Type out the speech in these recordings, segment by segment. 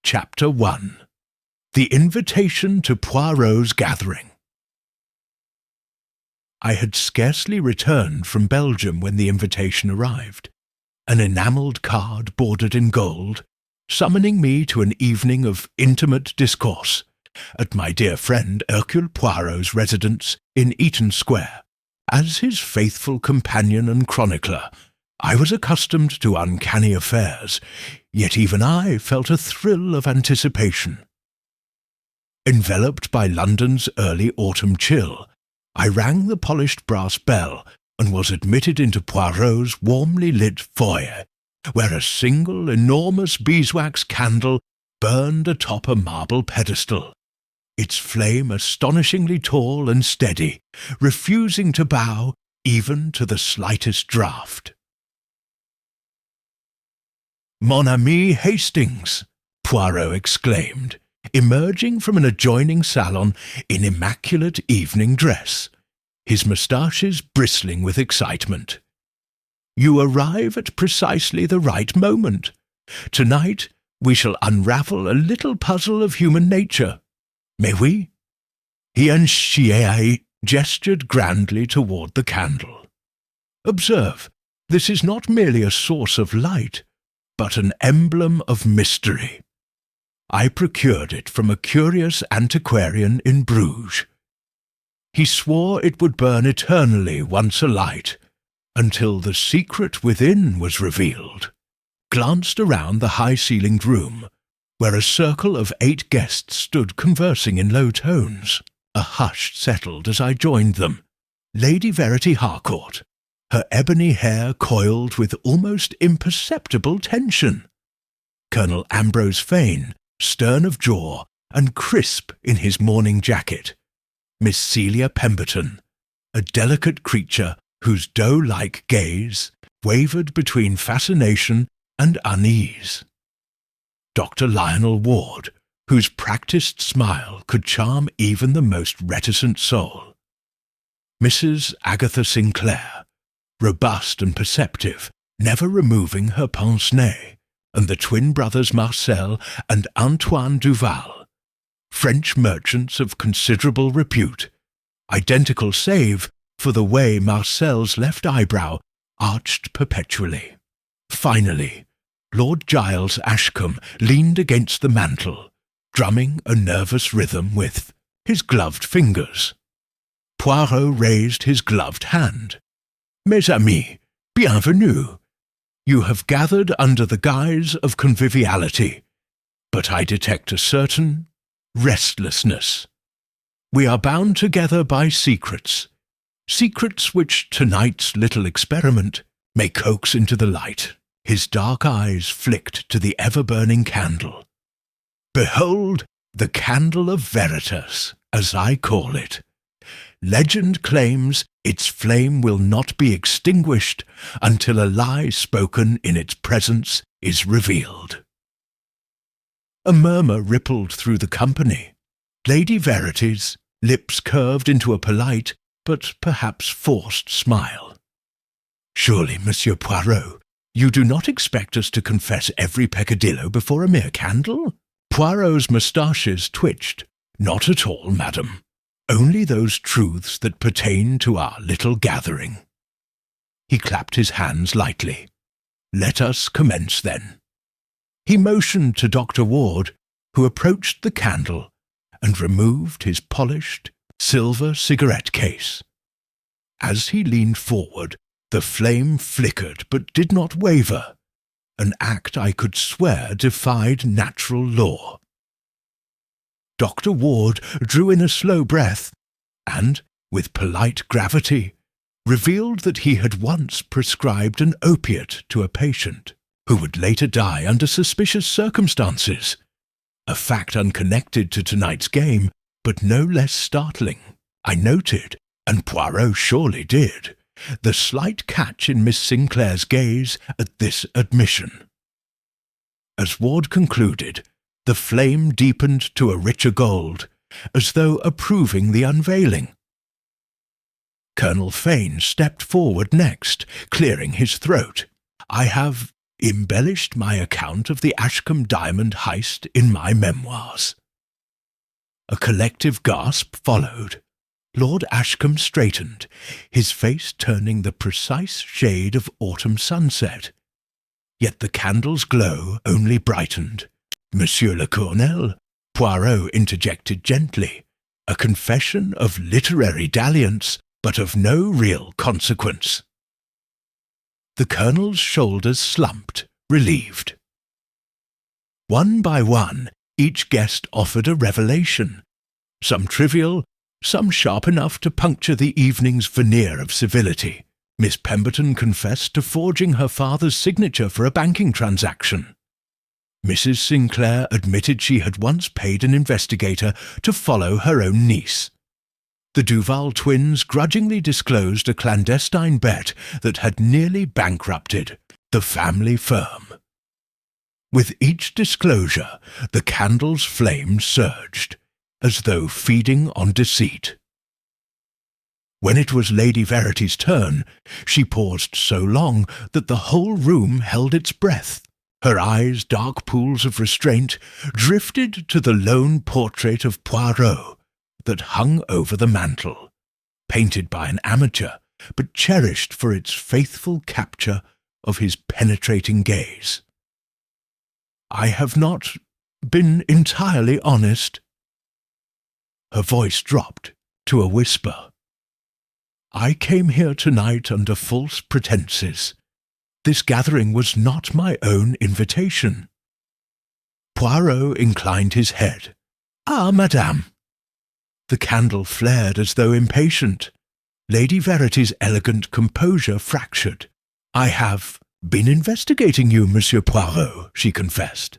Chapter 1. The Invitation to Poirot's Gathering. I had scarcely returned from Belgium when the invitation arrived, an enamelled card bordered in gold, summoning me to an evening of intimate discourse at my dear friend Hercule Poirot's residence in Eaton Square. As his faithful companion and chronicler, I was accustomed to uncanny affairs, yet even I felt a thrill of anticipation. Enveloped by London's early autumn chill, I rang the polished brass bell and was admitted into Poirot's warmly lit foyer, where a single enormous beeswax candle burned atop a marble pedestal, its flame astonishingly tall and steady, refusing to bow even to the slightest draught. "Mon ami Hastings!" Poirot exclaimed, emerging from an adjoining salon in immaculate evening dress, his moustaches bristling with excitement. "You arrive at precisely the right moment. Tonight we shall unravel a little puzzle of human nature. Mais oui?" He gestured grandly toward the candle. "Observe, this is not merely a source of light, but an emblem of mystery. I procured it from a curious antiquarian in Bruges. He swore it would burn eternally once alight, until the secret within was revealed," glanced around the high-ceilinged room, where a circle of 8 guests stood conversing in low tones. A hush settled as I joined them. Lady Verity Harcourt, her ebony hair coiled with almost imperceptible tension. Colonel Ambrose Fane, stern of jaw and crisp in his morning jacket. Miss Celia Pemberton, a delicate creature whose doe-like gaze wavered between fascination and unease. Dr. Lionel Ward, whose practised smile could charm even the most reticent soul. Mrs. Agatha Sinclair, robust and perceptive, never removing her pince-nez, and the twin brothers Marcel and Antoine Duval, French merchants of considerable repute, identical save for the way Marcel's left eyebrow arched perpetually. Finally, Lord Giles Ashcombe leaned against the mantel, drumming a nervous rhythm with his gloved fingers. Poirot raised his gloved hand. "Mes amis, bienvenue. You have gathered under the guise of conviviality, but I detect a certain restlessness. We are bound together by secrets which tonight's little experiment may coax into the light." His dark eyes flicked to the ever-burning candle. "Behold the candle of Veritas, as I call it. Legend claims its flame will not be extinguished until a lie spoken in its presence is revealed." A murmur rippled through the company. Lady Verity's lips curved into a polite, but perhaps forced smile. "Surely, Monsieur Poirot, you do not expect us to confess every peccadillo before a mere candle?" Poirot's moustaches twitched. "Not at all, madam. Only those truths that pertain to our little gathering." He clapped his hands lightly. "Let us commence, then." He motioned to Dr. Ward, who approached the candle and removed his polished silver cigarette case. As he leaned forward, the flame flickered but did not waver, an act I could swear defied natural law. Dr. Ward drew in a slow breath and, with polite gravity, revealed that he had once prescribed an opiate to a patient who would later die under suspicious circumstances, a fact unconnected to tonight's game, but no less startling. I noted, and Poirot surely did, the slight catch in Miss Sinclair's gaze at this admission. As Ward concluded, the flame deepened to a richer gold, as though approving the unveiling. Colonel Fane stepped forward next, clearing his throat. "I have embellished my account of the Ashcombe diamond heist in my memoirs. A collective gasp followed. Lord Ashcombe straightened, his face turning the precise shade of autumn sunset. Yet the candle's glow only brightened. Monsieur le Colonel, Poirot interjected gently, a confession of literary dalliance, but of no real consequence. The Colonel's shoulders slumped, relieved. One by one, each guest offered a revelation, some trivial, some sharp enough to puncture the evening's veneer of civility. Miss Pemberton confessed to forging her father's signature for a banking transaction. Mrs. Sinclair admitted she had once paid an investigator to follow her own niece. The Duval twins grudgingly disclosed a clandestine bet that had nearly bankrupted the family firm. With each disclosure, the candle's flame surged, as though feeding on deceit. When it was Lady Verity's turn, she paused so long that the whole room held its breath. Her eyes, dark pools of restraint, drifted to the lone portrait of Poirot that hung over the mantel, painted by an amateur, but cherished for its faithful capture of his penetrating gaze. "I have not been entirely honest." Her voice dropped to a whisper. "I came here tonight under false pretenses. This gathering was not my own invitation." Poirot inclined his head. "Ah, madame." The candle flared as though impatient. Lady Verity's elegant composure fractured. "I have been investigating you, Monsieur Poirot," she confessed.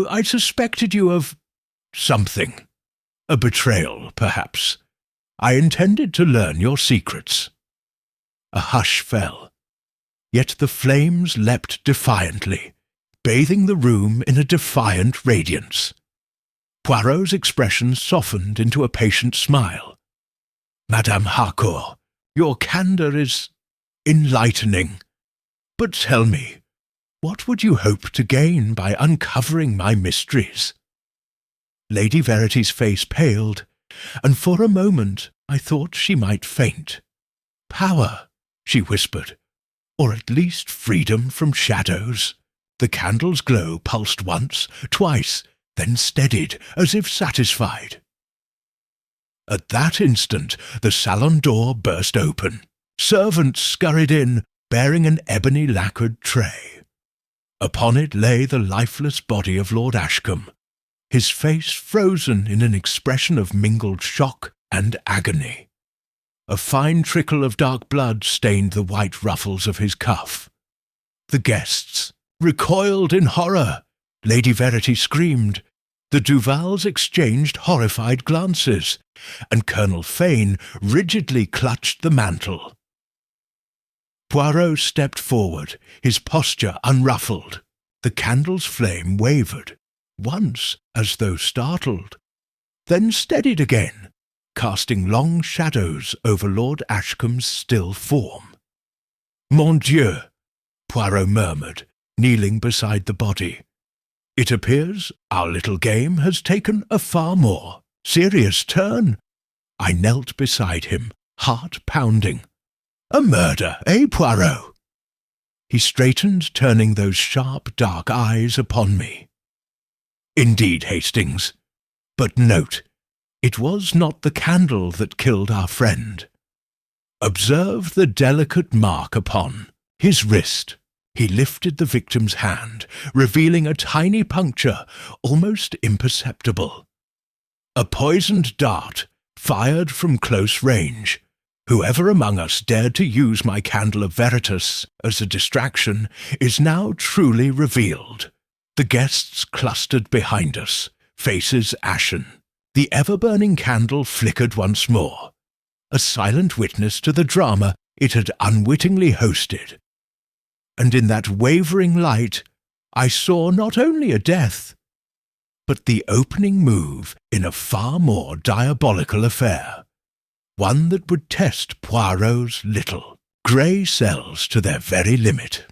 "I suspected you of something. A betrayal, perhaps. I intended to learn your secrets." A hush fell. Yet the flames leapt defiantly, bathing the room in a defiant radiance. Poirot's expression softened into a patient smile. "Madame Harcourt, your candour is enlightening. But tell me, what would you hope to gain by uncovering my mysteries?" Lady Verity's face paled, and for a moment I thought she might faint. "Power," she whispered, "or at least freedom from shadows." The candle's glow pulsed once, twice, then steadied, as if satisfied. At that instant the salon door burst open. Servants scurried in, bearing an ebony lacquered tray. Upon it lay the lifeless body of Lord Ashcombe, his face frozen in an expression of mingled shock and agony. A fine trickle of dark blood stained the white ruffles of his cuff. The guests recoiled in horror. Lady Verity screamed. The Duvals exchanged horrified glances, and Colonel Fane rigidly clutched the mantle. Poirot stepped forward, his posture unruffled. The candle's flame wavered, once as though startled, then steadied again, casting long shadows over Lord Ashcombe's still form. "Mon Dieu," Poirot murmured, kneeling beside the body. "It appears our little game has taken a far more serious turn." I knelt beside him, heart pounding. "A murder, eh, Poirot?" He straightened, turning those sharp, dark eyes upon me. "Indeed, Hastings. But note, it was not the candle that killed our friend. Observe the delicate mark upon his wrist." He lifted the victim's hand, revealing a tiny puncture, almost imperceptible. "A poisoned dart, fired from close range. Whoever among us dared to use my candle of Veritas as a distraction is now truly revealed." The guests clustered behind us, faces ashen. The ever-burning candle flickered once more, a silent witness to the drama it had unwittingly hosted. And in that wavering light, I saw not only a death, but the opening move in a far more diabolical affair, one that would test Poirot's little grey cells to their very limit.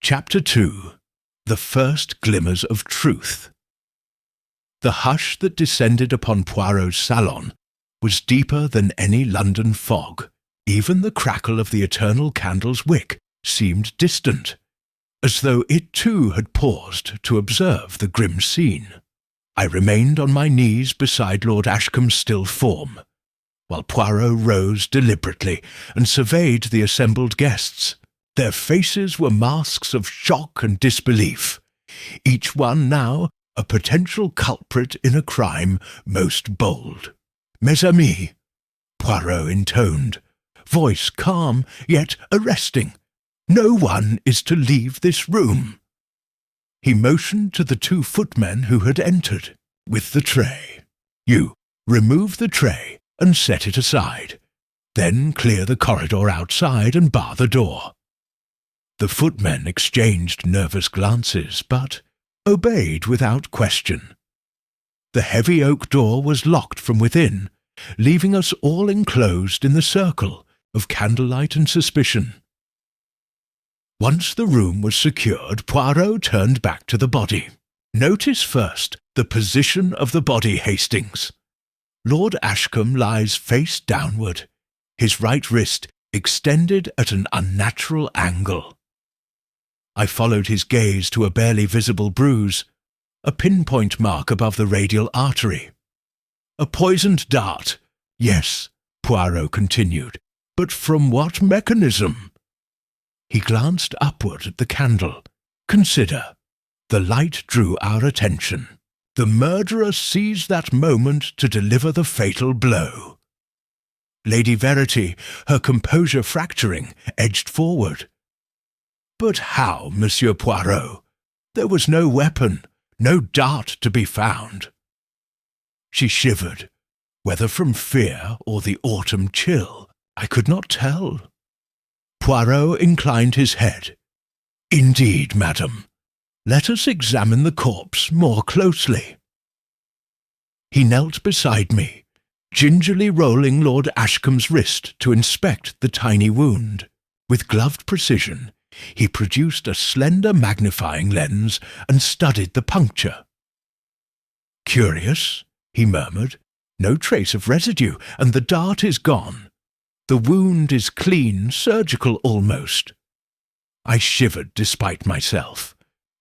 Chapter 2. The First Glimmers of Truth. The hush that descended upon Poirot's salon was deeper than any London fog. Even the crackle of the eternal candle's wick seemed distant, as though it too had paused to observe the grim scene. I remained on my knees beside Lord Ashcombe's still form, while Poirot rose deliberately and surveyed the assembled guests. Their faces were masks of shock and disbelief, each one now a potential culprit in a crime most bold. "Mes amis," Poirot intoned, voice calm yet arresting, "no one is to leave this room." He motioned to the two footmen who had entered, with the tray. "You, remove the tray and set it aside. Then clear the corridor outside and bar the door." The footmen exchanged nervous glances, but obeyed without question. The heavy oak door was locked from within, leaving us all enclosed in the circle of candlelight and suspicion. Once the room was secured, Poirot turned back to the body. "Notice first the position of the body, Hastings. Lord Ashcombe lies face downward, his right wrist extended at an unnatural angle." I followed his gaze to a barely visible bruise, a pinpoint mark above the radial artery. "A poisoned dart, yes," Poirot continued, "but from what mechanism?" He glanced upward at the candle. "Consider." The light drew our attention. The murderer seized that moment to deliver the fatal blow. Lady Verity, her composure fracturing, edged forward. "But how, Monsieur Poirot? There was no weapon, no dart to be found." She shivered, whether from fear or the autumn chill, I could not tell. Poirot inclined his head. "Indeed, madam. Let us examine the corpse more closely." He knelt beside me, gingerly rolling Lord Ashcombe's wrist to inspect the tiny wound. With gloved precision, he produced a slender magnifying lens and studied the puncture. "Curious," he murmured. "No trace of residue, and the dart is gone. The wound is clean, surgical almost." I shivered despite myself.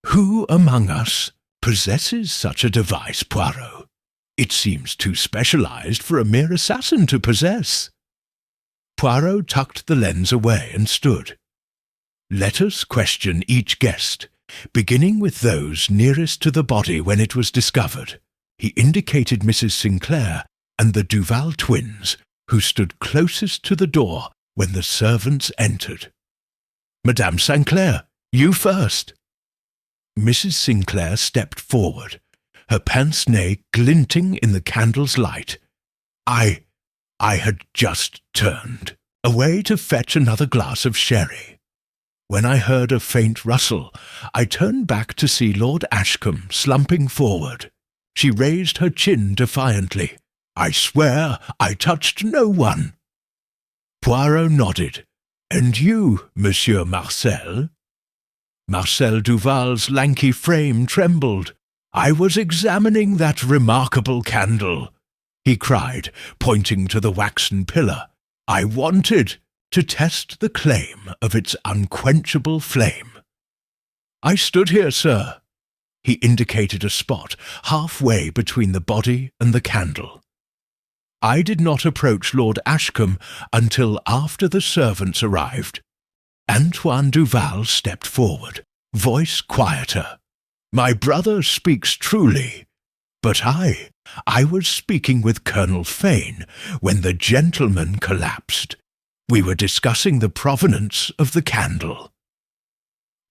"Who among us possesses such a device, Poirot? It seems too specialized for a mere assassin to possess." Poirot tucked the lens away and stood. "Let us question each guest, beginning with those nearest to the body when it was discovered." He indicated Mrs. Sinclair and the Duval twins, who stood closest to the door when the servants entered. "Madame Sinclair, you first." Mrs. Sinclair stepped forward, her pince-nez glinting in the candle's light. I had just turned away to fetch another glass of sherry. When I heard a faint rustle, I turned back to see Lord Ashcombe slumping forward. She raised her chin defiantly. "I swear I touched no one." Poirot nodded. "And you, Monsieur Marcel?" Marcel Duval's lanky frame trembled. "I was examining that remarkable candle," he cried, pointing to the waxen pillar. "I wanted to test the claim of its unquenchable flame." "I stood here, sir." He indicated a spot halfway between the body and the candle. "I did not approach Lord Ashcombe until after the servants arrived." Antoine Duval stepped forward, voice quieter. "My brother speaks truly, but I was speaking with Colonel Fane when the gentleman collapsed. We were discussing the provenance of the candle."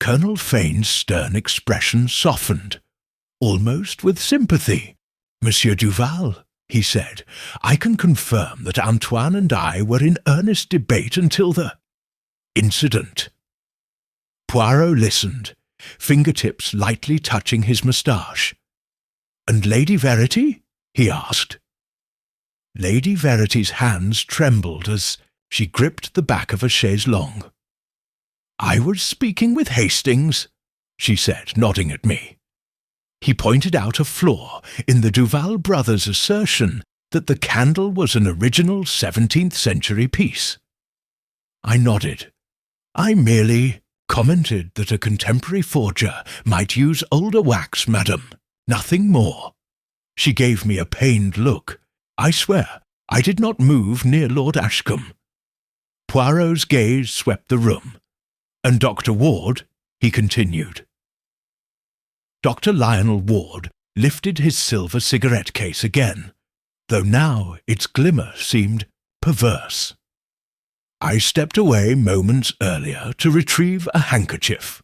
Colonel Fane's stern expression softened, almost with sympathy. "Monsieur Duval," he said, "I can confirm that Antoine and I were in earnest debate until the incident." Poirot listened, fingertips lightly touching his moustache. "And Lady Verity?" he asked. Lady Verity's hands trembled as she gripped the back of a chaise longue. "I was speaking with Hastings," she said, nodding at me. He pointed out a flaw in the Duval brothers' assertion that the candle was an original 17th century piece. I nodded. "I merely commented that a contemporary forger might use older wax, madam. Nothing more." She gave me a pained look. I swear I did not move near Lord Ashcombe. Poirot's gaze swept the room. "And Dr. Ward?" he continued. Dr. Lionel Ward lifted his silver cigarette case again, though now its glimmer seemed perverse. I stepped away moments earlier to retrieve a handkerchief.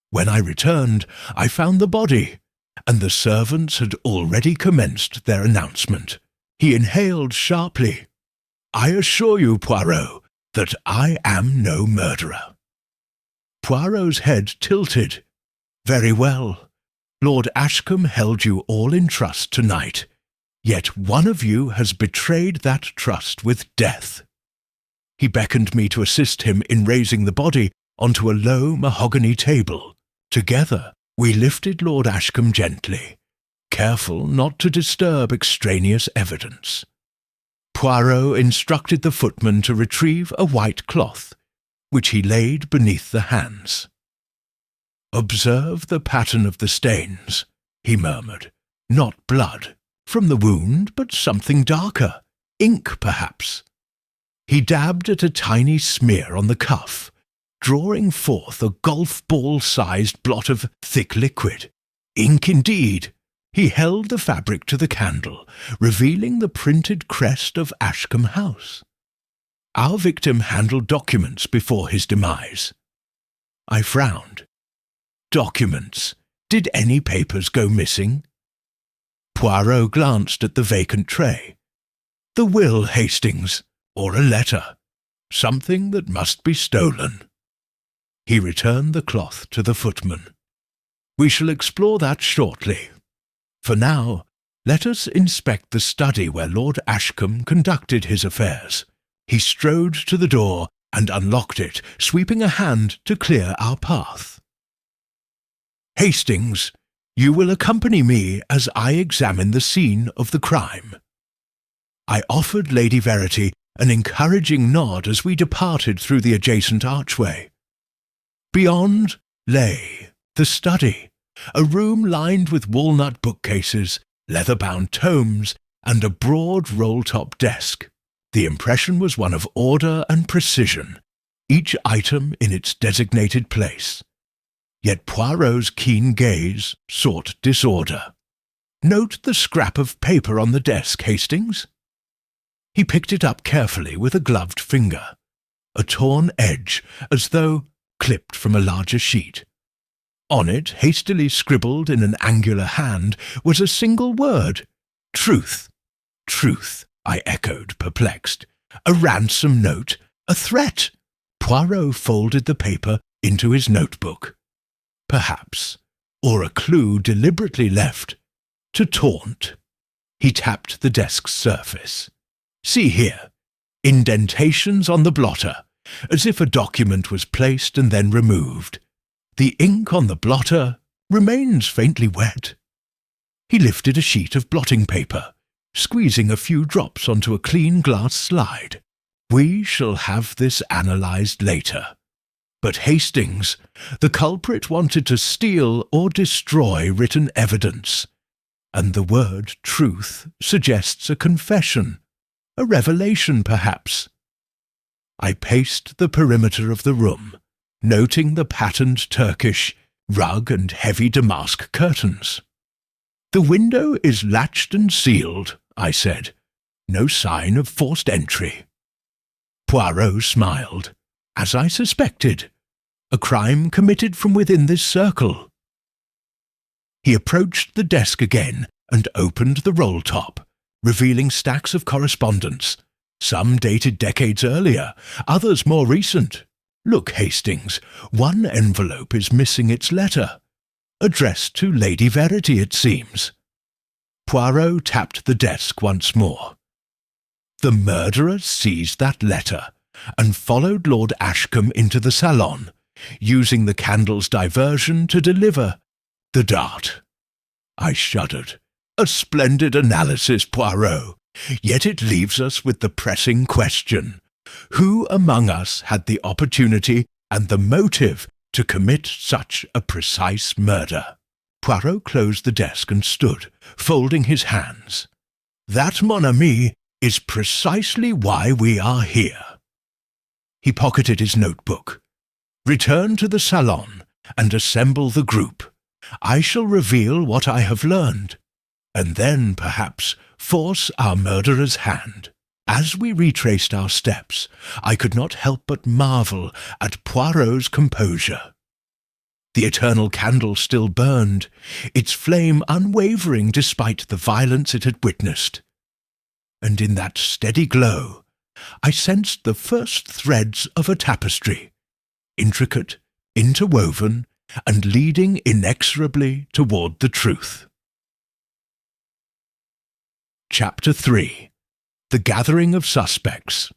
When I returned, I found the body, and the servants had already commenced their announcement. He inhaled sharply. "I assure you, Poirot, that I am no murderer." Poirot's head tilted. "Very well. Lord Ashcombe held you all in trust tonight, yet one of you has betrayed that trust with death." He beckoned me to assist him in raising the body onto a low mahogany table. Together we lifted Lord Ashcombe gently, careful not to disturb extraneous evidence. Poirot instructed the footman to retrieve a white cloth, which he laid beneath the hands. "Observe the pattern of the stains," he murmured. "Not blood from the wound, but something darker, ink perhaps." He dabbed at a tiny smear on the cuff, drawing forth a golf ball-sized blot of thick liquid. Ink indeed. He held the fabric to the candle, revealing the printed crest of Ashcombe House. Our victim handled documents before his demise. I frowned. Documents? Did any papers go missing? Poirot glanced at the vacant tray. "The will, Hastings, or a letter. Something that must be stolen." He returned the cloth to the footman. "We shall explore that shortly. For now, let us inspect the study where Lord Ashcombe conducted his affairs." He strode to the door and unlocked it, sweeping a hand to clear our path. "Hastings, you will accompany me as I examine the scene of the crime." I offered Lady Verity an encouraging nod as we departed through the adjacent archway. Beyond lay the study, a room lined with walnut bookcases, leather-bound tomes, and a broad roll-top desk. The impression was one of order and precision, each item in its designated place. Yet Poirot's keen gaze sought disorder. "Note the scrap of paper on the desk, Hastings." He picked it up carefully with a gloved finger, a torn edge as though clipped from a larger sheet. On it, hastily scribbled in an angular hand, was a single word: "Truth." "Truth," I echoed, perplexed. "A ransom note? A threat?" Poirot folded the paper into his notebook. Perhaps, or a clue deliberately left to taunt. He tapped the desk's surface. "See here, indentations on the blotter, as if a document was placed and then removed. The ink on the blotter remains faintly wet." He lifted a sheet of blotting paper, squeezing a few drops onto a clean glass slide. "We shall have this analysed later. But Hastings, the culprit wanted to steal or destroy written evidence, and the word truth suggests a confession, a revelation perhaps." I paced the perimeter of the room, noting the patterned Turkish rug and heavy damask curtains. "The window is latched and sealed," I said. "No sign of forced entry." Poirot smiled. "As I suspected. A crime committed from within this circle." He approached the desk again and opened the roll-top, revealing stacks of correspondence, some dated decades earlier, others more recent. "Look, Hastings, one envelope is missing its letter. Addressed to Lady Verity, it seems." Poirot tapped the desk once more. "The murderer seized that letter and followed Lord Ashcombe into the salon, using the candle's diversion to deliver the dart. I shuddered. A splendid analysis, Poirot. Yet it leaves us with the pressing question: who among us had the opportunity and the motive to commit such a precise murder? Poirot closed the desk and stood, folding his hands. That, mon ami, is precisely why we are here. He pocketed his notebook. Return to the salon and assemble the group. I shall reveal what I have learned, and then, perhaps, force our murderer's hand. As we retraced our steps, I could not help but marvel at Poirot's composure. The eternal candle still burned, its flame unwavering despite the violence it had witnessed. And in that steady glow, I sensed the first threads of a tapestry, intricate, interwoven, and leading inexorably toward the truth. Chapter 3. The Gathering of Suspects.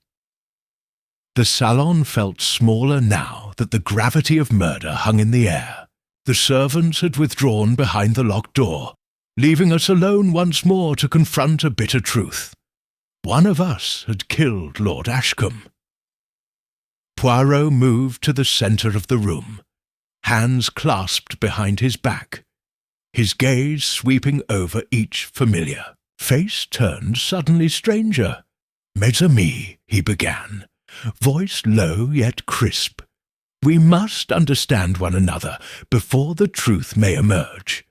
The salon felt smaller now that the gravity of murder hung in the air. The servants had withdrawn behind the locked door, leaving us alone once more to confront a bitter truth. One of us had killed Lord Ashcombe. Poirot moved to the centre of the room, hands clasped behind his back, his gaze sweeping over each familiar. Face turned suddenly stranger. "Mes amis," he began, voice low yet crisp. "We must understand one another before the truth may emerge.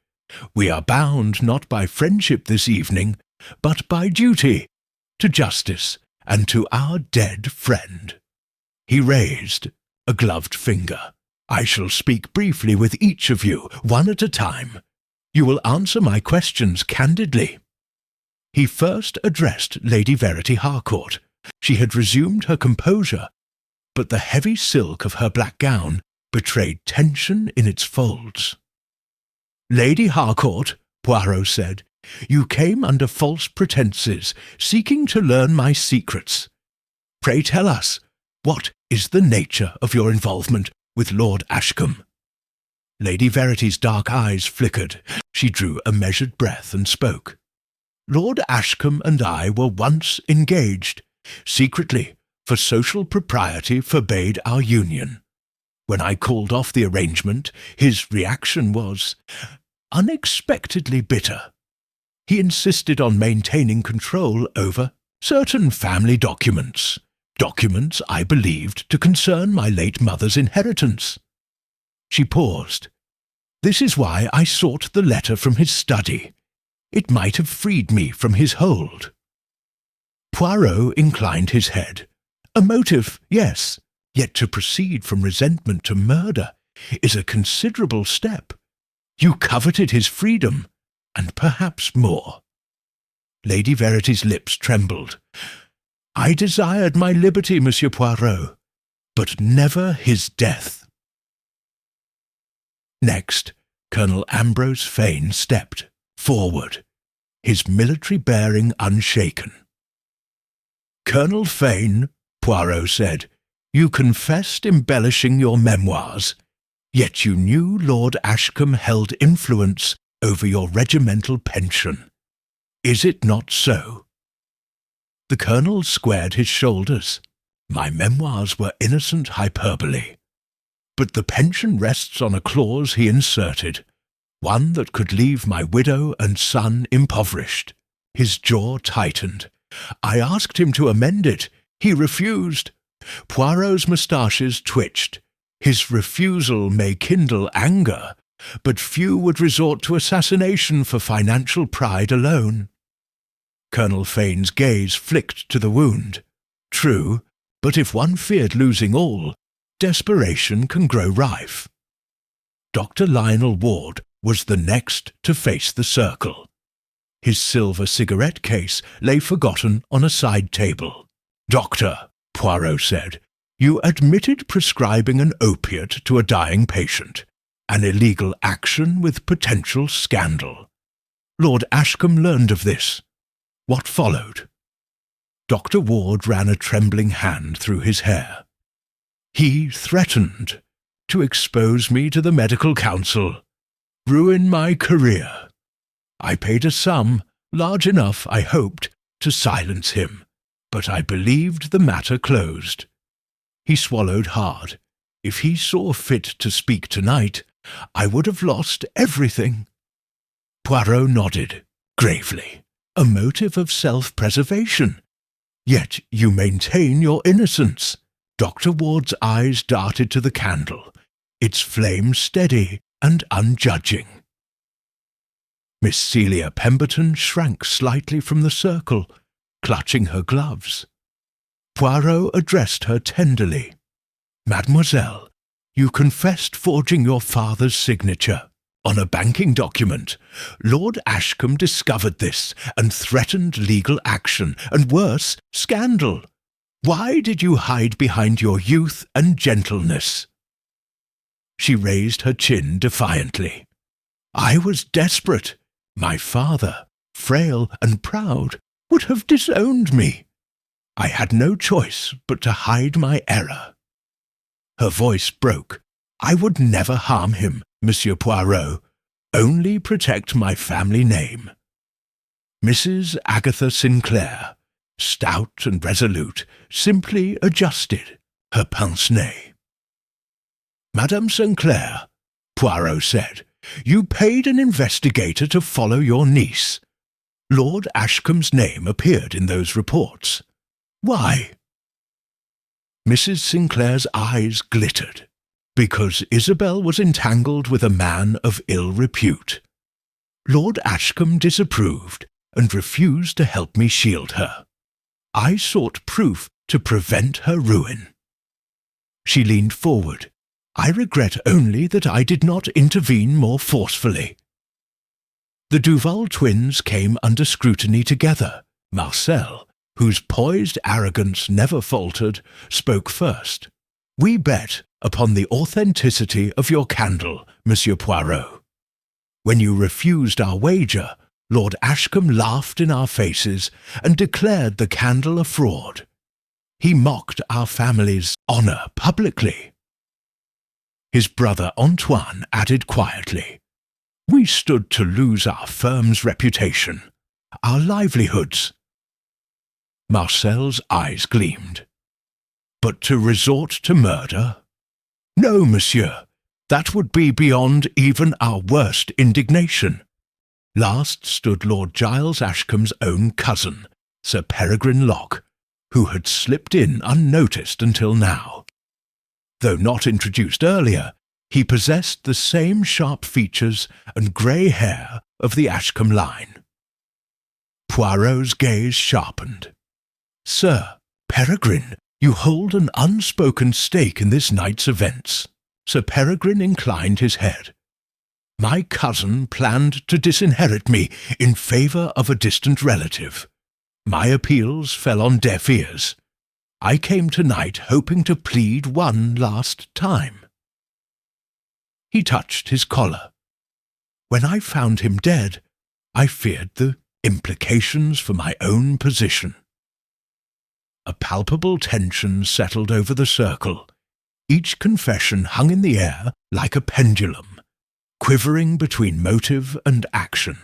We are bound not by friendship this evening, but by duty, to justice, and to our dead friend." He raised a gloved finger. "I shall speak briefly with each of you, one at a time. You will answer my questions candidly." He first addressed Lady Verity Harcourt. She had resumed her composure, but the heavy silk of her black gown betrayed tension in its folds. "Lady Harcourt," Poirot said, "you came under false pretences, seeking to learn my secrets. Pray tell us, what is the nature of your involvement with Lord Ashcombe?" Lady Verity's dark eyes flickered. She drew a measured breath and spoke. "Lord Ashcombe and I were once engaged. Secretly, for social propriety forbade our union. When I called off the arrangement, his reaction was unexpectedly bitter. He insisted on maintaining control over certain family documents, documents I believed to concern my late mother's inheritance." She paused. "This is why I sought the letter from his study. It might have freed me from his hold." Poirot inclined his head. "A motive, yes, yet to proceed from resentment to murder is a considerable step. You coveted his freedom, and perhaps more." Lady Verity's lips trembled. "I desired my liberty, Monsieur Poirot, but never his death." Next, Colonel Ambrose Fane stepped forward, his military bearing unshaken. "Colonel Fane," Poirot said, "you confessed embellishing your memoirs, yet you knew Lord Ashcombe held influence over your regimental pension. Is it not so?" The colonel squared his shoulders. "My memoirs were innocent hyperbole. But the pension rests on a clause he inserted, one that could leave my widow and son impoverished." His jaw tightened. "I asked him to amend it. He refused." Poirot's moustaches twitched. "His refusal may kindle anger, but few would resort to assassination for financial pride alone." Colonel Fane's gaze flicked to the wound. "True, but if one feared losing all, desperation can grow rife." Dr. Lionel Ward was the next to face the circle. His silver cigarette case lay forgotten on a side table. "Doctor," Poirot said, "you admitted prescribing an opiate to a dying patient, an illegal action with potential scandal. Lord Ashcombe learned of this. What followed?" Dr. Ward ran a trembling hand through his hair. "He threatened. to expose me to the medical council, ruin my career. I paid a sum, large enough, I hoped, to silence him, but I believed the matter closed. He swallowed hard. If he saw fit to speak tonight, I would have lost everything. Poirot nodded, gravely. A motive of self-preservation. Yet you maintain your innocence. Dr. Ward's eyes darted to the candle, its flame steady and unjudging. Miss Celia Pemberton shrank slightly from the circle, clutching her gloves. Poirot addressed her tenderly. "Mademoiselle, you confessed forging your father's signature on a banking document. Lord Ashcombe discovered this and threatened legal action, and worse, scandal. Why did you hide behind your youth and gentleness?" She raised her chin defiantly. "I was desperate. My father, frail and proud, would have disowned me. I had no choice but to hide my error." Her voice broke. "I would never harm him, Monsieur Poirot, only protect my family name." Mrs. Agatha Sinclair, stout and resolute, simply adjusted her pince-nez. "Madame Sinclair," Poirot said, "you paid an investigator to follow your niece. Lord Ashcombe's name appeared in those reports. Why?" Mrs. Sinclair's eyes glittered. "Because Isabel was entangled with a man of ill repute. Lord Ashcombe disapproved and refused to help me shield her. I sought proof to prevent her ruin." She leaned forward. "I regret only that I did not intervene more forcefully." The Duval twins came under scrutiny together. Marcel, whose poised arrogance never faltered, spoke first. "We bet upon the authenticity of your candle, Monsieur Poirot. When you refused our wager, Lord Ashcombe laughed in our faces and declared the candle a fraud. He mocked our family's honour publicly." His brother Antoine added quietly, "We stood to lose our firm's reputation, our livelihoods." Marcel's eyes gleamed. "But to resort to murder? No, monsieur, that would be beyond even our worst indignation." Last stood Lord Giles Ashcombe's own cousin, Sir Peregrine Locke, who had slipped in unnoticed until now. Though not introduced earlier, he possessed the same sharp features and grey hair of the Ashcombe line. Poirot's gaze sharpened. "Sir Peregrine, you hold an unspoken stake in this night's events." Sir Peregrine inclined his head. "My cousin planned to disinherit me in favour of a distant relative. My appeals fell on deaf ears. I came tonight hoping to plead one last time." He touched his collar. "When I found him dead, I feared the implications for my own position." A palpable tension settled over the circle. Each confession hung in the air like a pendulum, quivering between motive and action.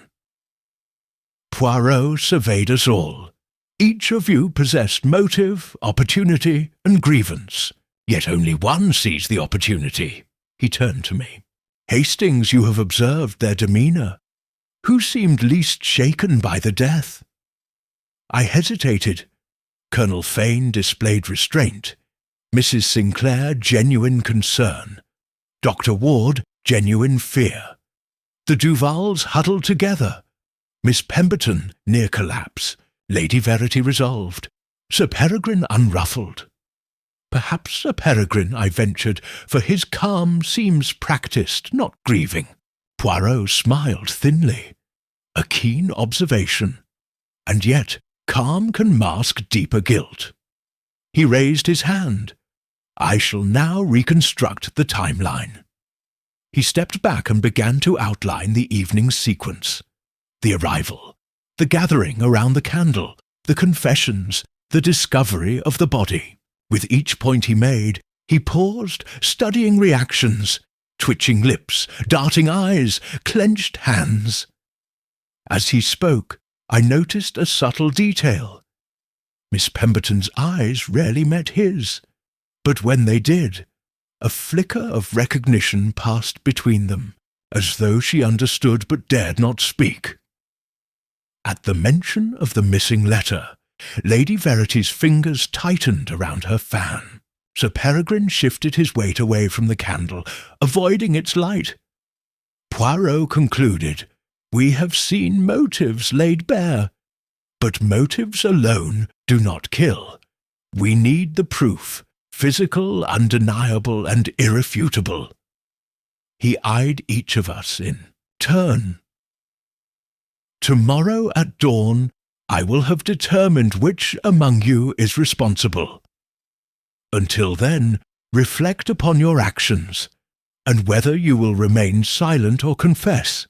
Poirot surveyed us all. "Each of you possessed motive, opportunity, and grievance, yet only one sees the opportunity." He turned to me. "Hastings, you have observed their demeanour. Who seemed least shaken by the death?" I hesitated. Colonel Fane displayed restraint, Mrs. Sinclair genuine concern, Dr. Ward genuine fear. The Duvals huddled together, Miss Pemberton near collapse, Lady Verity resolved, Sir Peregrine unruffled. "Perhaps Sir Peregrine," I ventured, "for his calm seems practised, not grieving." Poirot smiled thinly. A keen observation. And yet calm can mask deeper guilt. He raised his hand. "I shall now reconstruct the timeline." He stepped back and began to outline the evening's sequence. The arrival, the gathering around the candle, the confessions, the discovery of the body. With each point he made, He paused, studying reactions, twitching lips, darting eyes, clenched hands. As he spoke, I noticed a subtle detail. Miss Pemberton's eyes rarely met his, but when they did, a flicker of recognition passed between them, as though she understood but dared not speak. At the mention of the missing letter, Lady Verity's fingers tightened around her fan. Sir Peregrine shifted his weight away from the candle, avoiding its light. Poirot concluded, "We have seen motives laid bare, but motives alone do not kill. We need the proof, physical, undeniable, and irrefutable." He eyed each of us in turn. "Tomorrow at dawn, I will have determined which among you is responsible. Until then, reflect upon your actions, and whether you will remain silent or confess."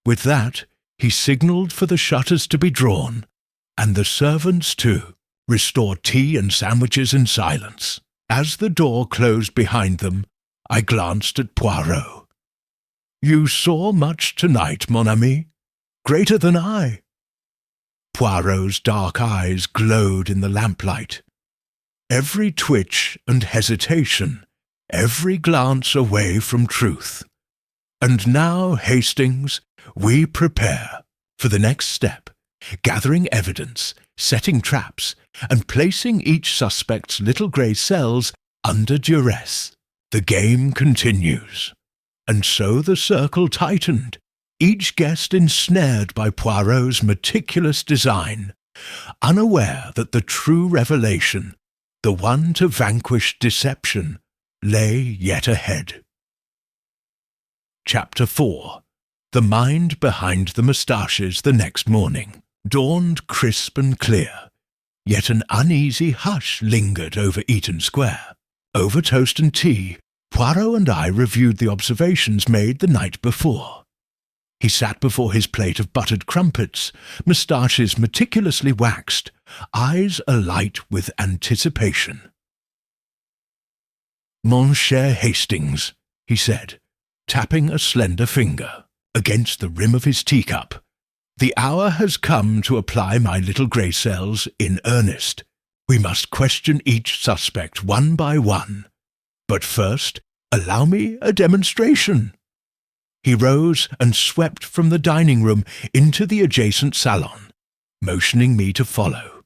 With that, he signalled for the shutters to be drawn, and the servants to restore tea and sandwiches in silence. As the door closed behind them, I glanced at Poirot. "You saw much tonight, mon ami? Greater than I." Poirot's dark eyes glowed in the lamplight. Every twitch and hesitation, every glance away from truth. "And now, Hastings, we prepare for the next step, gathering evidence, setting traps, and placing each suspect's little grey cells under duress. The game continues." And so the circle tightened, each guest ensnared by Poirot's meticulous design, unaware that the true revelation, the one to vanquish deception, lay yet ahead. Chapter 4. The mind behind the moustaches the next morning dawned crisp and clear, yet an uneasy hush lingered over Eaton Square. Over toast and tea, Poirot and I reviewed the observations made the night before. He sat before his plate of buttered crumpets, moustaches meticulously waxed, eyes alight with anticipation. "Mon cher Hastings," he said, tapping a slender finger against the rim of his teacup, "the hour has come to apply my little grey cells in earnest. We must question each suspect one by one. But first, allow me a demonstration." He rose and swept from the dining room into the adjacent salon, motioning me to follow.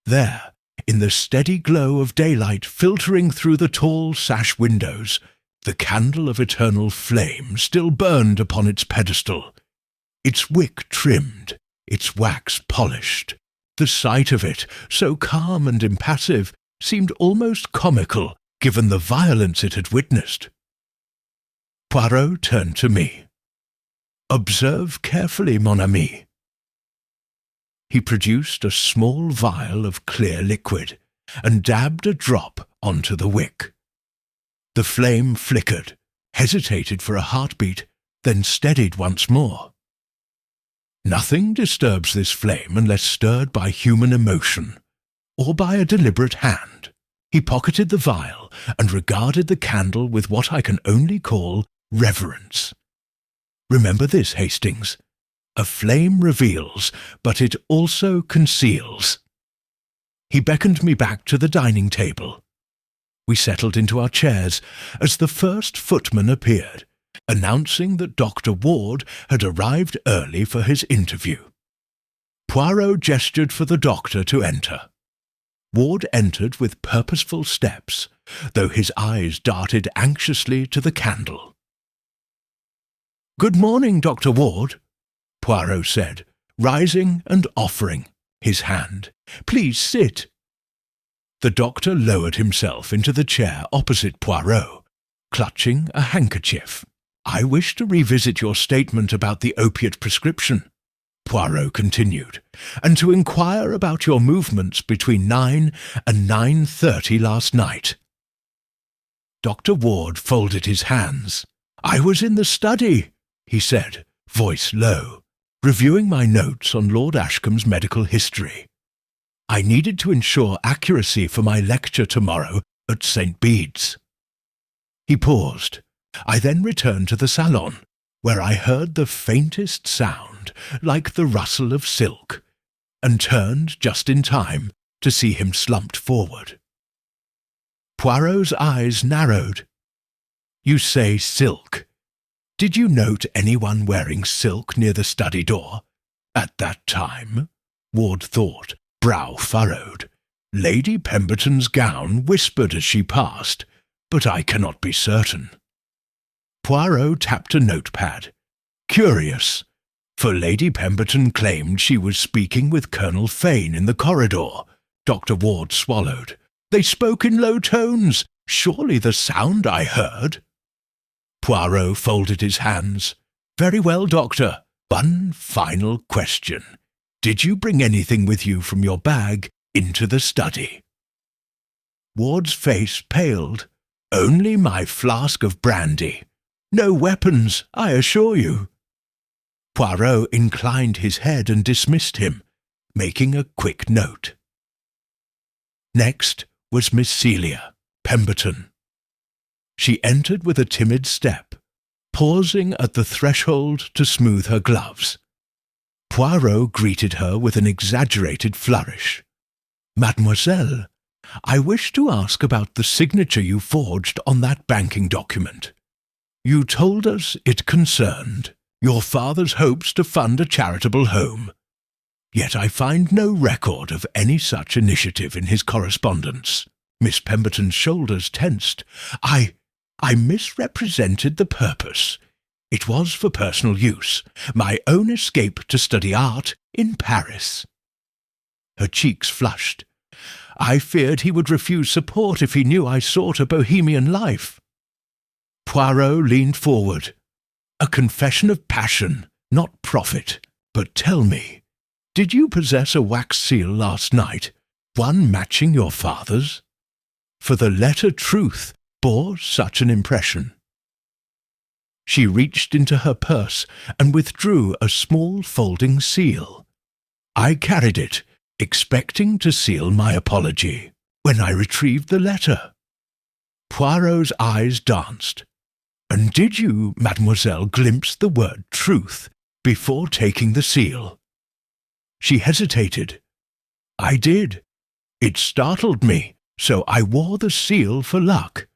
There, in the steady glow of daylight filtering through the tall sash windows, the candle of eternal flame still burned upon its pedestal, its wick trimmed, its wax polished. The sight of it, so calm and impassive, seemed almost comical, given the violence it had witnessed. Poirot turned to me. "Observe carefully, mon ami." He produced a small vial of clear liquid, and dabbed a drop onto the wick. The flame flickered, hesitated for a heartbeat, then steadied once more. Nothing disturbs this flame unless stirred by human emotion, or by a deliberate hand. He pocketed the vial and regarded the candle with what I can only call reverence. "Remember this, Hastings. A flame reveals, but it also conceals." He beckoned me back to the dining table. We settled into our chairs as the first footman appeared, announcing that Dr. Ward had arrived early for his interview. Poirot gestured for the doctor to enter. Ward entered with purposeful steps, though his eyes darted anxiously to the candle. "Good morning, Dr. Ward," Poirot said, rising and offering his hand. "Please sit." The doctor lowered himself into the chair opposite Poirot, clutching a handkerchief. "I wish to revisit your statement about the opiate prescription," Poirot continued, "and to inquire about your movements between 9 and 9:30 last night." Dr. Ward folded his hands. "I was in the study," he said, voice low, reviewing my notes on Lord Ashcombe's medical history. "I needed to ensure accuracy for my lecture tomorrow at St. Bede's. He paused. I then returned to the salon, where I heard the faintest sound, like the rustle of silk, and turned just in time to see him slumped forward. Poirot's eyes narrowed. You say silk. Did you note anyone wearing silk near the study door? At that time, Ward thought, brow furrowed. Lady Pemberton's gown whispered as she passed, but I cannot be certain. Poirot tapped a notepad. Curious, for Lady Pemberton claimed she was speaking with Colonel Fane in the corridor. Dr. Ward swallowed. They spoke in low tones. Surely the sound I heard. Poirot folded his hands. Very well, Doctor. One final question. Did you bring anything with you from your bag into the study? Ward's face paled. Only my flask of brandy. No weapons, I assure you. Poirot inclined his head and dismissed him, making a quick note. Next was Miss Celia Pemberton. She entered with a timid step, pausing at the threshold to smooth her gloves. Poirot greeted her with an exaggerated flourish. Mademoiselle, I wish to ask about the signature you forged on that banking document. You told us it concerned your father's hopes to fund a charitable home. Yet I find no record of any such initiative in his correspondence. Miss Pemberton's shoulders tensed. I misrepresented the purpose. It was for personal use, my own escape to study art in Paris. Her cheeks flushed. I feared he would refuse support if he knew I sought a bohemian life. Poirot leaned forward. A confession of passion, not profit. But tell me, did you possess a wax seal last night, one matching your father's? For the letter Truth bore such an impression. She reached into her purse and withdrew a small folding seal. I carried it, expecting to seal my apology, when I retrieved the letter. Poirot's eyes danced. And did you, mademoiselle, glimpse the word truth before taking the seal? She hesitated. I did. It startled me, so I wore the seal for luck.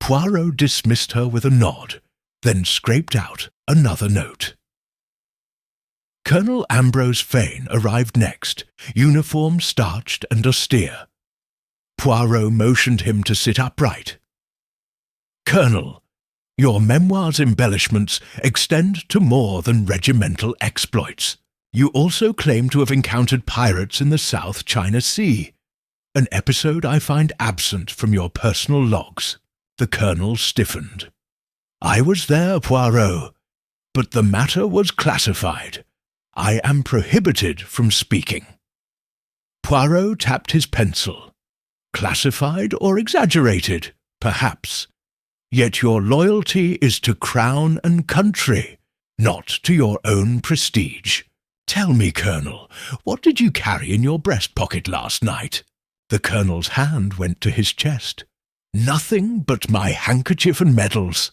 Poirot dismissed her with a nod, then scraped out another note. Colonel Ambrose Fane arrived next, uniform starched and austere. Poirot motioned him to sit upright. Colonel, your memoir's embellishments extend to more than regimental exploits. You also claim to have encountered pirates in the South China Sea, an episode I find absent from your personal logs. The colonel stiffened. I was there, Poirot, but the matter was classified. I am prohibited from speaking. Poirot tapped his pencil. Classified or exaggerated, perhaps. Yet your loyalty is to crown and country, not to your own prestige. Tell me, Colonel, what did you carry in your breast pocket last night? The colonel's hand went to his chest. Nothing but my handkerchief and medals.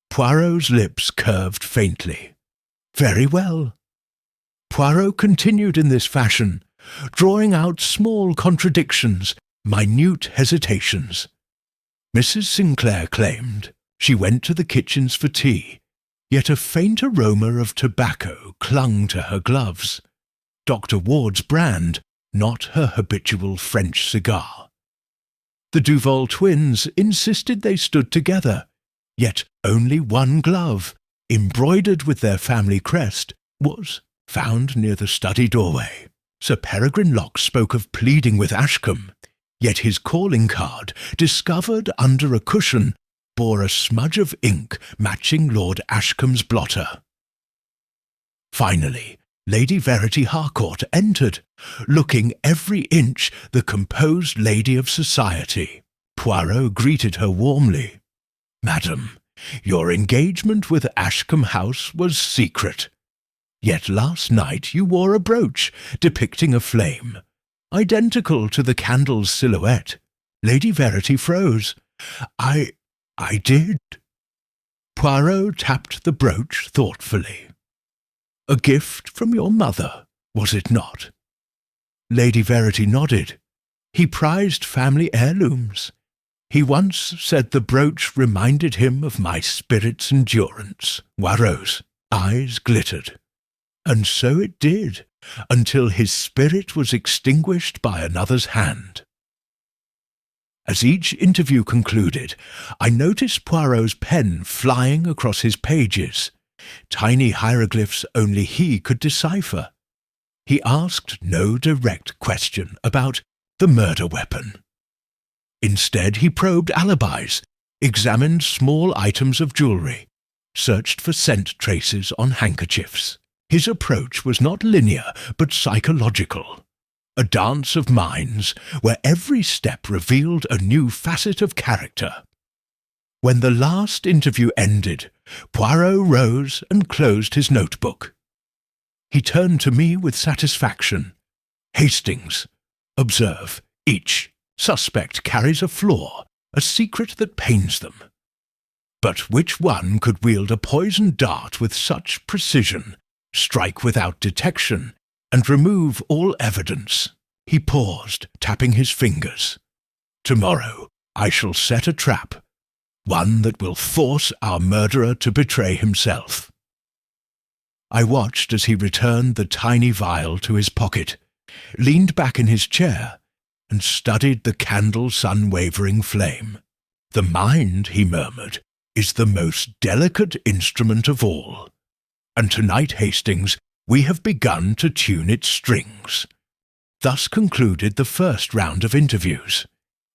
Poirot's lips curved faintly. Very well. Poirot continued in this fashion, drawing out small contradictions, minute hesitations. Mrs. Sinclair claimed she went to the kitchens for tea, yet a faint aroma of tobacco clung to her gloves. Dr. Ward's brand, not her habitual French cigar. The Duval twins insisted they stood together, yet only one glove, embroidered with their family crest, was found near the study doorway. Sir Peregrine Locke spoke of pleading with Ashcombe, yet his calling card, discovered under a cushion, bore a smudge of ink matching Lord Ashcombe's blotter. Finally, Lady Verity Harcourt entered, looking every inch the composed lady of society. Poirot greeted her warmly. Madam, your engagement with Ashcombe House was secret. Yet last night you wore a brooch depicting a flame, identical to the candle's silhouette. Lady Verity froze. I did. Poirot tapped the brooch thoughtfully. A gift from your mother, was it not? Lady Verity nodded. He prized family heirlooms. He once said the brooch reminded him of my spirit's endurance. Poirot's eyes glittered. And so it did, until his spirit was extinguished by another's hand. As each interview concluded, I noticed Poirot's pen flying across his pages, tiny hieroglyphs only he could decipher. He asked no direct question about the murder weapon. Instead, he probed alibis, examined small items of jewellery, searched for scent traces on handkerchiefs. His approach was not linear, but psychological. A dance of minds where every step revealed a new facet of character. When the last interview ended, Poirot rose and closed his notebook. He turned to me with satisfaction. Hastings, observe, each suspect carries a flaw, a secret that pains them. But which one could wield a poisoned dart with such precision, strike without detection, and remove all evidence? He paused, tapping his fingers. Tomorrow I shall set a trap, one that will force our murderer to betray himself. I watched as he returned the tiny vial to his pocket, leaned back in his chair, and studied the candle's unwavering flame. The mind, he murmured, is the most delicate instrument of all. And tonight, Hastings, we have begun to tune its strings. Thus concluded the first round of interviews,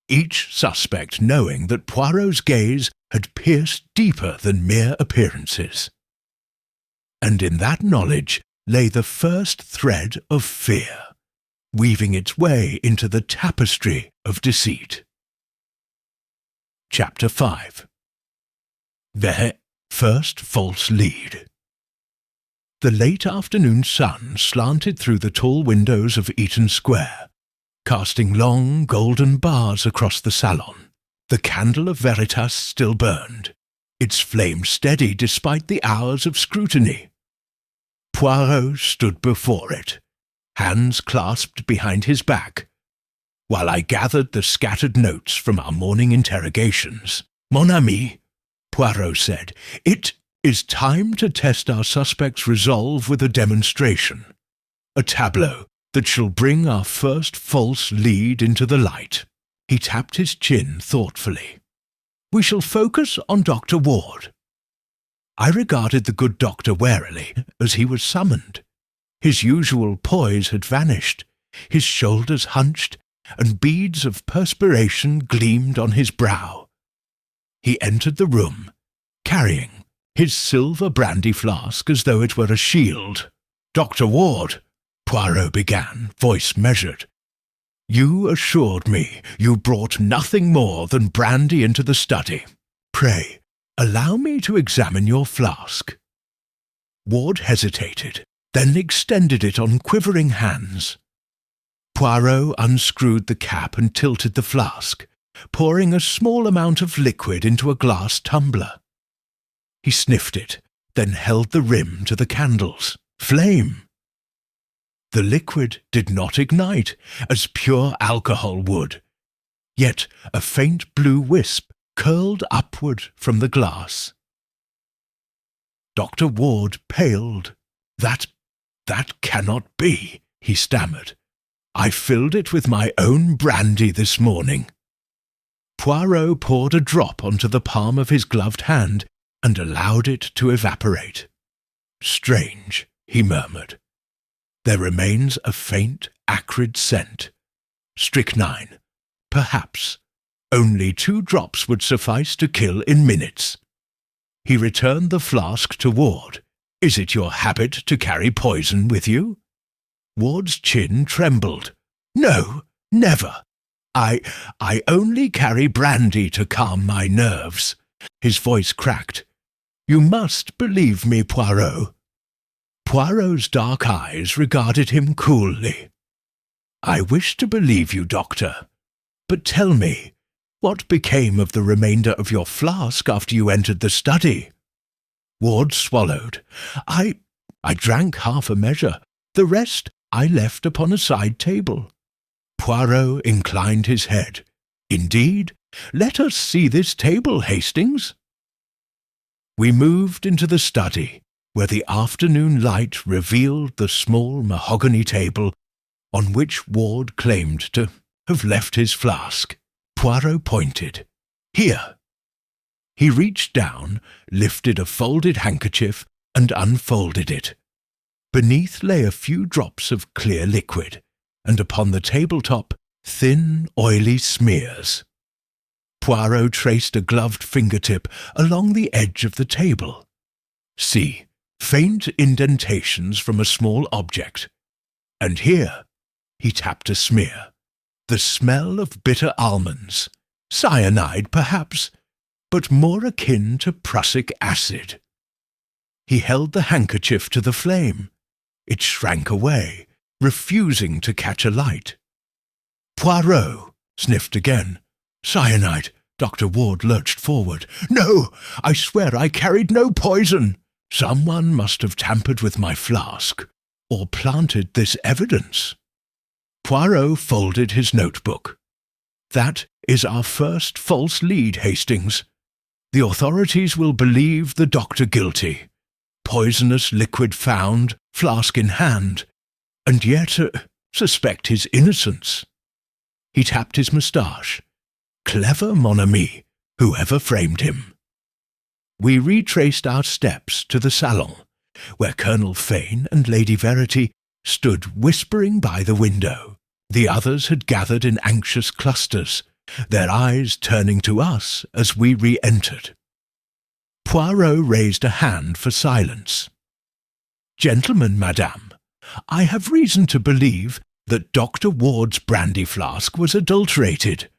each suspect knowing that Poirot's gaze had pierced deeper than mere appearances. And in that knowledge lay the first thread of fear, weaving its way into the tapestry of deceit. Chapter 5. The first false lead. The late afternoon sun slanted through the tall windows of Eaton Square, casting long golden bars across the salon. The candle of Veritas still burned, its flame steady despite the hours of scrutiny. Poirot stood before it, hands clasped behind his back, while I gathered the scattered notes from our morning interrogations. "Mon ami," Poirot said, "it is time to test our suspect's resolve with a demonstration, a tableau that shall bring our first false lead into the light." He tapped his chin thoughtfully. "We shall focus on Dr. Ward." I regarded the good doctor warily as he was summoned. His usual poise had vanished, his shoulders hunched, and beads of perspiration gleamed on his brow. He entered the room, carrying his silver brandy flask as though it were a shield. "Dr. Ward," Poirot began, voice measured, "you assured me you brought nothing more than brandy into the study. Pray, allow me to examine your flask." Ward hesitated, then extended it on quivering hands. Poirot unscrewed the cap and tilted the flask, pouring a small amount of liquid into a glass tumbler. He sniffed it, then held the rim to the candles. Flame! The liquid did not ignite, as pure alcohol would, yet a faint blue wisp curled upward from the glass. Dr. Ward paled. That cannot be," he stammered. "I filled it with my own brandy this morning." Poirot poured a drop onto the palm of his gloved hand and allowed it to evaporate. "Strange," he murmured. "There remains a faint, acrid scent. Strychnine, perhaps. Only 2 drops would suffice to kill in minutes." He returned the flask to Ward. "Is it your habit to carry poison with you?" Ward's chin trembled. "No, never. I only carry brandy to calm my nerves." His voice cracked. "You must believe me, Poirot." Poirot's dark eyes regarded him coolly. "I wish to believe you, Doctor. But tell me, What became of the remainder of your flask after you entered the study? Ward swallowed. I drank half a measure. The rest I left upon a side table. Poirot inclined his head. Indeed, let us see this table, Hastings. We moved into the study, where the afternoon light revealed the small mahogany table on which Ward claimed to have left his flask. Poirot pointed. Here. He reached down, lifted a folded handkerchief, and unfolded it. Beneath lay a few drops of clear liquid, and upon the tabletop thin, oily smears. Poirot traced a gloved fingertip along the edge of the table. See, faint indentations from a small object. And here, he tapped a smear. The smell of bitter almonds, cyanide perhaps, but more akin to prussic acid. He held the handkerchief to the flame. It shrank away, refusing to catch a light. Poirot sniffed again. Cyanide. Dr. Ward lurched forward. No, I swear I carried no poison. Someone must have tampered with my flask, or planted this evidence. Poirot folded his notebook. That is our first false lead, Hastings. The authorities will believe the doctor guilty. Poisonous liquid found, flask in hand, and yet suspect his innocence. He tapped his moustache. Clever mon ami, whoever framed him. We retraced our steps to the salon, where Colonel Fane and Lady Verity stood whispering by the window. The others had gathered in anxious clusters, their eyes turning to us as we re-entered. Poirot raised a hand for silence. Gentlemen, madame, I have reason to believe that Dr. Ward's brandy flask was adulterated,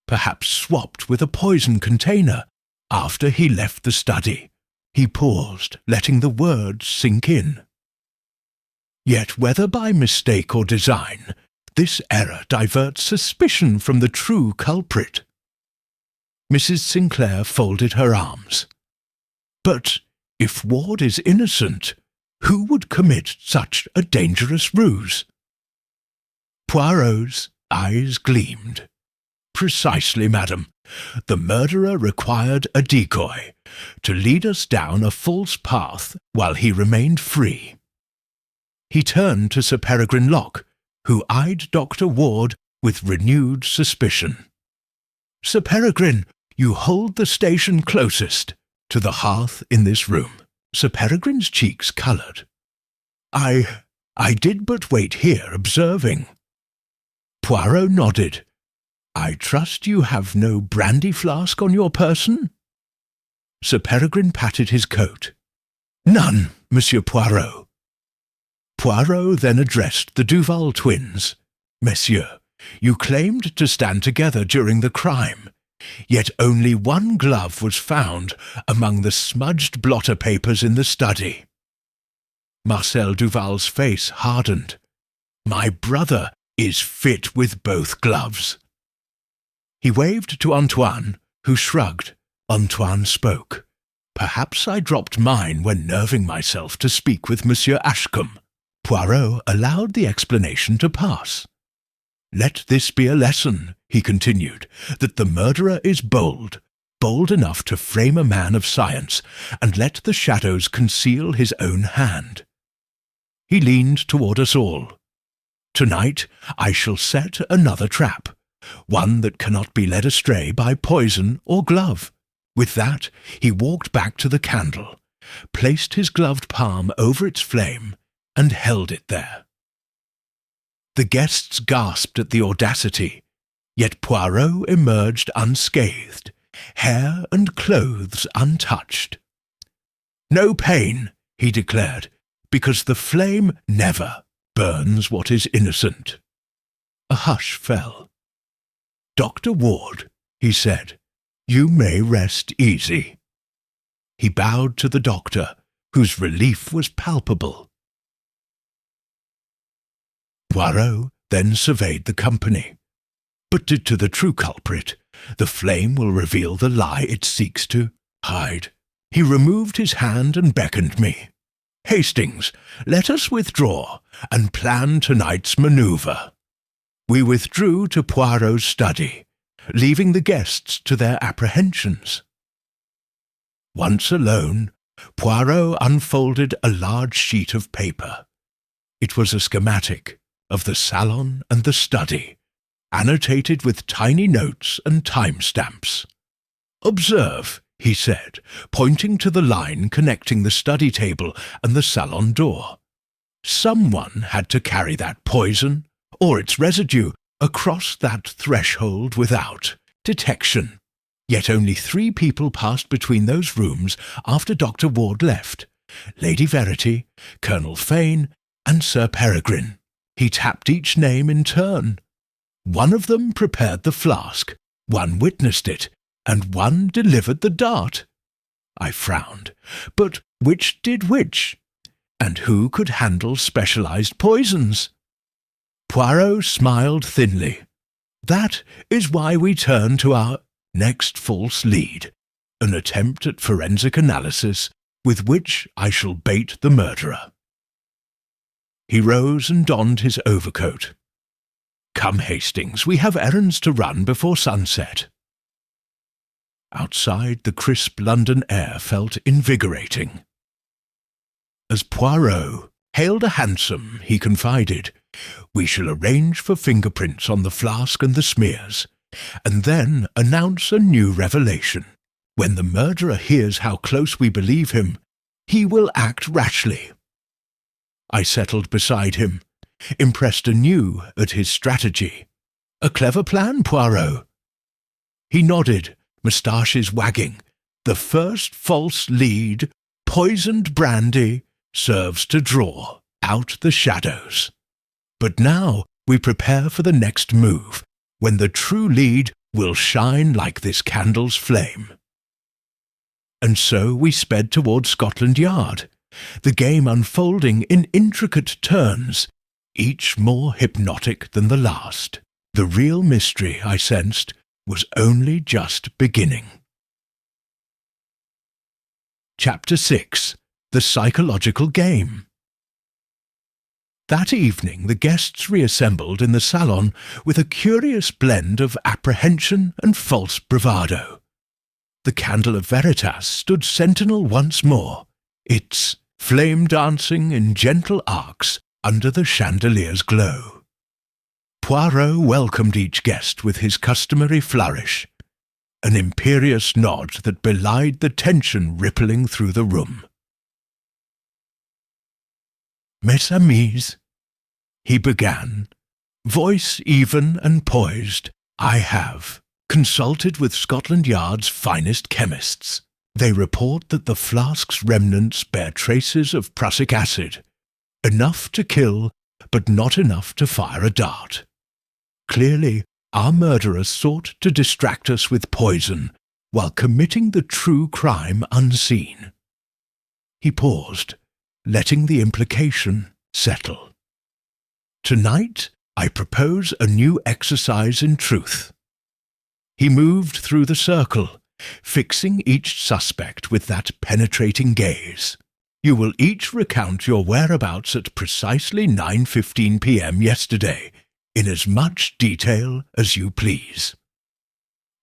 perhaps swapped with a poison container, after he left the study. He paused, letting the words sink in. Yet whether by mistake or design, this error diverts suspicion from the true culprit. Mrs. Sinclair folded her arms. But if Ward is innocent, who would commit such a dangerous ruse? Poirot's eyes gleamed. Precisely, madam. The murderer required a decoy, to lead us down a false path while he remained free. He turned to Sir Peregrine Locke, who eyed Dr. Ward with renewed suspicion. Sir Peregrine, you hold the station closest to the hearth in this room. Sir Peregrine's cheeks coloured. I did but wait here, observing. Poirot nodded. I trust you have no brandy flask on your person? Sir Peregrine patted his coat. None, Monsieur Poirot. Poirot then addressed the Duval twins. Messieurs, you claimed to stand together during the crime, yet only one glove was found among the smudged blotter papers in the study. Marcel Duval's face hardened. My brother is fit with both gloves. He waved to Antoine, who shrugged. Antoine spoke. Perhaps I dropped mine when nerving myself to speak with Monsieur Ashcombe. Poirot allowed the explanation to pass. Let this be a lesson, he continued, that the murderer is bold enough to frame a man of science, and let the shadows conceal his own hand. He leaned toward us all. Tonight I shall set another trap, one that cannot be led astray by poison or glove. With that, he walked back to the candle, placed his gloved palm over its flame, and held it there. The guests gasped at the audacity, yet Poirot emerged unscathed, hair and clothes untouched. No pain, he declared, because the flame never burns what is innocent. A hush fell. Dr. Ward, he said, you may rest easy. He bowed to the doctor, whose relief was palpable. Poirot then surveyed the company. But to the true culprit, The flame will reveal the lie it seeks to hide. He removed his hand and beckoned me. Hastings, let us withdraw and plan tonight's manoeuvre. We withdrew to Poirot's study, leaving the guests to their apprehensions. Once alone, Poirot unfolded a large sheet of paper. It was a schematic of the salon and the study, annotated with tiny notes and timestamps. "Observe," he said, pointing to the line connecting the study table and the salon door. "Someone had to carry that poison, or its residue, across that threshold without detection. Yet only 3 people passed between those rooms after Dr. Ward left: Lady Verity, Colonel Fane, and Sir Peregrine. He tapped each name in turn. One of them prepared the flask, one witnessed it, and one delivered the dart." I frowned. But which did which? And who could handle specialized poisons? Poirot smiled thinly. "That is why we turn to our next false lead, an attempt at forensic analysis with which I shall bait the murderer." He rose and donned his overcoat. "Come, Hastings, we have errands to run before sunset." Outside, the crisp London air felt invigorating. As Poirot hailed a hansom, he confided, "We shall arrange for fingerprints on the flask and the smears, and then announce a new revelation. When the murderer hears how close we believe him, he will act rashly." I settled beside him, impressed anew at his strategy. "A clever plan, Poirot." He nodded, moustaches wagging. "The first false lead, poisoned brandy, serves to draw out the shadows. But now we prepare for the next move, when the true lead will shine like this candle's flame." And so we sped toward Scotland Yard, the game unfolding in intricate turns, each more hypnotic than the last. The real mystery, I sensed, was only just beginning. Chapter 6. The Psychological Game. That evening the guests reassembled in the salon with a curious blend of apprehension and false bravado. The candle of Veritas stood sentinel once more, its flame dancing in gentle arcs under the chandelier's glow. Poirot welcomed each guest with his customary flourish, an imperious nod that belied the tension rippling through the room. "Mes amis," he began, voice even and poised, "I have consulted with Scotland Yard's finest chemists. They report that the flask's remnants bear traces of prussic acid, enough to kill, but not enough to fire a dart. Clearly, our murderer sought to distract us with poison while committing the true crime unseen." He paused, letting the implication settle. "Tonight, I propose a new exercise in truth." He moved through the circle, fixing each suspect with that penetrating gaze. "You will each recount your whereabouts at precisely 9:15 p.m. yesterday, in as much detail as you please."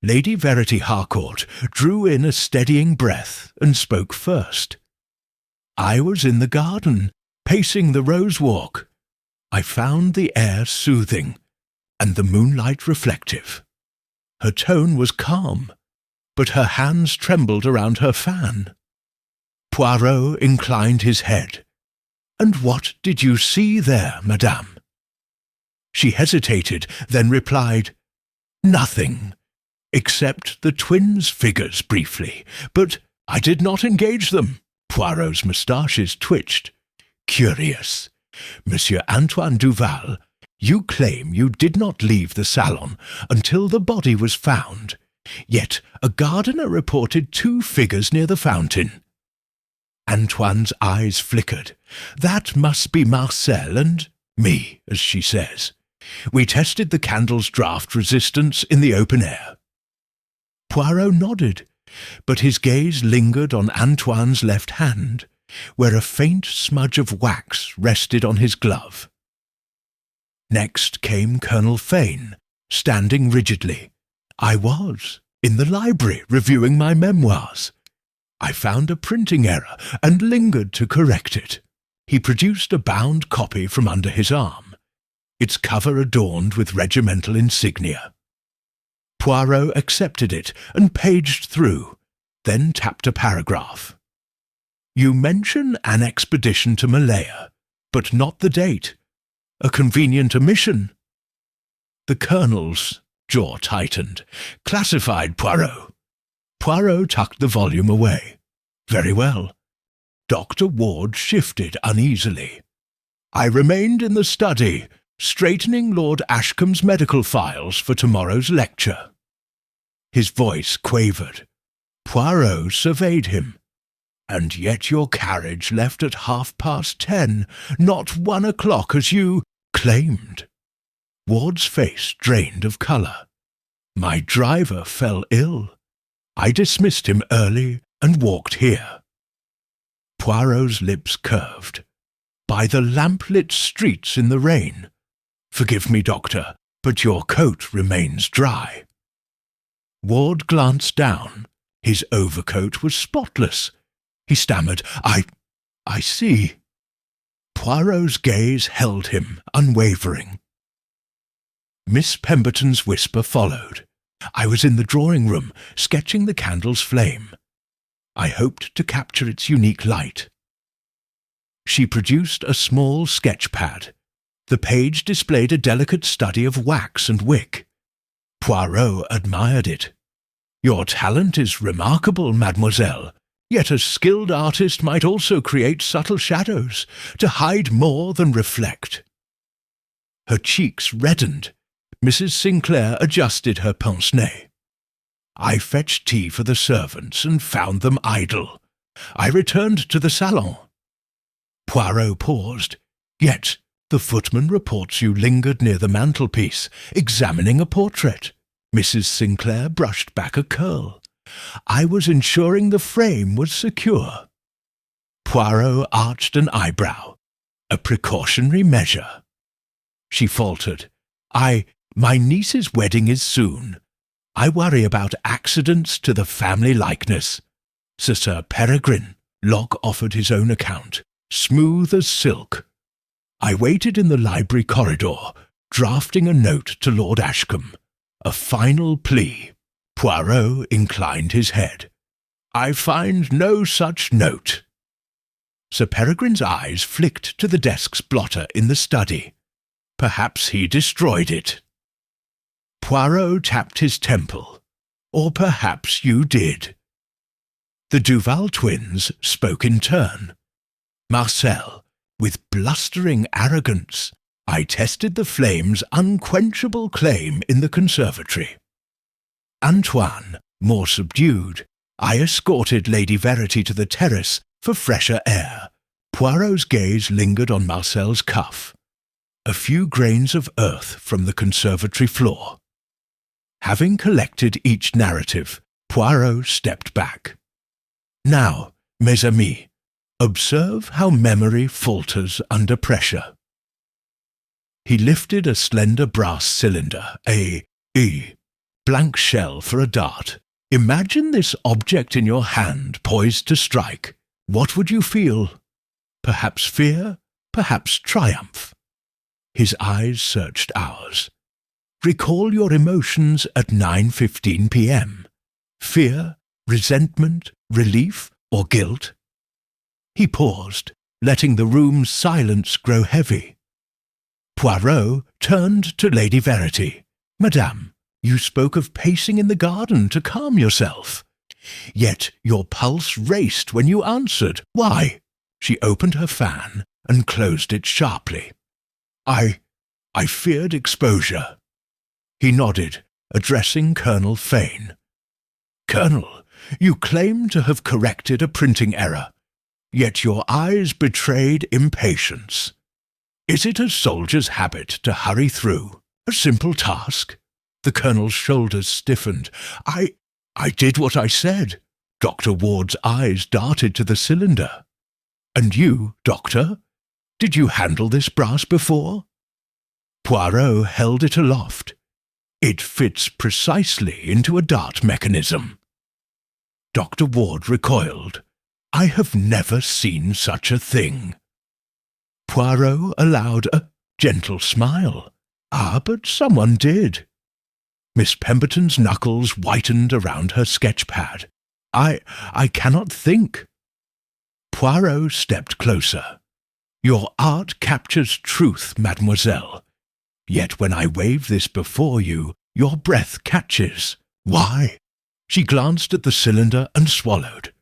Lady Verity Harcourt drew in a steadying breath and spoke first. "I was in the garden, pacing the rose walk. I found the air soothing, and the moonlight reflective. Her tone was calm, but her hands trembled around her fan." Poirot inclined his head. "And what did you see there, madame?" She hesitated, then replied, "Nothing, except the twins' figures briefly, but I did not engage them." Poirot's moustaches twitched. "Curious. Monsieur Antoine Duval, you claim you did not leave the salon until the body was found, yet a gardener reported 2 figures near the fountain." Antoine's eyes flickered. "That must be Marcel and me, as she says. We tested the candle's draught resistance in the open air. Poirot nodded, but his gaze lingered on Antoine's left hand, where a faint smudge of wax rested on his glove. Next came Colonel Fane, standing rigidly. I was in the library reviewing my memoirs. I found a printing error and lingered to correct it. He produced a bound copy from under his arm, its cover adorned with regimental insignia. Poirot accepted it and paged through, then tapped a paragraph. You mention an expedition to Malaya, but not the date. A convenient omission. The Colonel's jaw tightened. Classified, Poirot. Poirot tucked the volume away. Very well. Dr. Ward shifted uneasily. I remained in the study, straightening Lord Ashcombe's medical files for tomorrow's lecture. His voice quavered. Poirot surveyed him. And yet your carriage left at 10:30, not 1 o'clock as you claimed. Ward's face drained of colour. My driver fell ill. I dismissed him early and walked here. Poirot's lips curved. By the lamp-lit streets in the rain. Forgive me, Doctor, but your coat remains dry. Ward glanced down. His overcoat was spotless. He stammered, I see. Poirot's gaze held him, unwavering. Miss Pemberton's whisper followed. I was in the drawing-room, sketching the candle's flame. I hoped to capture its unique light. She produced a small sketch pad. The page displayed a delicate study of wax and wick. Poirot admired it. Your talent is remarkable, mademoiselle. Yet a skilled artist might also create subtle shadows, to hide more than reflect. Her cheeks reddened. Mrs. Sinclair adjusted her pince-nez. I fetched tea for the servants and found them idle. I returned to the salon. Poirot paused. Yet the footman reports you lingered near the mantelpiece, examining a portrait. Mrs. Sinclair brushed back a curl. I was ensuring the frame was secure. Poirot arched an eyebrow. A precautionary measure. She faltered. My niece's wedding is soon. I worry about accidents to the family likeness. Sir Peregrine, Locke offered his own account, smooth as silk. I waited in the library corridor, drafting a note to Lord Ashcombe, a final plea. Poirot inclined his head. I find no such note. Sir Peregrine's eyes flicked to the desk's blotter in the study. Perhaps he destroyed it. Poirot tapped his temple. Or perhaps you did. The Duval twins spoke in turn. Marcel, with blustering arrogance, I tested the flame's unquenchable claim in the conservatory. Antoine, more subdued, I escorted Lady Verity to the terrace for fresher air. Poirot's gaze lingered on Marcel's cuff. A few grains of earth from the conservatory floor. Having collected each narrative, Poirot stepped back. Now, mes amis, observe how memory falters under pressure. He lifted a slender brass cylinder, a blank shell for a dart. Imagine this object in your hand poised to strike. What would you feel? Perhaps fear, perhaps triumph. His eyes searched ours. Recall your emotions at 9:15 p.m. Fear, resentment, relief, or guilt? He paused, letting the room's silence grow heavy. Poirot turned to Lady Verity. Madame, you spoke of pacing in the garden to calm yourself. Yet your pulse raced when you answered. Why? She opened her fan and closed it sharply. I feared exposure. He nodded, addressing Colonel Fane. Colonel, you claim to have corrected a printing error, yet your eyes betrayed impatience. Is it a soldier's habit to hurry through? A simple task? The Colonel's shoulders stiffened. I did what I said. Dr. Ward's eyes darted to the cylinder. And you, Doctor? Did you handle this brass before? Poirot held it aloft. It fits precisely into a dart mechanism. Dr. Ward recoiled. I have never seen such a thing. Poirot allowed a gentle smile. Ah, but someone did. Miss Pemberton's knuckles whitened around her sketch-pad. I cannot think. Poirot stepped closer. Your art captures truth, mademoiselle. Yet when I wave this before you, your breath catches. Why? She glanced at the cylinder and swallowed.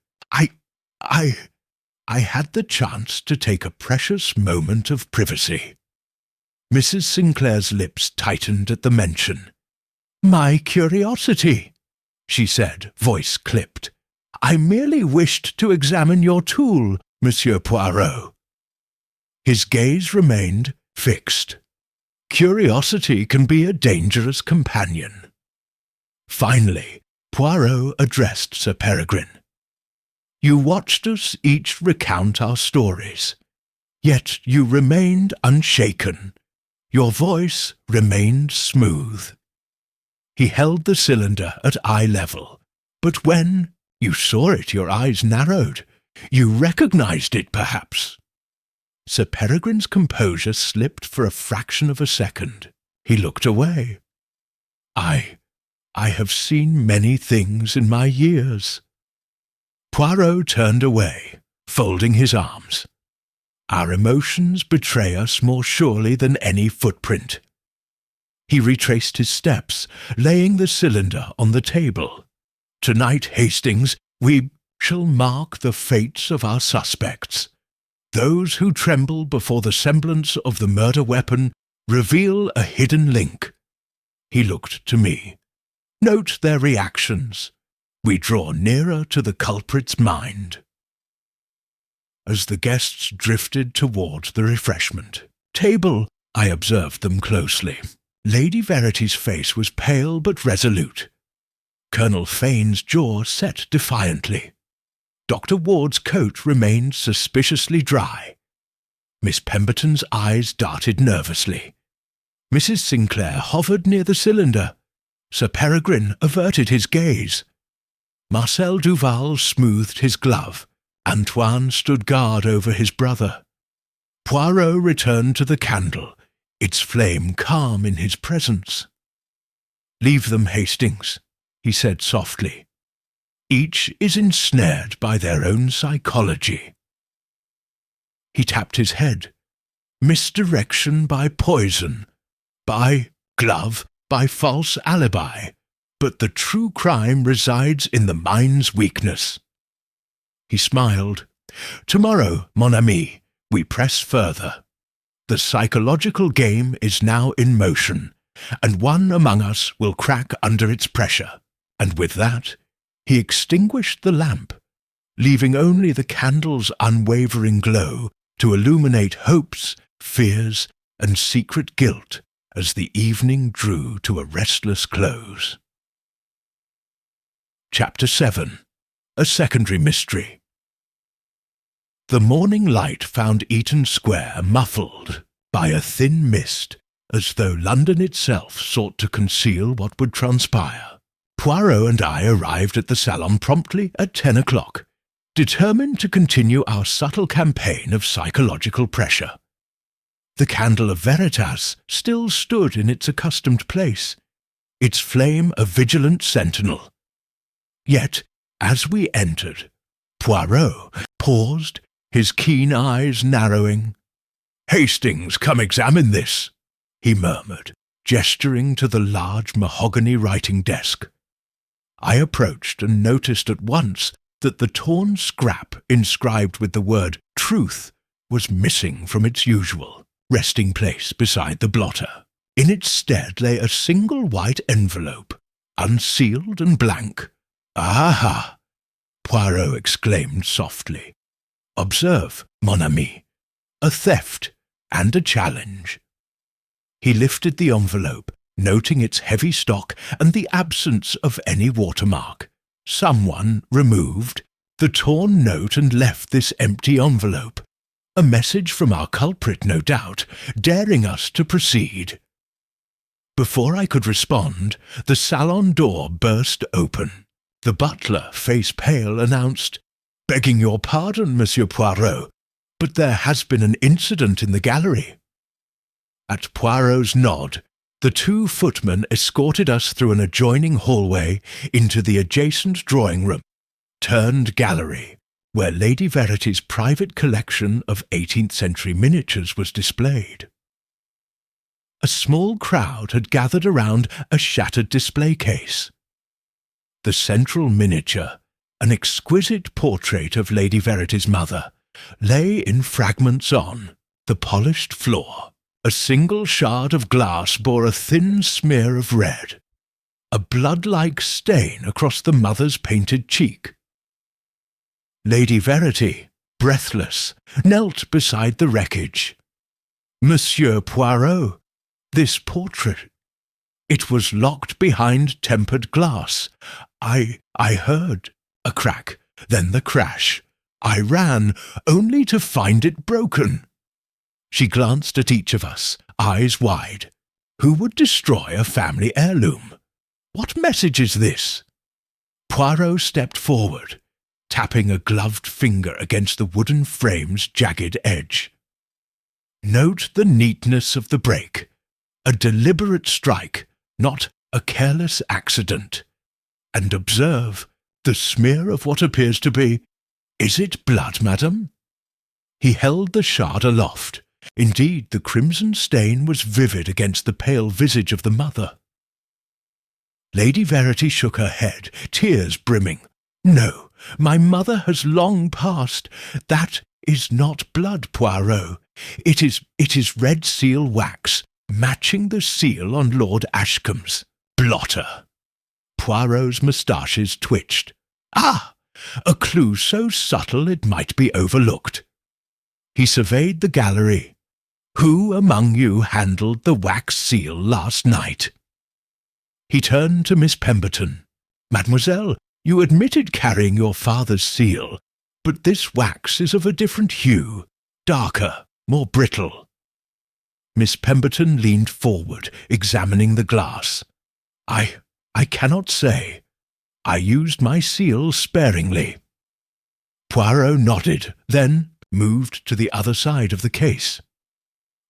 I had the chance to take a precious moment of privacy. Mrs. Sinclair's lips tightened at the mention. My curiosity, she said, voice clipped. I merely wished to examine your tool, Monsieur Poirot. His gaze remained fixed. Curiosity can be a dangerous companion. Finally, Poirot addressed Sir Peregrine. You watched us each recount our stories, yet you remained unshaken. Your voice remained smooth. He held the cylinder at eye level, but when you saw it, your eyes narrowed. You recognized it, perhaps. Sir Peregrine's composure slipped for a fraction of a second. He looked away. I have seen many things in my years. Poirot turned away, folding his arms. Our emotions betray us more surely than any footprint. He retraced his steps, laying the cylinder on the table. Tonight, Hastings, we shall mark the fates of our suspects. Those who tremble before the semblance of the murder weapon reveal a hidden link. He looked to me. Note their reactions. We draw nearer to the culprit's mind. As the guests drifted toward the refreshment table, I observed them closely. Lady Verity's face was pale but resolute. Colonel Fane's jaw set defiantly. Dr. Ward's coat remained suspiciously dry. Miss Pemberton's eyes darted nervously. Mrs. Sinclair hovered near the cylinder. Sir Peregrine averted his gaze. Marcel Duval smoothed his glove. Antoine stood guard over his brother. Poirot returned to the candle, its flame calm in his presence. Leave them, Hastings, he said softly. Each is ensnared by their own psychology. He tapped his head. Misdirection by poison, by glove, by false alibi, but the true crime resides in the mind's weakness. He smiled. Tomorrow, mon ami, we press further. The psychological game is now in motion, and one among us will crack under its pressure. And with that, he extinguished the lamp, leaving only the candle's unwavering glow to illuminate hopes, fears, and secret guilt as the evening drew to a restless close. Chapter 7. A Secondary Mystery. The morning light found Eaton Square muffled by a thin mist, as though London itself sought to conceal what would transpire. Poirot and I arrived at the salon promptly at 10 o'clock, determined to continue our subtle campaign of psychological pressure. The candle of Veritas still stood in its accustomed place, its flame a vigilant sentinel. Yet, as we entered, Poirot paused, his keen eyes narrowing. "Hastings, come examine this," he murmured, gesturing to the large mahogany writing desk. I approached and noticed at once that the torn scrap inscribed with the word truth was missing from its usual resting place beside the blotter. In its stead lay a single white envelope, unsealed and blank. "Aha!" Poirot exclaimed softly. "Observe, mon ami, a theft and a challenge." He lifted the envelope, noting its heavy stock and the absence of any watermark. Someone removed the torn note and left this empty envelope. A message from our culprit, no doubt, daring us to proceed. Before I could respond, the salon door burst open. The butler, face pale, announced, "Begging your pardon, Monsieur Poirot, but there has been an incident in the gallery." At Poirot's nod, the two footmen escorted us through an adjoining hallway into the adjacent drawing-room, turned gallery, where Lady Verity's private collection of 18th-century miniatures was displayed. A small crowd had gathered around a shattered display case. The central miniature, an exquisite portrait of Lady Verity's mother, lay in fragments on the polished floor. A single shard of glass bore a thin smear of red, a blood-like stain across the mother's painted cheek. Lady Verity, breathless, knelt beside the wreckage. "Monsieur Poirot, this portrait, it was locked behind tempered glass. I heard a crack, then the crash. I ran, only to find it broken." She glanced at each of us, eyes wide. Who would destroy a family heirloom? What message is this? Poirot stepped forward, tapping a gloved finger against the wooden frame's jagged edge. "Note the neatness of the break. A deliberate strike, not a careless accident. And observe the smear of what appears to be— Is it blood, madam?" He held the shard aloft. Indeed, the crimson stain was vivid against the pale visage of the mother. Lady Verity shook her head, tears brimming. "No, my mother has long passed. That is not blood, Poirot. It is red seal wax, matching the seal on Lord Ashcombe's blotter." Poirot's moustaches twitched. "Ah! A clue so subtle it might be overlooked." He surveyed the gallery. "Who among you handled the wax seal last night?" He turned to Miss Pemberton. "Mademoiselle, you admitted carrying your father's seal, but this wax is of a different hue, darker, more brittle." Miss Pemberton leaned forward, examining the glass. I cannot say. I used my seal sparingly." Poirot nodded, then moved to the other side of the case.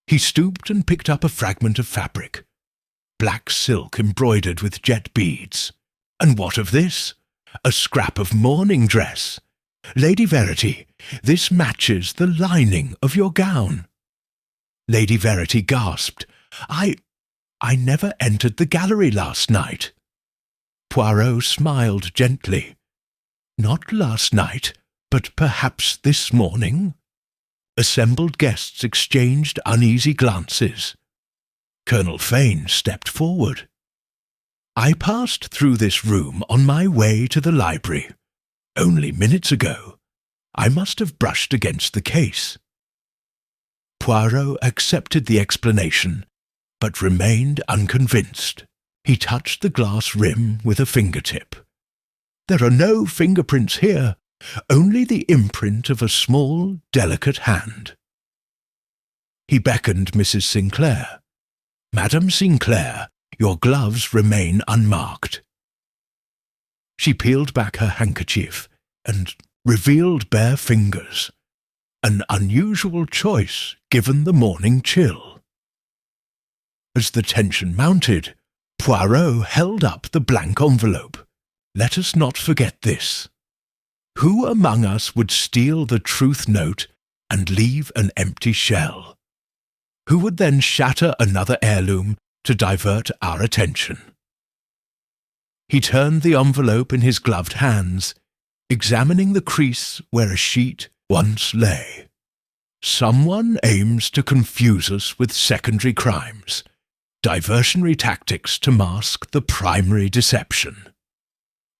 He stooped and picked up a fragment of fabric. Black silk embroidered with jet beads. And what of this? A scrap of mourning dress. "Lady Verity, this matches the lining of your gown." Lady Verity gasped. I never entered the gallery last night." Poirot smiled gently. "Not last night, but perhaps this morning?" Assembled guests exchanged uneasy glances. Colonel Fane stepped forward. "I passed through this room on my way to the library. Only minutes ago. I must have brushed against the case." Poirot accepted the explanation, but remained unconvinced. He touched the glass rim with a fingertip. "There are no fingerprints here, only the imprint of a small, delicate hand." He beckoned Mrs. Sinclair. "Madame Sinclair, your gloves remain unmarked." She peeled back her handkerchief and revealed bare fingers, an unusual choice given the morning chill. As the tension mounted, Poirot held up the blank envelope. "Let us not forget this. Who among us would steal the truth note and leave an empty shell? Who would then shatter another heirloom to divert our attention?" He turned the envelope in his gloved hands, examining the crease where a sheet once lay. "Someone aims to confuse us with secondary crimes, diversionary tactics to mask the primary deception."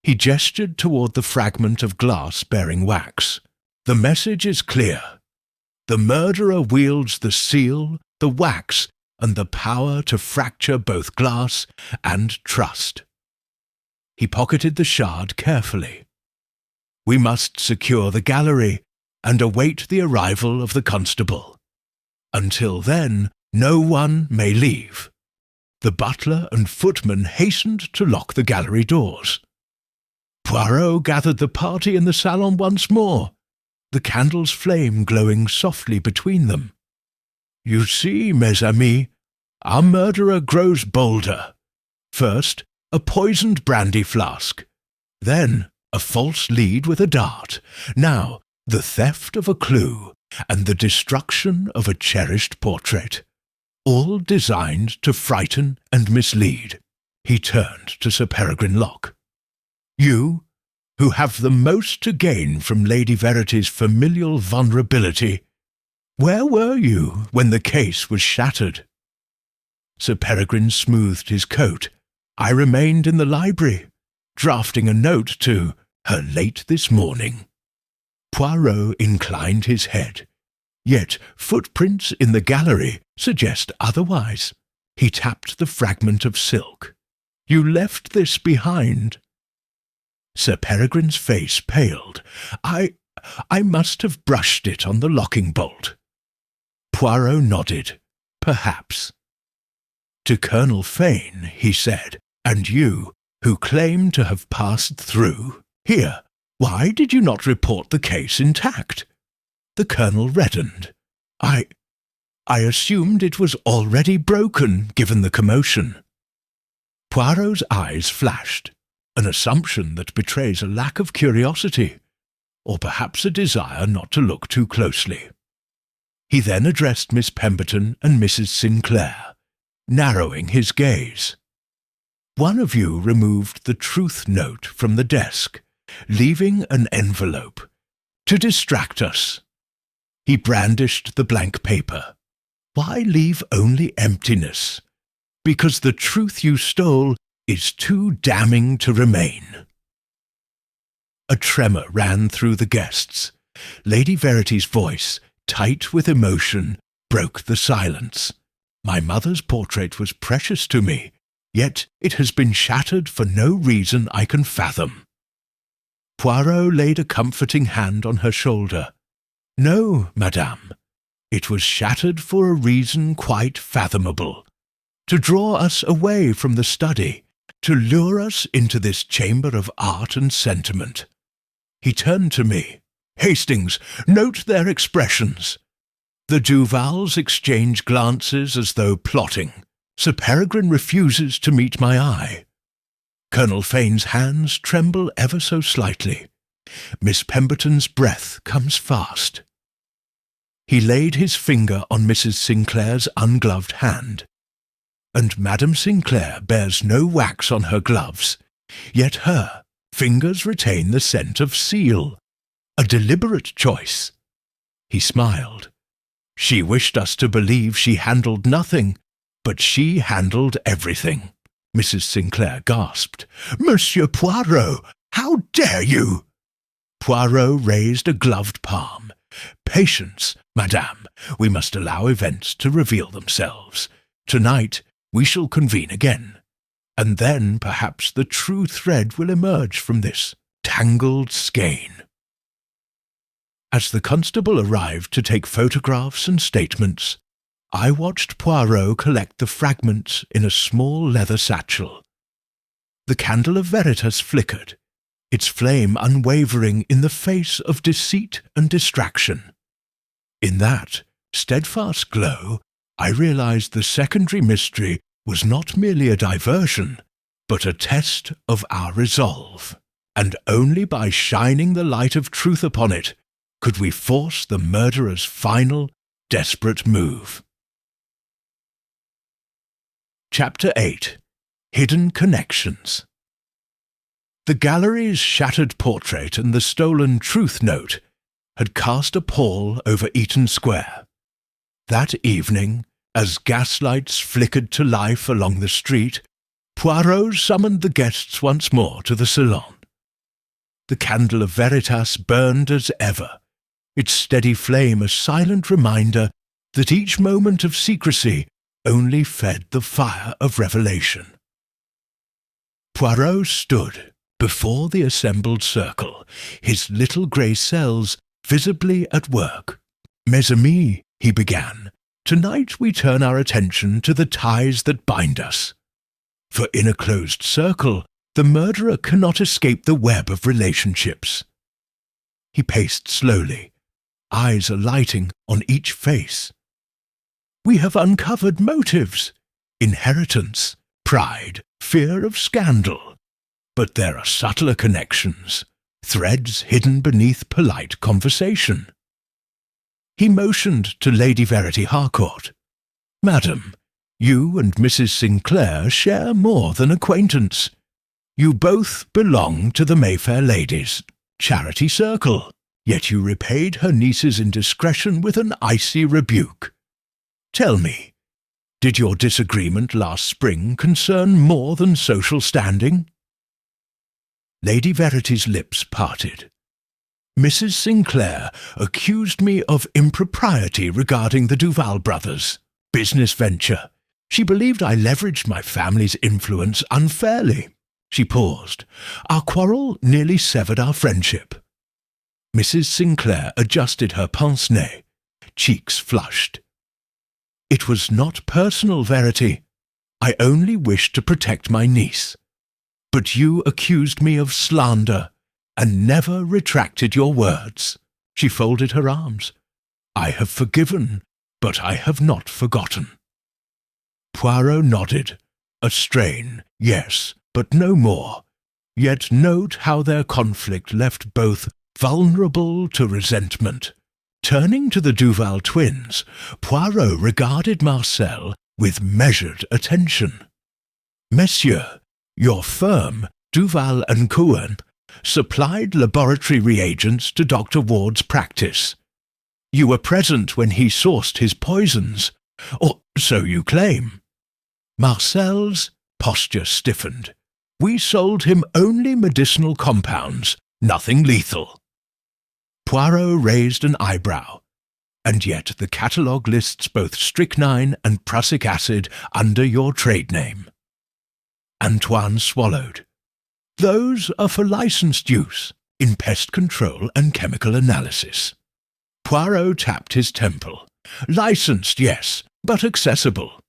He gestured toward the fragment of glass bearing wax. "The message is clear. The murderer wields the seal, the wax, and the power to fracture both glass and trust." He pocketed the shard carefully. "We must secure the gallery and await the arrival of the constable. Until then, no one may leave." The butler and footman hastened to lock the gallery doors. Poirot gathered the party in the salon once more, the candle's flame glowing softly between them. "You see, mes amis, our murderer grows bolder. First, a poisoned brandy flask, then a false lead with a dart, now the theft of a clue, and the destruction of a cherished portrait, all designed to frighten and mislead." He turned to Sir Peregrine Locke. "You, who have the most to gain from Lady Verity's familial vulnerability, where were you when the case was shattered?" Sir Peregrine smoothed his coat. "I remained in the library, drafting a note to her late this morning." Poirot inclined his head. "Yet footprints in the gallery suggest otherwise." He tapped the fragment of silk. "You left this behind." Sir Peregrine's face paled. I must have brushed it on the locking bolt." Poirot nodded. "Perhaps." To Colonel Fane he said, "And you, who claim to have passed through, here, why did you not report the case intact?" The Colonel reddened. I assumed it was already broken, given the commotion." Poirot's eyes flashed, an assumption that betrays a lack of curiosity, or perhaps a desire not to look too closely. He then addressed Miss Pemberton and Mrs. Sinclair, narrowing his gaze. "One of you removed the truth note from the desk, leaving an envelope, to distract us." He brandished the blank paper. "Why leave only emptiness? Because the truth you stole is too damning to remain." A tremor ran through the guests. Lady Verity's voice, tight with emotion, broke the silence. "My mother's portrait was precious to me, yet it has been shattered for no reason I can fathom." Poirot laid a comforting hand on her shoulder. "No, madame, it was shattered for a reason quite fathomable. To draw us away from the study, to lure us into this chamber of art and sentiment." He turned to me. "Hastings, note their expressions." The Duvals exchange glances as though plotting. Sir Peregrine refuses to meet my eye. Colonel Fane's hands tremble ever so slightly. Miss Pemberton's breath comes fast. He laid his finger on Mrs. Sinclair's ungloved hand. And Madame Sinclair bears no wax on her gloves, yet her fingers retain the scent of seal. A deliberate choice. He smiled. "She wished us to believe she handled nothing, but she handled everything." Mrs. Sinclair gasped. "Monsieur Poirot, how dare you?" Poirot raised a gloved palm. "Patience, madame. We must allow events to reveal themselves. Tonight we shall convene again, and then perhaps the true thread will emerge from this tangled skein." As the constable arrived to take photographs and statements, I watched Poirot collect the fragments in a small leather satchel. The candle of Veritas flickered, its flame unwavering in the face of deceit and distraction. In that steadfast glow, I realized the secondary mystery was not merely a diversion, but a test of our resolve, and only by shining the light of truth upon it could we force the murderer's final, desperate move. Chapter 8. Hidden Connections. The gallery's shattered portrait and the stolen truth note had cast a pall over Eaton Square. That evening, as gaslights flickered to life along the street, Poirot summoned the guests once more to the salon. The candle of Veritas burned as ever, its steady flame a silent reminder that each moment of secrecy only fed the fire of revelation. Poirot stood before the assembled circle, his little grey cells visibly at work. "Mes amis," he began, "tonight we turn our attention to the ties that bind us. For in a closed circle, the murderer cannot escape the web of relationships." He paced slowly, eyes alighting on each face. "We have uncovered motives, inheritance, pride, fear of scandal. But there are subtler connections, threads hidden beneath polite conversation." He motioned to Lady Verity Harcourt. "Madam, you and Mrs. Sinclair share more than acquaintance. You both belong to the Mayfair Ladies' Charity Circle, yet you repaid her niece's indiscretion with an icy rebuke. Tell me, did your disagreement last spring concern more than social standing?" Lady Verity's lips parted. "Mrs. Sinclair accused me of impropriety regarding the Duval brothers' business venture. She believed I leveraged my family's influence unfairly." She paused. "Our quarrel nearly severed our friendship." Mrs. Sinclair adjusted her pince-nez, cheeks flushed. "It was not personal, Verity. I only wished to protect my niece. But you accused me of slander, and never retracted your words." She folded her arms. "I have forgiven, but I have not forgotten." Poirot nodded. A strain, yes, but no more. Yet note how their conflict left both vulnerable to resentment. Turning to the Duval twins, Poirot regarded Marcel with measured attention. "Messieurs, your firm, Duval and Cohen, supplied laboratory reagents to Dr. Ward's practice. You were present when he sourced his poisons, or so you claim." Marcel's posture stiffened. "We sold him only medicinal compounds, nothing lethal." Poirot raised an eyebrow. "And yet the catalogue lists both strychnine and prussic acid under your trade name." Antoine swallowed. "Those are for licensed use, in pest control and chemical analysis." Poirot tapped his temple. "Licensed, yes, but accessible."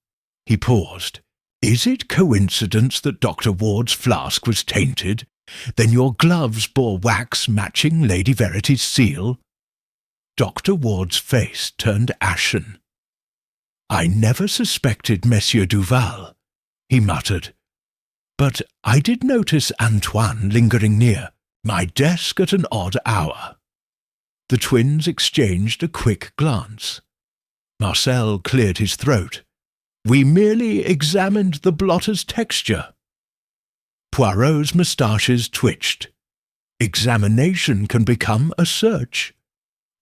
He paused. "Is it coincidence that Dr. Ward's flask was tainted? Then your gloves bore wax matching Lady Verity's seal?" Dr. Ward's face turned ashen. "I never suspected Monsieur Duval," he muttered. "But I did notice Antoine lingering near my desk at an odd hour." The twins exchanged a quick glance. Marcel cleared his throat. "We merely examined the blotter's texture." Poirot's moustaches twitched. "Examination can become a search.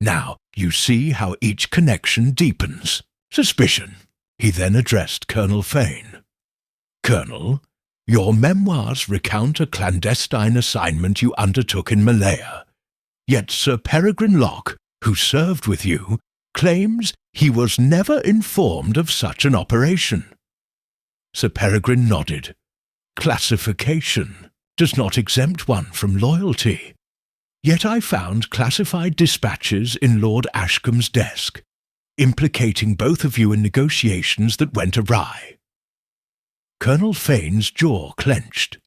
Now you see how each connection deepens. Suspicion." He then addressed Colonel Fane. "Colonel, your memoirs recount a clandestine assignment you undertook in Malaya. Yet Sir Peregrine Locke, who served with you, claims he was never informed of such an operation." Sir Peregrine nodded. "Classification does not exempt one from loyalty. Yet I found classified dispatches in Lord Ashcombe's desk, implicating both of you in negotiations that went awry." Colonel Fane's jaw clenched.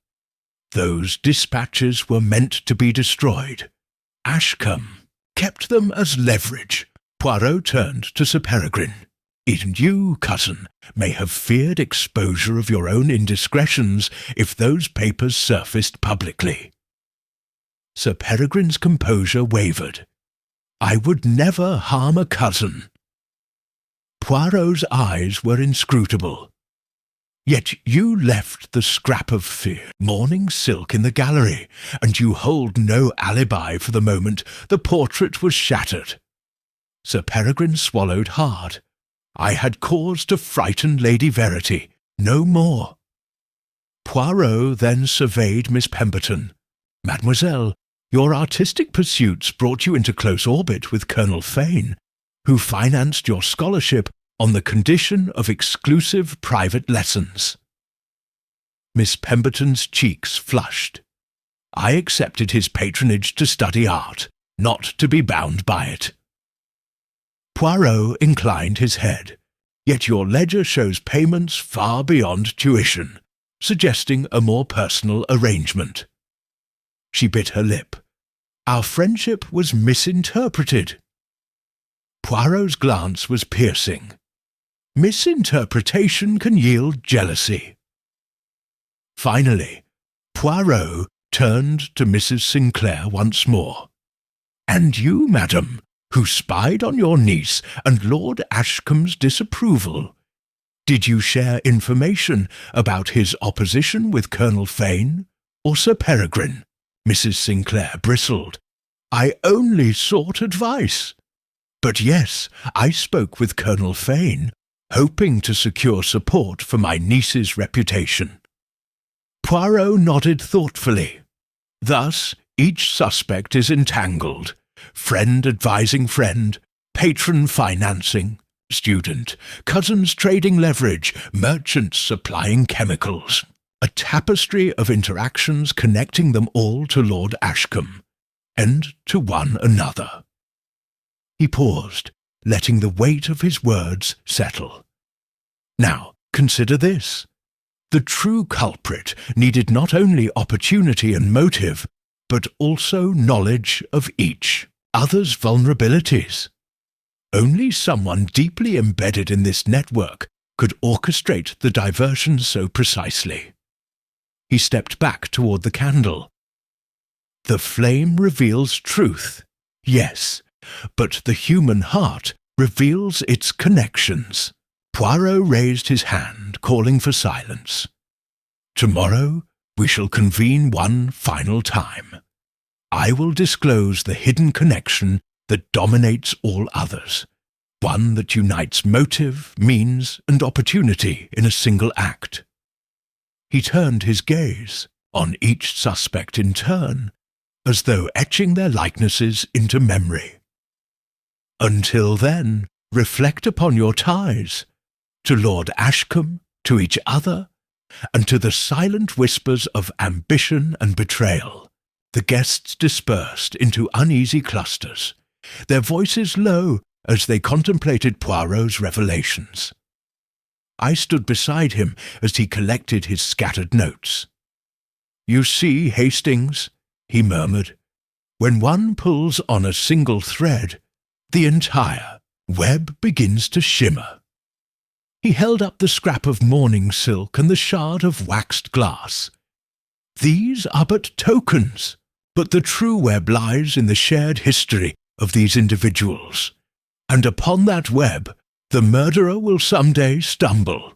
"Those dispatches were meant to be destroyed. Ashcombe kept them as leverage." Poirot turned to Sir Peregrine. "Even you, cousin, may have feared exposure of your own indiscretions if those papers surfaced publicly." Sir Peregrine's composure wavered. "I would never harm a cousin." Poirot's eyes were inscrutable. "Yet you left the scrap of fear, morning silk in the gallery, and you hold no alibi for the moment the portrait was shattered." Sir Peregrine swallowed hard. "I had cause to frighten Lady Verity, no more." Poirot then surveyed Miss Pemberton. "Mademoiselle, your artistic pursuits brought you into close orbit with Colonel Fane, who financed your scholarship on the condition of exclusive private lessons." Miss Pemberton's cheeks flushed. I accepted his patronage to study art, not to be bound by it. Poirot inclined his head. Yet your ledger shows payments far beyond tuition, suggesting a more personal arrangement. She bit her lip. Our friendship was misinterpreted. Poirot's glance was piercing. Misinterpretation can yield jealousy. Finally, Poirot turned to Mrs. Sinclair once more. And you, madam, who spied on your niece and Lord Ashcombe's disapproval, did you share information about his opposition with Colonel Fane or Sir Peregrine? Mrs. Sinclair bristled. I only sought advice. But yes, I spoke with Colonel Fane, hoping to secure support for my niece's reputation. Poirot nodded thoughtfully. Thus, each suspect is entangled. Friend advising friend, patron financing student, cousins trading leverage, merchants supplying chemicals. A tapestry of interactions connecting them all to Lord Ashcombe, and to one another. He paused, letting the weight of his words settle. Now, consider this. The true culprit needed not only opportunity and motive, but also knowledge of each other's vulnerabilities. Only someone deeply embedded in this network could orchestrate the diversion so precisely. He stepped back toward the candle. The flame reveals truth, yes, but the human heart reveals its connections. Poirot raised his hand, calling for silence. Tomorrow we shall convene one final time. I will disclose the hidden connection that dominates all others, one that unites motive, means, and opportunity in a single act. He turned his gaze on each suspect in turn, as though etching their likenesses into memory. Until then, reflect upon your ties, to Lord Ashcombe, to each other, and to the silent whispers of ambition and betrayal. The guests dispersed into uneasy clusters, their voices low as they contemplated Poirot's revelations. I stood beside him as he collected his scattered notes. You see, Hastings, he murmured, when one pulls on a single thread, the entire web begins to shimmer. He held up the scrap of mourning silk and the shard of waxed glass. These are but tokens, but the true web lies in the shared history of these individuals, and upon that web the murderer will someday stumble.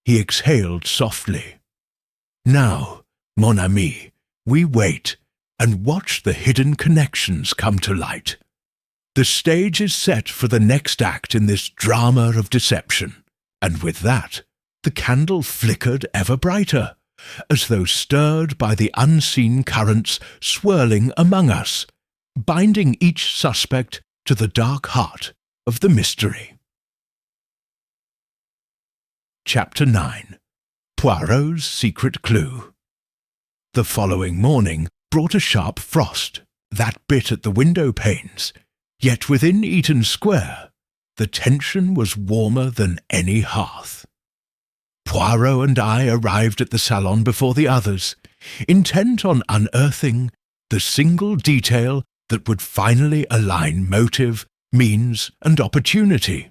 He exhaled softly. Now, mon ami, we wait and watch the hidden connections come to light. The stage is set for the next act in this drama of deception, and with that, the candle flickered ever brighter, as though stirred by the unseen currents swirling among us, binding each suspect to the dark heart of the mystery. Chapter 9. Poirot's Secret Clue. The following morning brought a sharp frost that bit at the window panes, yet within Eaton Square the tension was warmer than any hearth. Poirot and I arrived at the salon before the others, intent on unearthing the single detail that would finally align motive, means, and opportunity.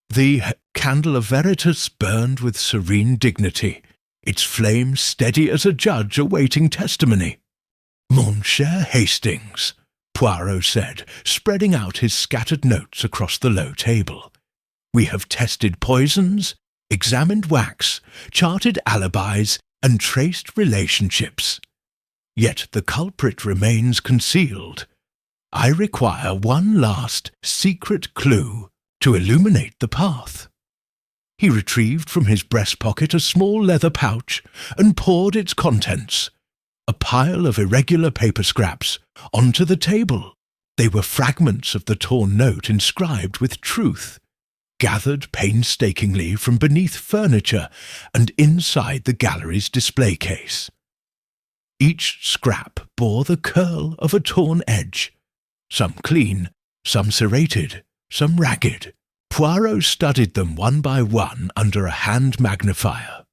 The candle of Veritas burned with serene dignity, its flame steady as a judge awaiting testimony. Mon cher Hastings, Poirot said, spreading out his scattered notes across the low table. We have tested poisons, examined wax, charted alibis, and traced relationships. Yet the culprit remains concealed. I require one last secret clue to illuminate the path. He retrieved from his breast pocket a small leather pouch and poured its contents, a pile of irregular paper scraps, onto the table. They were fragments of the torn note inscribed with truth. gathered painstakingly from beneath furniture and inside the gallery's display case. Each scrap bore the curl of a torn edge, some clean, some serrated, some ragged. Poirot studied them one by one under a hand magnifier.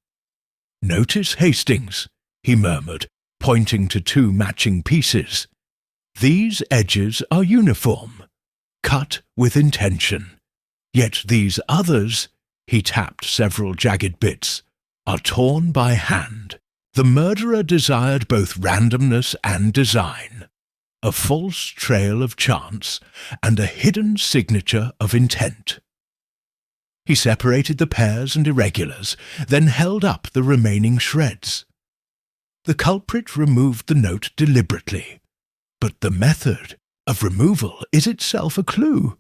"Notice, Hastings," he murmured, pointing to 2 matching pieces. "These edges are uniform, cut with intention. Yet these others," he tapped several jagged bits, "are torn by hand. The murderer desired both randomness and design, a false trail of chance and a hidden signature of intent." He separated the pairs and irregulars, then held up the remaining shreds. "The culprit removed the note deliberately, but the method of removal is itself a clue.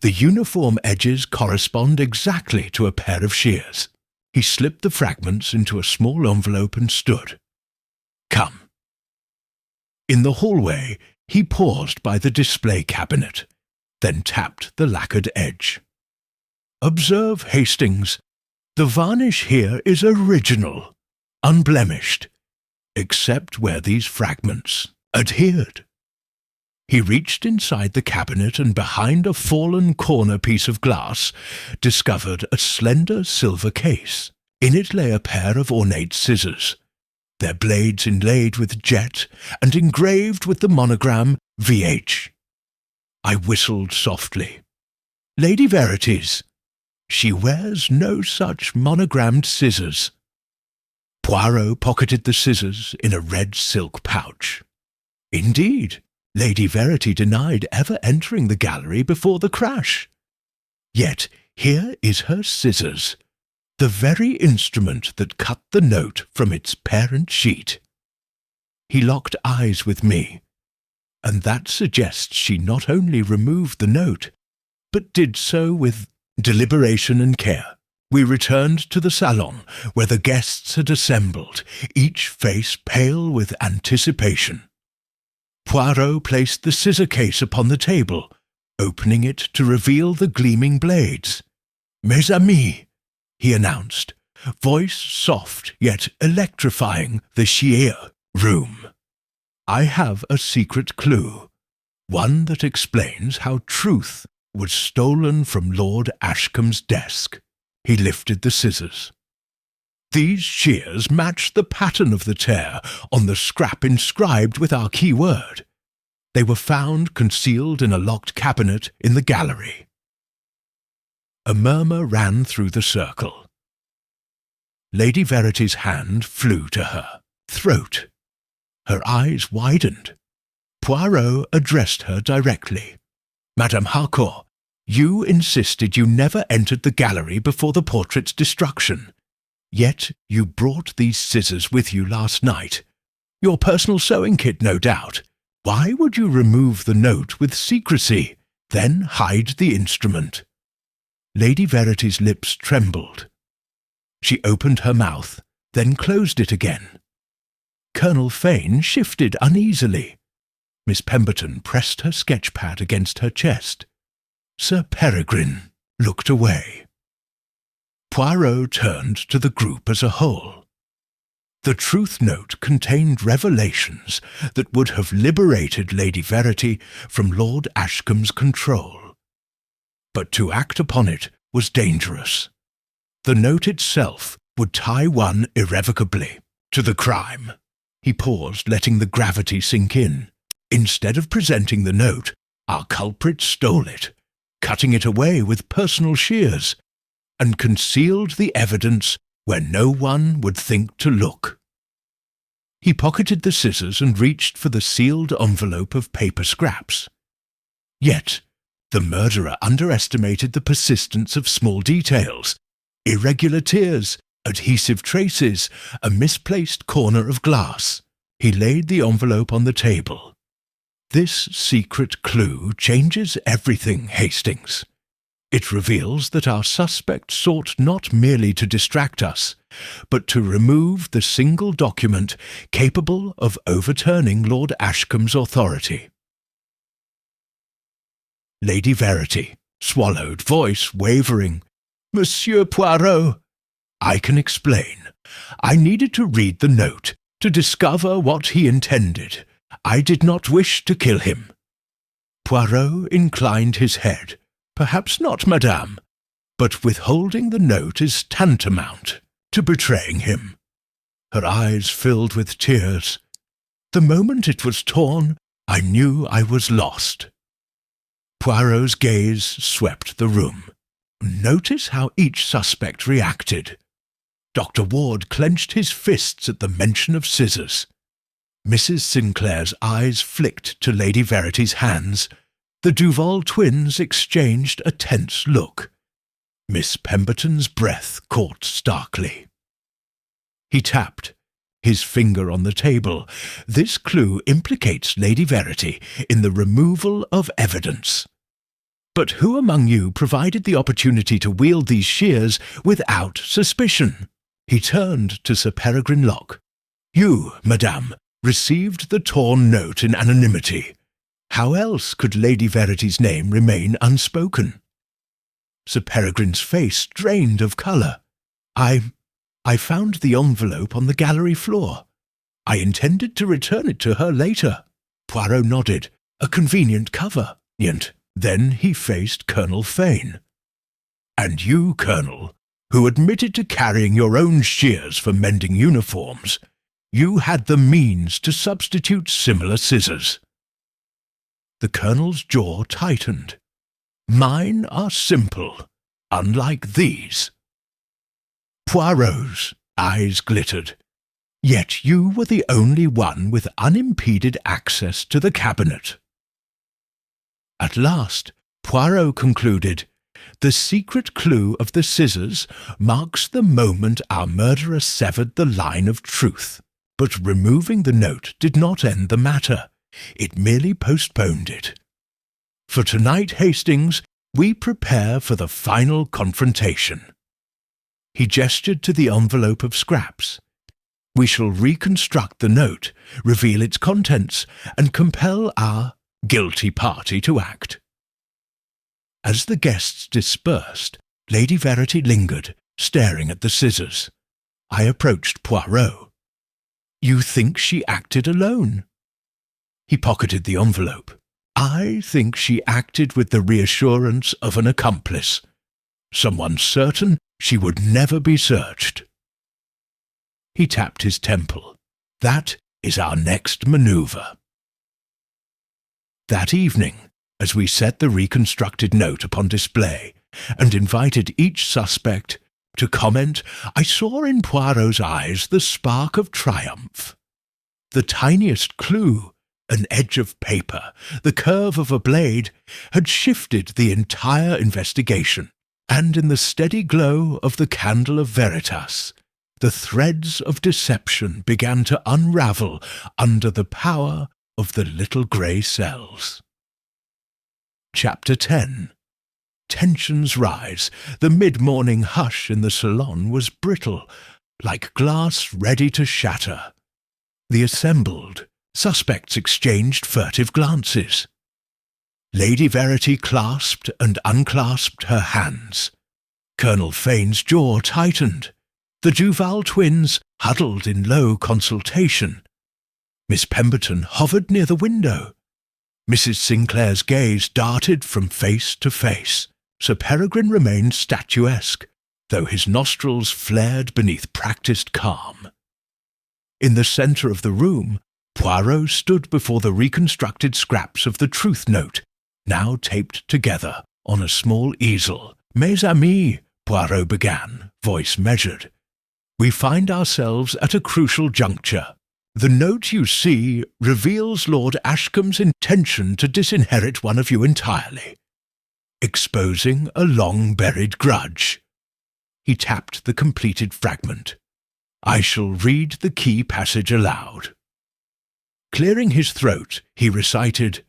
The uniform edges correspond exactly to a pair of shears." He slipped the fragments into a small envelope and stood. "Come." In the hallway, he paused by the display cabinet, then tapped the lacquered edge. "Observe, Hastings, the varnish here is original, unblemished, except where these fragments adhered." He reached inside the cabinet and behind a fallen corner piece of glass discovered a slender silver case. In it lay a pair of ornate scissors, their blades inlaid with jet and engraved with the monogram VH. I whistled softly. "Lady Verity's. She wears no such monogrammed scissors." Poirot pocketed the scissors in a red silk pouch. "Indeed, Lady Verity denied ever entering the gallery before the crash. Yet here is her scissors, the very instrument that cut the note from its parent sheet." He locked eyes with me, and that suggests she not only removed the note, but did so with deliberation and care. We returned to the salon, where the guests had assembled, each face pale with anticipation. Poirot placed the scissor case upon the table, opening it to reveal the gleaming blades. "Mes amis," he announced, voice soft yet electrifying the sheer room. "I have a secret clue, one that explains how truth was stolen from Lord Ashcombe's desk." He lifted the scissors. "These shears match the pattern of the tear on the scrap inscribed with our keyword. They were found concealed in a locked cabinet in the gallery." A murmur ran through the circle. Lady Verity's hand flew to her throat. Her eyes widened. Poirot addressed her directly. "Madame Harcourt, you insisted you never entered the gallery before the portrait's destruction. Yet you brought these scissors with you last night. Your personal sewing kit, no doubt. Why would you remove the note with secrecy, then hide the instrument?" Lady Verity's lips trembled. She opened her mouth, then closed it again. Colonel Fane shifted uneasily. Miss Pemberton pressed her sketch-pad against her chest. Sir Peregrine looked away. Poirot turned to the group as a whole. The truth note contained revelations that would have liberated Lady Verity from Lord Ashcombe's control. But to act upon it was dangerous. The note itself would tie one irrevocably to the crime. He paused, letting the gravity sink in. Instead of presenting the note, our culprit stole it, cutting it away with personal shears, and concealed the evidence where no one would think to look. He pocketed the scissors and reached for the sealed envelope of paper scraps. Yet the murderer underestimated the persistence of small details, irregular tears, adhesive traces, a misplaced corner of glass. He laid the envelope on the table. This secret clue changes everything, Hastings. It reveals that our suspect sought not merely to distract us, but to remove the single document capable of overturning Lord Ashcombe's authority. Lady Verity swallowed, voice wavering. Monsieur Poirot, I can explain. I needed to read the note to discover what he intended. I did not wish to kill him. Poirot inclined his head. Perhaps not, madame, but withholding the note is tantamount to betraying him. Her eyes filled with tears. The moment it was torn, I knew I was lost. Poirot's gaze swept the room. Notice how each suspect reacted. Dr. Ward clenched his fists at the mention of scissors. Mrs. Sinclair's eyes flicked to Lady Verity's hands. The Duval twins exchanged a tense look. Miss Pemberton's breath caught starkly. He tapped, his finger on the table. This clue implicates Lady Verity in the removal of evidence. But who among you provided the opportunity to wield these shears without suspicion? He turned to Sir Peregrine Locke. You, madame, received the torn note in anonymity. How else could Lady Verity's name remain unspoken? Sir Peregrine's face drained of colour. I found the envelope on the gallery floor. I intended to return it to her later. Poirot nodded. A convenient cover. Then he faced Colonel Fane. And you, Colonel, who admitted to carrying your own shears for mending uniforms, you had the means to substitute similar scissors. The Colonel's jaw tightened. Mine are simple, unlike these. Poirot's eyes glittered. Yet you were the only one with unimpeded access to the cabinet. At last, Poirot concluded, the secret clue of the scissors marks the moment our murderer severed the line of truth. But removing the note did not end the matter. It merely postponed it. For tonight, Hastings, we prepare for the final confrontation. He gestured to the envelope of scraps. We shall reconstruct the note, reveal its contents, and compel our guilty party to act. As the guests dispersed, Lady Verity lingered, staring at the scissors. I approached Poirot. You think she acted alone? He pocketed the envelope. I think she acted with the reassurance of an accomplice, someone certain she would never be searched. He tapped his temple. That is our next maneuver. That evening, as we set the reconstructed note upon display and invited each suspect to comment, I saw in Poirot's eyes the spark of triumph. The tiniest clue, an edge of paper, the curve of a blade, had shifted the entire investigation, and in the steady glow of the candle of Veritas, the threads of deception began to unravel under the power of the little grey cells. Chapter 10. Tensions rise. The mid-morning hush in the salon was brittle, like glass ready to shatter. The assembled suspects exchanged furtive glances. Lady Verity clasped and unclasped her hands. Colonel Fane's jaw tightened. The Duval twins huddled in low consultation. Miss Pemberton hovered near the window. Mrs. Sinclair's gaze darted from face to face. Sir Peregrine remained statuesque, though his nostrils flared beneath practised calm. In the centre of the room, Poirot stood before the reconstructed scraps of the truth note, now taped together on a small easel. Mes amis, Poirot began, voice measured. We find ourselves at a crucial juncture. The note you see reveals Lord Ashcombe's intention to disinherit one of you entirely, exposing a long-buried grudge. He tapped the completed fragment. I shall read the key passage aloud. Clearing his throat, he recited,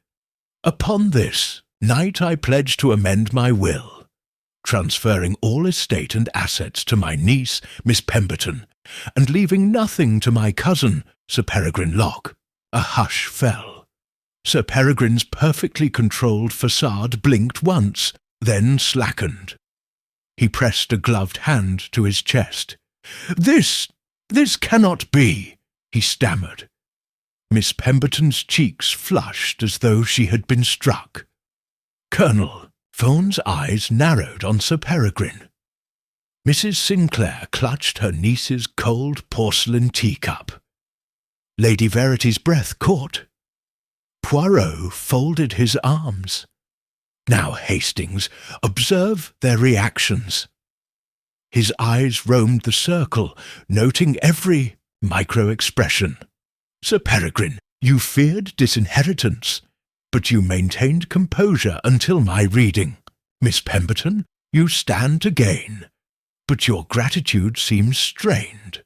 Upon this night I pledge to amend my will, transferring all estate and assets to my niece, Miss Pemberton, and leaving nothing to my cousin, Sir Peregrine Locke. A hush fell. Sir Peregrine's perfectly controlled facade blinked once, then slackened. He pressed a gloved hand to his chest. This cannot be," he stammered. Miss Pemberton's cheeks flushed as though she had been struck. "Colonel," Phone's eyes narrowed on Sir Peregrine. Mrs. Sinclair clutched her niece's cold porcelain teacup. Lady Verity's breath caught. Poirot folded his arms. "Now, Hastings, observe their reactions." His eyes roamed the circle, noting every micro-expression. "Sir Peregrine, you feared disinheritance, but you maintained composure until my reading. Miss Pemberton, you stand to gain, but your gratitude seems strained.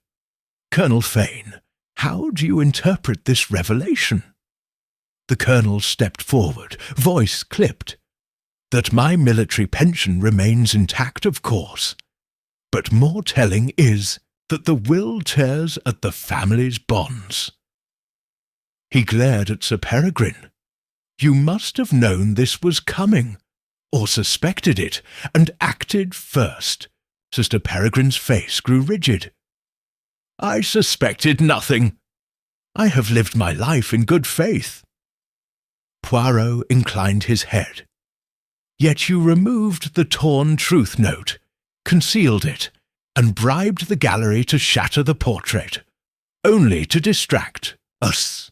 Colonel Fane, how do you interpret this revelation?" The colonel stepped forward, voice clipped. "That my military pension remains intact, of course. But more telling is that the will tears at the family's bonds." He glared at Sir Peregrine. "You must have known this was coming, or suspected it, and acted first." Sir Peregrine's face grew rigid. "I suspected nothing. I have lived my life in good faith." Poirot inclined his head. "Yet you removed the torn truth note, concealed it, and bribed the gallery to shatter the portrait, only to distract us."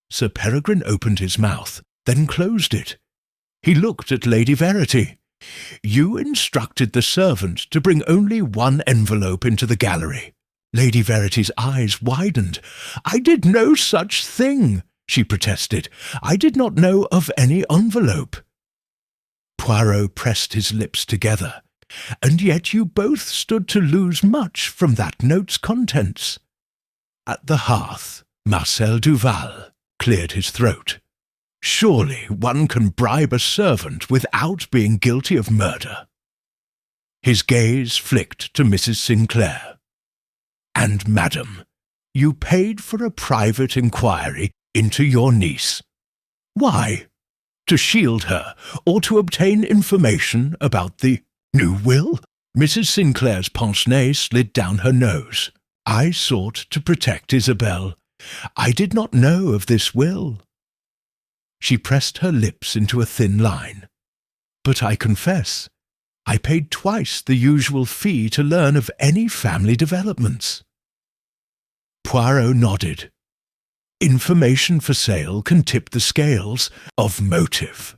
Sir Peregrine opened his mouth, then closed it. He looked at Lady Verity. "You instructed the servant to bring only one envelope into the gallery." Lady Verity's eyes widened. "I did no such thing," she protested. "I did not know of any envelope." Poirot pressed his lips together. "And yet you both stood to lose much from that note's contents." At the hearth, Marcel Duval cleared his throat. "Surely one can bribe a servant without being guilty of murder." His gaze flicked to Mrs. Sinclair. "And, madam, you paid for a private inquiry into your niece. Why? To shield her, or to obtain information about the new will?" Mrs. Sinclair's pince-nez slid down her nose. "I sought to protect Isabel. I did not know of this will." She pressed her lips into a thin line. "But I confess, I paid twice the usual fee to learn of any family developments." Poirot nodded. "Information for sale can tip the scales of motive."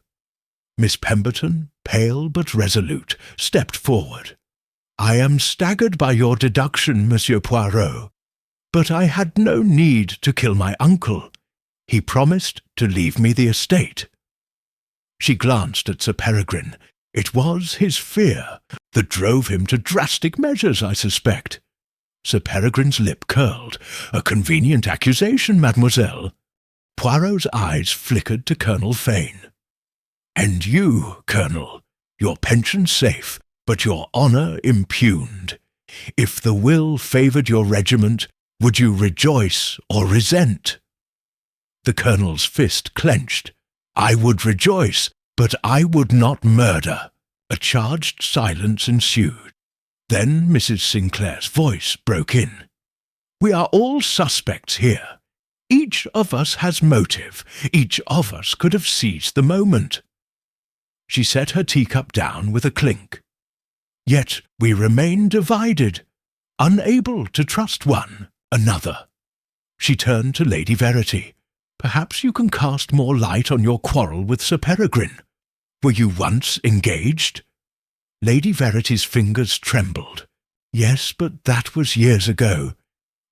Miss Pemberton, pale but resolute, stepped forward. "I am staggered by your deduction, Monsieur Poirot, but I had no need to kill my uncle. He promised to leave me the estate." She glanced at Sir Peregrine. "It was his fear that drove him to drastic measures, I suspect." Sir Peregrine's lip curled. "A convenient accusation, mademoiselle." Poirot's eyes flickered to Colonel Fane. "And you, Colonel, your pension safe, but your honour impugned. If the will favoured your regiment, would you rejoice or resent?" The Colonel's fist clenched. "I would rejoice, but I would not murder." A charged silence ensued. Then Mrs. Sinclair's voice broke in. "We are all suspects here. Each of us has motive. Each of us could have seized the moment." She set her teacup down with a clink. "Yet we remain divided, unable to trust one another." She turned to Lady Verity. "Perhaps you can cast more light on your quarrel with Sir Peregrine. Were you once engaged?" Lady Verity's fingers trembled. "Yes, but that was years ago.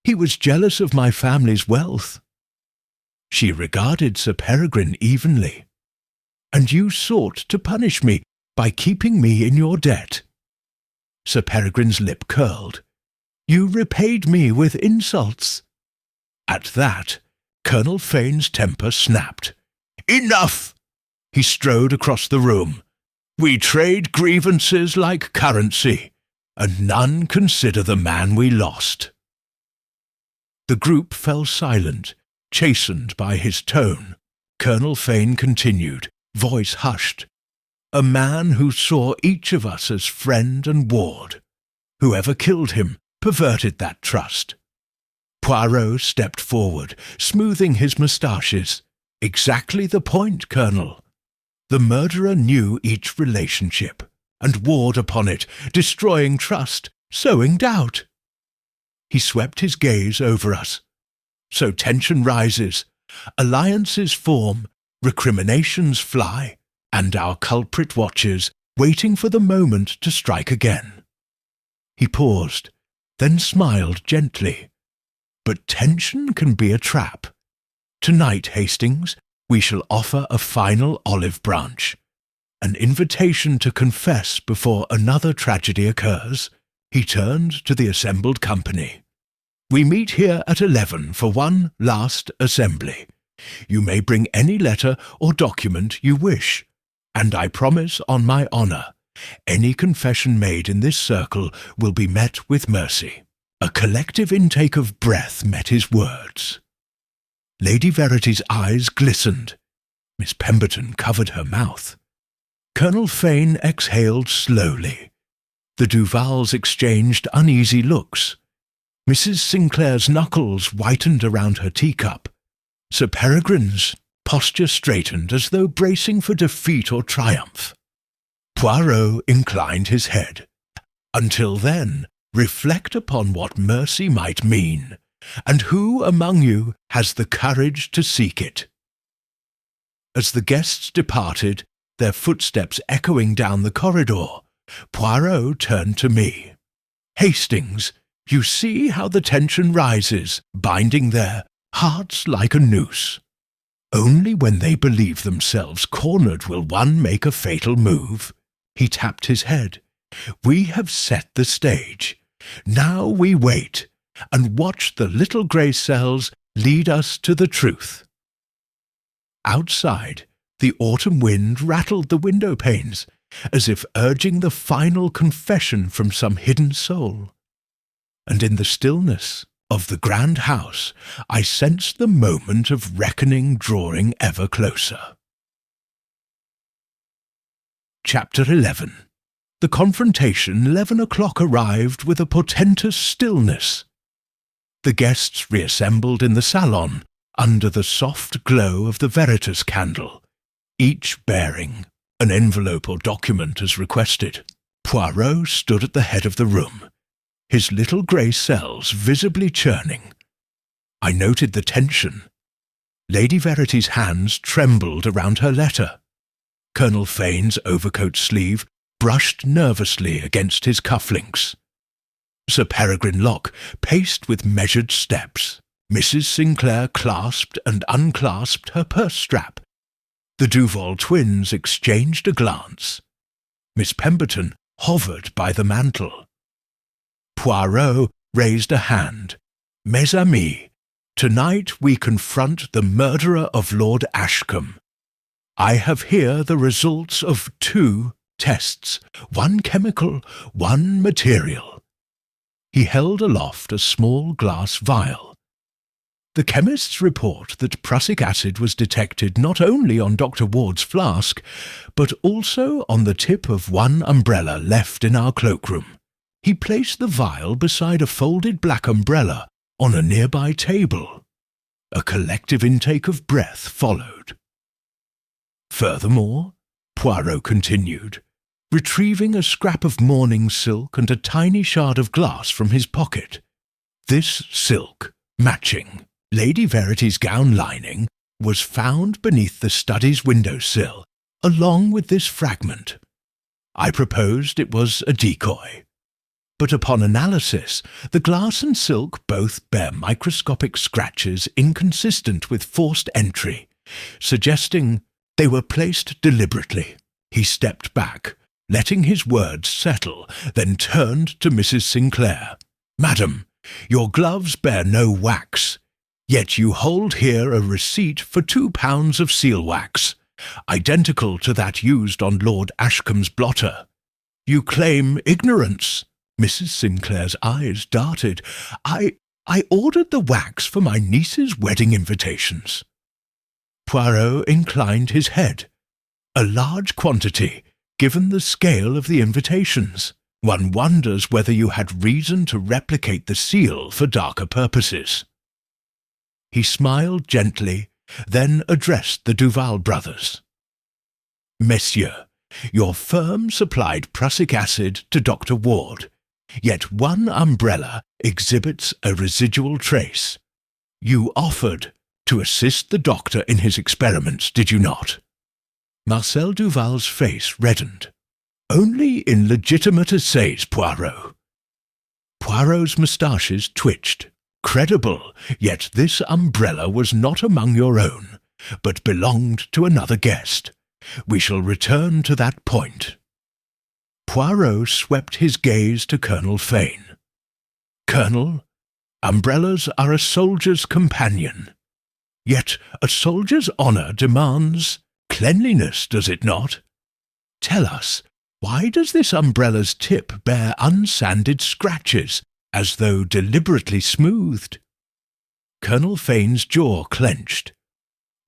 He was jealous of my family's wealth." She regarded Sir Peregrine evenly. "And you sought to punish me by keeping me in your debt." Sir Peregrine's lip curled. "You repaid me with insults." At that, Colonel Fane's temper snapped. "Enough!" He strode across the room. "We trade grievances like currency, and none consider the man we lost." The group fell silent, chastened by his tone. Colonel Fane continued, voice hushed. A man who saw each of us as friend and ward. Whoever killed him perverted that trust. Poirot stepped forward, smoothing his moustaches. Exactly the point, Colonel. The murderer knew each relationship, and warred upon it, destroying trust, sowing doubt. He swept his gaze over us. So tension rises, alliances form, recriminations fly, and our culprit watches, waiting for the moment to strike again. He paused, then smiled gently. But tension can be a trap. Tonight, Hastings, we shall offer a final olive branch, an invitation to confess before another tragedy occurs. He turned to the assembled company. We meet here at 11 for one last assembly. You may bring any letter or document you wish, and I promise on my honour, any confession made in this circle will be met with mercy. A collective intake of breath met his words. Lady Verity's eyes glistened. Miss Pemberton covered her mouth. Colonel Fane exhaled slowly. The Duvals exchanged uneasy looks. Mrs. Sinclair's knuckles whitened around her teacup. Sir Peregrine's posture straightened as though bracing for defeat or triumph. Poirot inclined his head. Until then, reflect upon what mercy might mean, and who among you has the courage to seek it. As the guests departed, their footsteps echoing down the corridor, Poirot turned to me. Hastings, you see how the tension rises, binding their hearts like a noose. Only when they believe themselves cornered will one make a fatal move. He tapped his head. We have set the stage. Now we wait, and watch the little grey cells lead us to the truth. Outside, the autumn wind rattled the window panes, as if urging the final confession from some hidden soul. And in the stillness of the grand house, I sensed the moment of reckoning drawing ever closer. Chapter 11. The confrontation, 11 o'clock arrived with a portentous stillness. The guests reassembled in the salon under the soft glow of the Veritas candle, each bearing an envelope or document as requested. Poirot stood at the head of the room, his little grey cells visibly churning. I noted the tension. Lady Verity's hands trembled around her letter. Colonel Fane's overcoat sleeve brushed nervously against his cufflinks. Sir Peregrine Locke paced with measured steps. Mrs. Sinclair clasped and unclasped her purse strap. The Duval twins exchanged a glance. Miss Pemberton hovered by the mantel. Poirot raised a hand. Mes amis, tonight we confront the murderer of Lord Ashcombe. I have here the results of 2 tests, one chemical, one material. He held aloft a small glass vial. The chemist's report that prussic acid was detected not only on Dr. Ward's flask, but also on the tip of one umbrella left in our cloakroom. He placed the vial beside a folded black umbrella on a nearby table. A collective intake of breath followed. Furthermore, Poirot continued, retrieving a scrap of mourning silk and a tiny shard of glass from his pocket. This silk, matching Lady Verity's gown lining, was found beneath the study's window-sill, along with this fragment. I proposed it was a decoy. But upon analysis, the glass and silk both bear microscopic scratches inconsistent with forced entry, suggesting they were placed deliberately. He stepped back, letting his words settle, then turned to Mrs. Sinclair. Madam, your gloves bear no wax, yet you hold here a receipt for 2 pounds of seal wax, identical to that used on Lord Ashcombe's blotter. You claim ignorance. Mrs. Sinclair's eyes darted. I ordered the wax for my niece's wedding invitations. Poirot inclined his head. A large quantity, Given the scale of the invitations, one wonders whether you had reason to replicate the seal for darker purposes. He smiled gently, then addressed the Duval brothers. Messieurs, your firm supplied prussic acid to Dr. Ward, yet one umbrella exhibits a residual trace. You offered to assist the doctor in his experiments, did you not? Marcel Duval's face reddened. Only in legitimate assays, Poirot. Poirot's moustaches twitched. Credible, yet this umbrella was not among your own, but belonged to another guest. We shall return to that point. Poirot swept his gaze to Colonel Fane. Colonel, umbrellas are a soldier's companion. Yet a soldier's honour demands cleanliness, does it not? Tell us, why does this umbrella's tip bear unsanded scratches, as though deliberately smoothed? Colonel Fane's jaw clenched.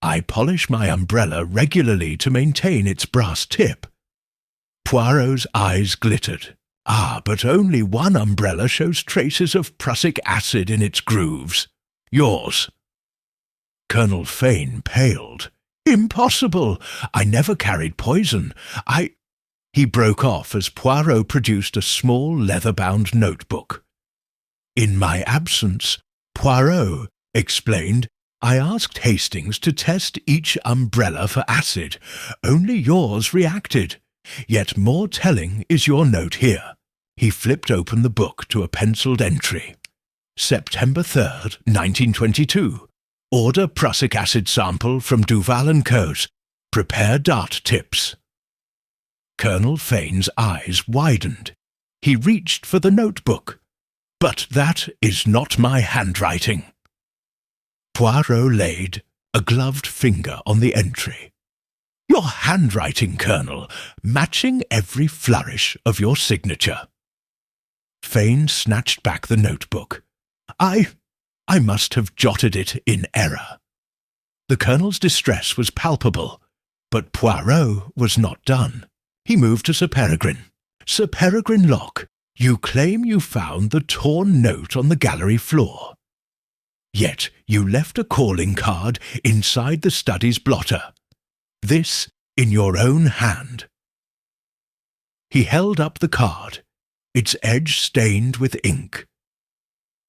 I polish my umbrella regularly to maintain its brass tip. Poirot's eyes glittered. Ah, but only one umbrella shows traces of prussic acid in its grooves. Yours. Colonel Fane paled. Impossible! I never carried poison. He broke off as Poirot produced a small leather-bound notebook. In my absence, Poirot explained, I asked Hastings to test each umbrella for acid. Only yours reacted. Yet more telling is your note here. He flipped open the book to a penciled entry. September 3rd, 1922. Order prussic acid sample from Duval & Co.'s. Prepare dart tips. Colonel Fane's eyes widened. He reached for the notebook. But that is not my handwriting. Poirot laid a gloved finger on the entry. Your handwriting, Colonel, matching every flourish of your signature. Fane snatched back the notebook. I must have jotted it in error. The Colonel's distress was palpable, but Poirot was not done. He moved to Sir Peregrine. Sir Peregrine Locke, you claim you found the torn note on the gallery floor. Yet you left a calling card inside the study's blotter. This in your own hand. He held up the card, its edge stained with ink.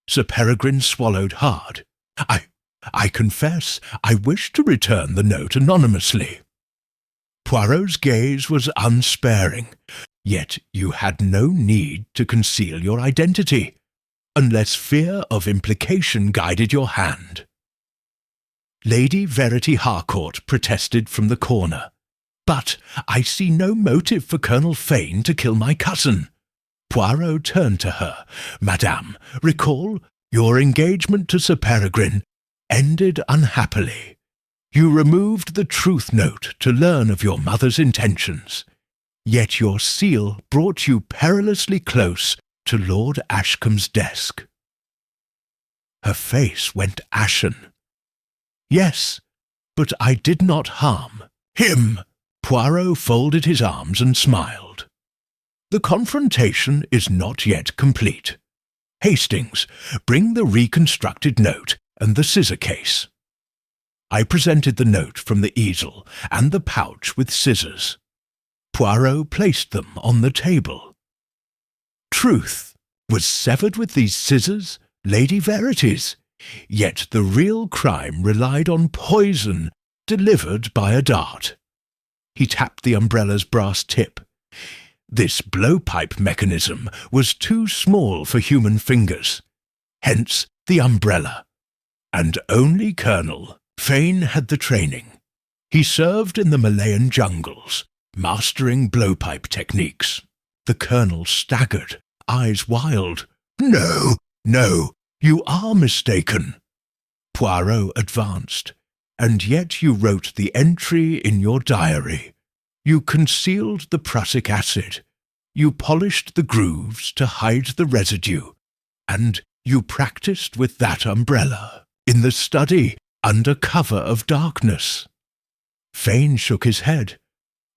Sir Peregrine swallowed hard. I confess, I wish to return the note anonymously. Poirot's gaze was unsparing, yet you had no need to conceal your identity, unless fear of implication guided your hand. Lady Verity Harcourt protested from the corner. But I see no motive for Colonel Fane to kill my cousin. Poirot turned to her. Madame, recall, your engagement to Sir Peregrine ended unhappily. You removed the truth note to learn of your mother's intentions. Yet your seal brought you perilously close to Lord Ashcombe's desk. Her face went ashen. Yes, but I did not harm him. Poirot folded his arms and smiled. The confrontation is not yet complete. Hastings, bring the reconstructed note and the scissor case. I presented the note from the easel and the pouch with scissors. Poirot placed them on the table. Truth was severed with these scissors, Lady Verity's, yet the real crime relied on poison delivered by a dart. He tapped the umbrella's brass tip. This blowpipe mechanism was too small for human fingers. Hence the umbrella. And only Colonel Fane had the training. He served in the Malayan jungles, mastering blowpipe techniques. The Colonel staggered, eyes wild. No, you are mistaken. Poirot advanced. And yet you wrote the entry in your diary. You concealed the prussic acid. You polished the grooves to hide the residue. And you practiced with that umbrella, in the study, under cover of darkness. Fane shook his head.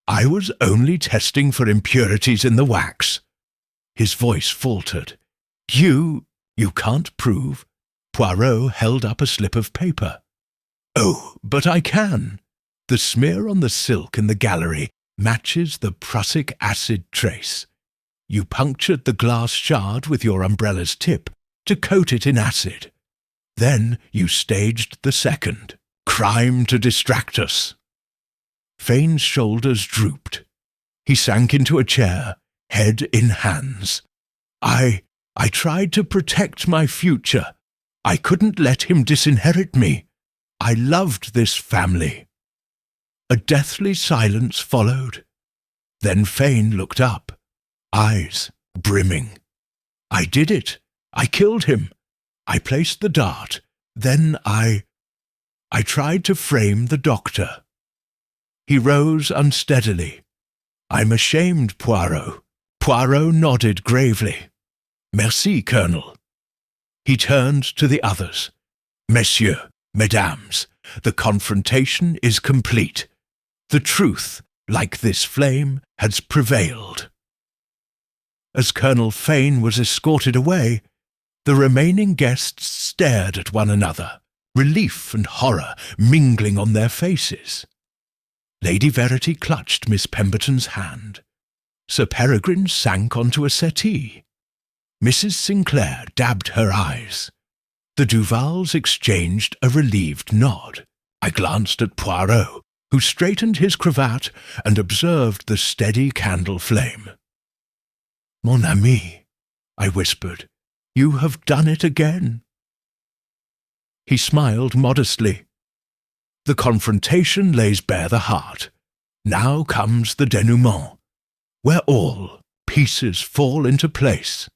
I was only testing for impurities in the wax. His voice faltered. You can't prove? Poirot held up a slip of paper. Oh, but I can. The smear on the silk in the gallery matches the prussic acid trace. You punctured the glass shard with your umbrella's tip to coat it in acid. Then you staged the second. Crime to distract us. Fane's shoulders drooped. He sank into a chair, head in hands. I tried to protect my future. I couldn't let him disinherit me. I loved this family. A deathly silence followed. Then Fane looked up, eyes brimming. I did it. I killed him. I placed the dart. Then I tried to frame the doctor. He rose unsteadily. I'm ashamed, Poirot. Poirot nodded gravely. Merci, Colonel. He turned to the others. Messieurs, mesdames, the confrontation is complete. The truth, like this flame, has prevailed. As Colonel Fane was escorted away, the remaining guests stared at one another, relief and horror mingling on their faces. Lady Verity clutched Miss Pemberton's hand. Sir Peregrine sank onto a settee. Mrs. Sinclair dabbed her eyes. The Duvals exchanged a relieved nod. I glanced at Poirot, who straightened his cravat and observed the steady candle flame. Mon ami, I whispered, you have done it again. He smiled modestly. The confrontation lays bare the heart. Now comes the denouement, where all pieces fall into place.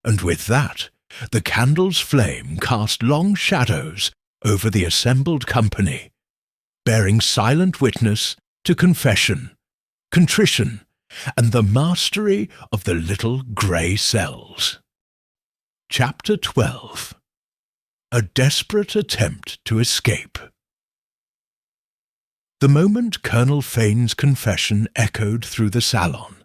And with that, the candle's flame cast long shadows over the assembled company, bearing silent witness to confession, contrition, and the mastery of the little grey cells. Chapter 12. A desperate attempt to escape. The moment Colonel Fane's confession echoed through the salon,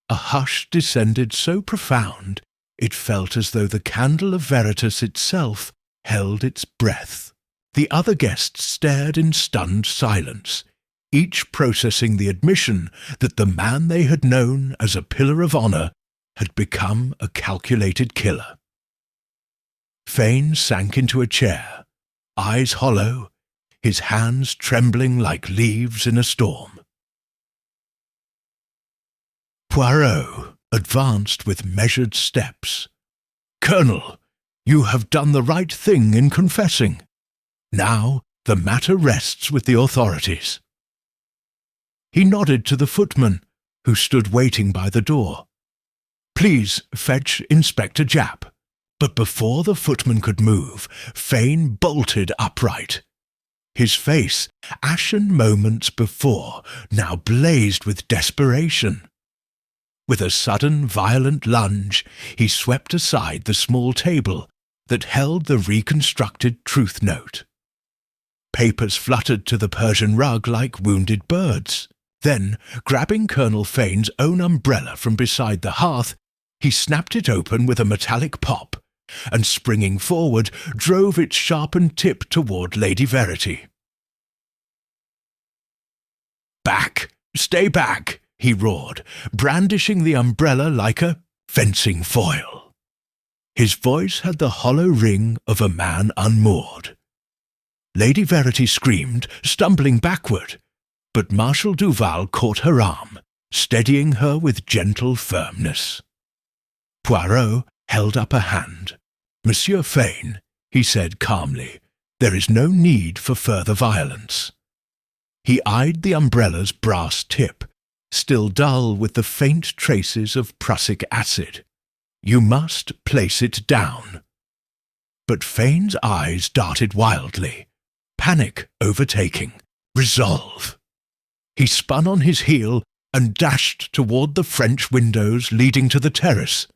a hush descended so profound it felt as though the candle of Veritas itself held its breath. The other guests stared in stunned silence, each processing the admission that the man they had known as a pillar of honour had become a calculated killer. Fane sank into a chair, eyes hollow, his hands trembling like leaves in a storm. Poirot advanced with measured steps. Colonel, you have done the right thing in confessing. Now the matter rests with the authorities. He nodded to the footman, who stood waiting by the door. Please fetch Inspector Japp. But before the footman could move, Fane bolted upright. His face, ashen moments before, now blazed with desperation. With a sudden, violent lunge, he swept aside the small table that held the reconstructed truth note. Papers fluttered to the Persian rug like wounded birds. Then, grabbing Colonel Fane's own umbrella from beside the hearth, he snapped it open with a metallic pop, and springing forward, drove its sharpened tip toward Lady Verity. Back! Stay back! He roared, brandishing the umbrella like a fencing foil. His voice had the hollow ring of a man unmoored. Lady Verity screamed, stumbling backward, but Marshal Duval caught her arm, steadying her with gentle firmness. Poirot held up a hand. Monsieur Fane, he said calmly, there is no need for further violence. He eyed the umbrella's brass tip, still dull with the faint traces of prussic acid. You must place it down. But Fane's eyes darted wildly, panic overtaking, resolve. He spun on his heel and dashed toward the French windows leading to the terrace.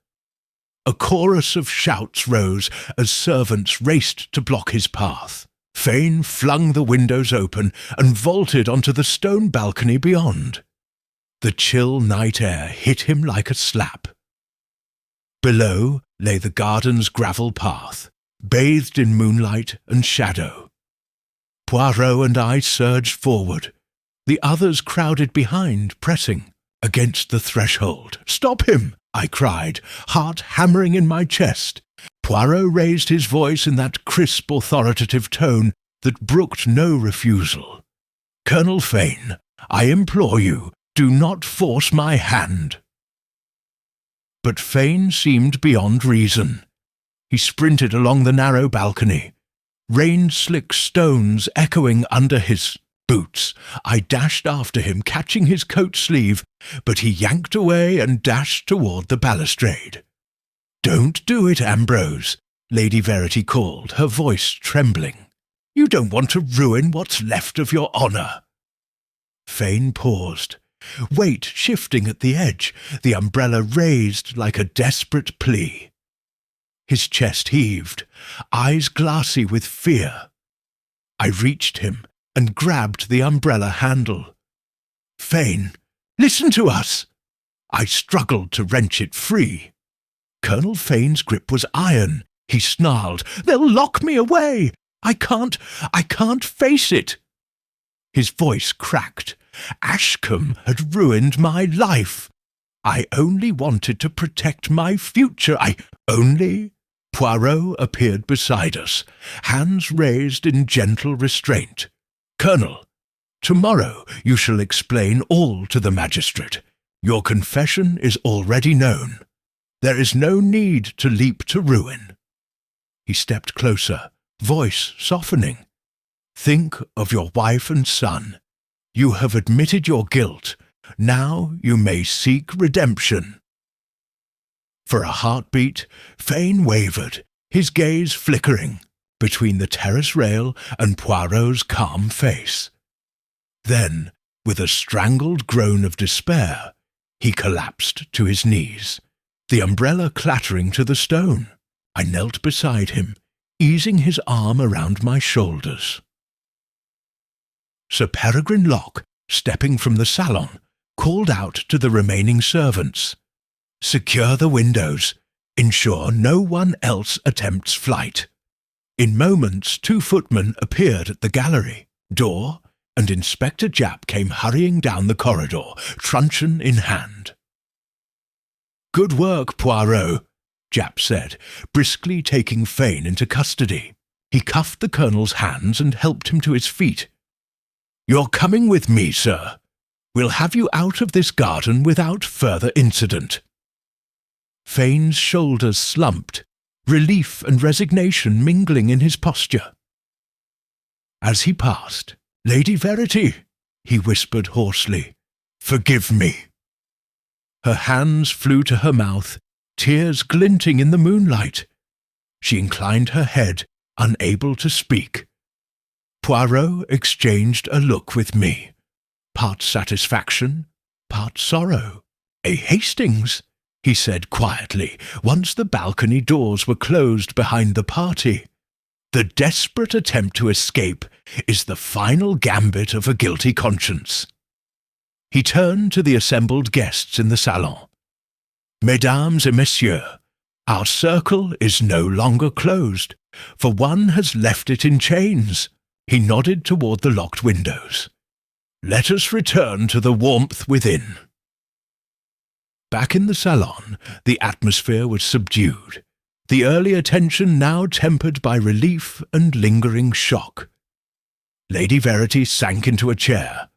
A chorus of shouts rose as servants raced to block his path. Fane flung the windows open and vaulted onto the stone balcony beyond. The chill night air hit him like a slap. Below lay the garden's gravel path, bathed in moonlight and shadow. Poirot and I surged forward. The others crowded behind, pressing against the threshold. "Stop him!" I cried, heart hammering in my chest. Poirot raised his voice in that crisp, authoritative tone that brooked no refusal. "Colonel Fane, I implore you, do not force my hand." But Fane seemed beyond reason. He sprinted along the narrow balcony, rain-slick stones echoing under his boots. I dashed after him, catching his coat sleeve, but he yanked away and dashed toward the balustrade. "Don't do it, Ambrose," Lady Verity called, her voice trembling. "You don't want to ruin what's left of your honour." Fane paused, weight shifting at the edge, the umbrella raised like a desperate plea. His chest heaved, eyes glassy with fear. I reached him and grabbed the umbrella handle. "Fane, listen to us!" I struggled to wrench it free. Colonel Fane's grip was iron. He snarled, "They'll lock me away! I can't face it!" His voice cracked. Ashcombe had ruined my life. I only wanted to protect my future. Poirot appeared beside us, hands raised in gentle restraint. "Colonel, tomorrow you shall explain all to the magistrate. Your confession is already known. There is no need to leap to ruin." He stepped closer, voice softening. "Think of your wife and son. You have admitted your guilt. Now you may seek redemption." For a heartbeat, Fane wavered, his gaze flickering between the terrace rail and Poirot's calm face. Then, with a strangled groan of despair, he collapsed to his knees, the umbrella clattering to the stone. I knelt beside him, easing his arm around my shoulders. Sir Peregrine Locke, stepping from the salon, called out to the remaining servants. "Secure the windows. Ensure no one else attempts flight." In moments, 2 footmen appeared at the gallery door, and Inspector Japp came hurrying down the corridor, truncheon in hand. "Good work, Poirot," Japp said, briskly taking Fane into custody. He cuffed the colonel's hands and helped him to his feet. "You're coming with me, sir. We'll have you out of this garden without further incident." Fane's shoulders slumped, relief and resignation mingling in his posture. As he passed, "Lady Verity," he whispered hoarsely, "forgive me." Her hands flew to her mouth, tears glinting in the moonlight. She inclined her head, unable to speak. Poirot exchanged a look with me, part satisfaction, part sorrow. "A Hastings," he said quietly, once the balcony doors were closed behind the party. "The desperate attempt to escape is the final gambit of a guilty conscience." He turned to the assembled guests in the salon. "Mesdames et messieurs, our circle is no longer closed, for one has left it in chains." He nodded toward the locked windows. "Let us return to the warmth within." Back in the salon, the atmosphere was subdued, the earlier tension now tempered by relief and lingering shock. Lady Verity sank into a chair,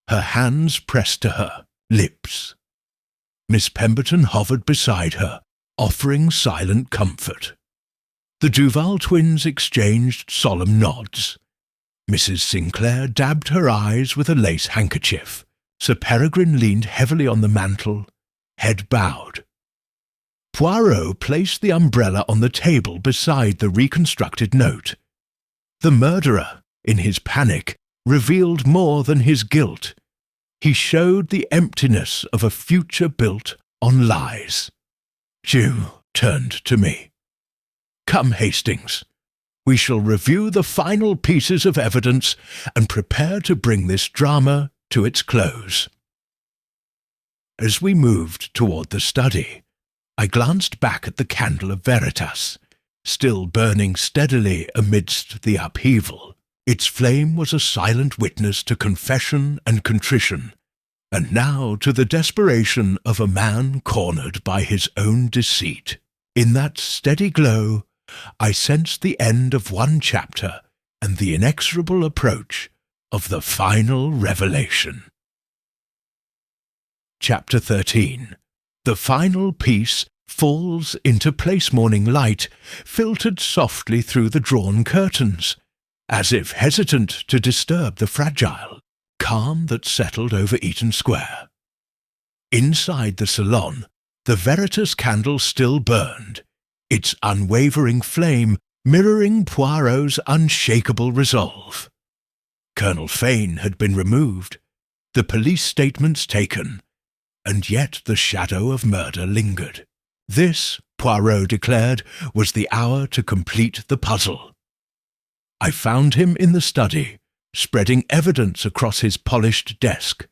her hands pressed to her lips. Miss Pemberton hovered beside her, offering silent comfort. The Duval twins exchanged solemn nods. Mrs. Sinclair dabbed her eyes with a lace handkerchief. Sir Peregrine leaned heavily on the mantel, head bowed. Poirot placed the umbrella on the table beside the reconstructed note. The murderer, in his panic, revealed more than his guilt. He showed the emptiness of a future built on lies. June turned to me. "Come, Hastings. We shall review the final pieces of evidence and prepare to bring this drama to its close." As we moved toward the study, I glanced back at the candle of Veritas, still burning steadily amidst the upheaval. Its flame was a silent witness to confession and contrition, and now to the desperation of a man cornered by his own deceit. In that steady glow, I sensed the end of one chapter and the inexorable approach of the final revelation. Chapter 13. The final piece falls into place. Morning light filtered softly through the drawn curtains, as if hesitant to disturb the fragile calm that settled over Eaton Square. Inside the salon, the Veritas candle still burned, its unwavering flame mirroring Poirot's unshakable resolve. Colonel Fane had been removed, the police statements taken, and yet the shadow of murder lingered. This, Poirot declared, was the hour to complete the puzzle. I found him in the study, spreading evidence across his polished desk,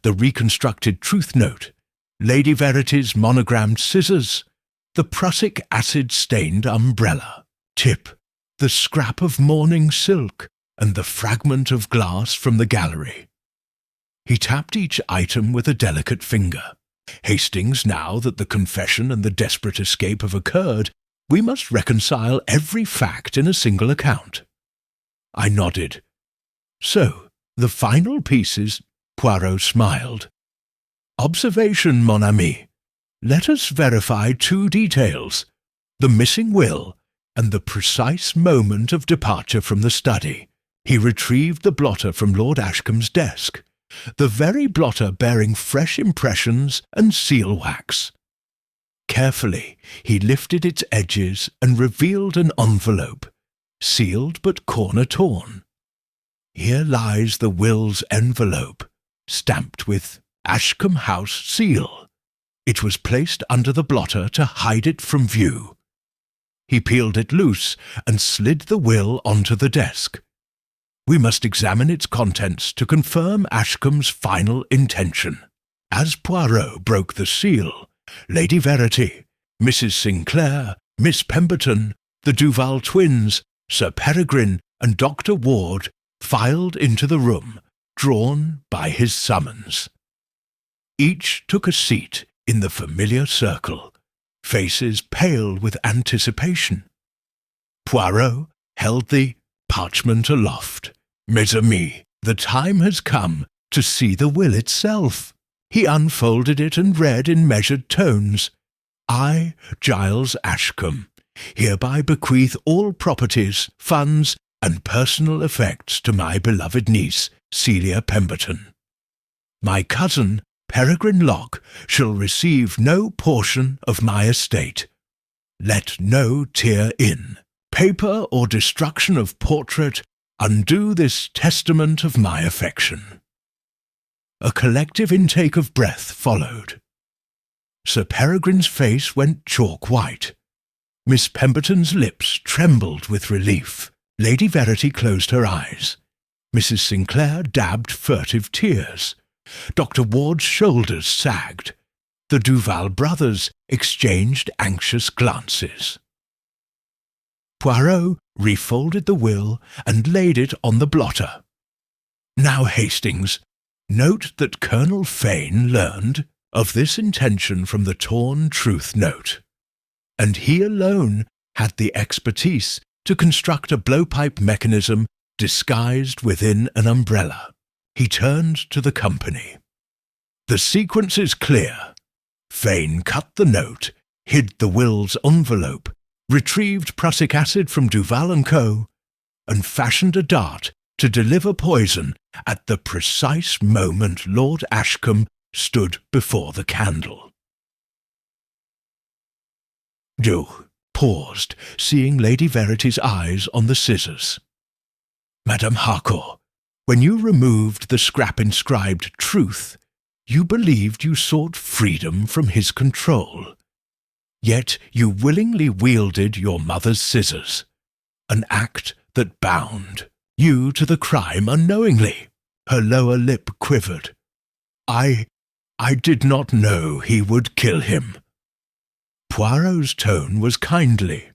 the reconstructed truth note, Lady Verity's monogrammed scissors, the prussic acid-stained umbrella, Tip, the scrap of morning silk, and the fragment of glass from the gallery. He tapped each item with a delicate finger. Hastings, now that the confession and the desperate escape have occurred, we must reconcile every fact in a single account. I nodded. So, the final pieces, Poirot smiled. Observation, mon ami. Let us verify two details, the missing will and the precise moment of departure from the study. He retrieved the blotter from Lord Ashcombe's desk, the very blotter bearing fresh impressions and seal wax. Carefully, he lifted its edges and revealed an envelope, sealed but corner-torn. Here lies the will's envelope, stamped with Ashcombe House seal. It was placed under the blotter to hide it from view. He peeled it loose and slid the will onto the desk. We must examine its contents to confirm Ashcombe's final intention. As Poirot broke the seal, Lady Verity, Mrs. Sinclair, Miss Pemberton, the Duval twins, Sir Peregrine, and Dr. Ward filed into the room, drawn by his summons. Each took a seat in the familiar circle, faces pale with anticipation. Poirot held the parchment aloft. Mes amis, the time has come to see the will itself. He unfolded it and read in measured tones. I, Giles Ashcombe, hereby bequeath all properties, funds, and personal effects to my beloved niece, Celia Pemberton. My cousin, Peregrine Locke, shall receive no portion of my estate. Let no tear in. Paper or destruction of portrait undo this testament of my affection. A collective intake of breath followed. Sir Peregrine's face went chalk white. Miss Pemberton's lips trembled with relief. Lady Verity closed her eyes. Mrs. Sinclair dabbed furtive tears. Dr. Ward's shoulders sagged. The Duval brothers exchanged anxious glances. Poirot refolded the will and laid it on the blotter. Now, Hastings, note that Colonel Fane learned of this intention from the torn truth note, and he alone had the expertise to construct a blowpipe mechanism disguised within an umbrella. He turned to the company. The sequence is clear. Fane cut the note, hid the will's envelope, retrieved prussic acid from Duval & Co., and fashioned a dart to deliver poison at the precise moment Lord Ashcombe stood before the candle. Joe paused, seeing Lady Verity's eyes on the scissors. Madame Harcourt, when you removed the scrap inscribed truth, you believed you sought freedom from his control. Yet you willingly wielded your mother's scissors, an act that bound you to the crime unknowingly. Her lower lip quivered. I I did not know he would kill him. Poirot's tone was kindly.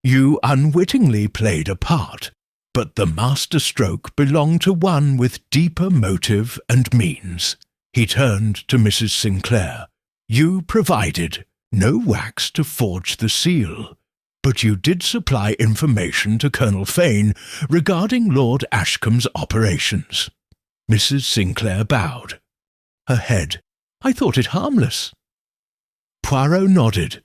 You unwittingly played a part, but the masterstroke belonged to one with deeper motive and means. He turned to Mrs. Sinclair. You provided no wax to forge the seal, but you did supply information to Colonel Fane regarding Lord Ashcombe's operations. Mrs. Sinclair bowed. Her head. I thought it harmless. Poirot nodded.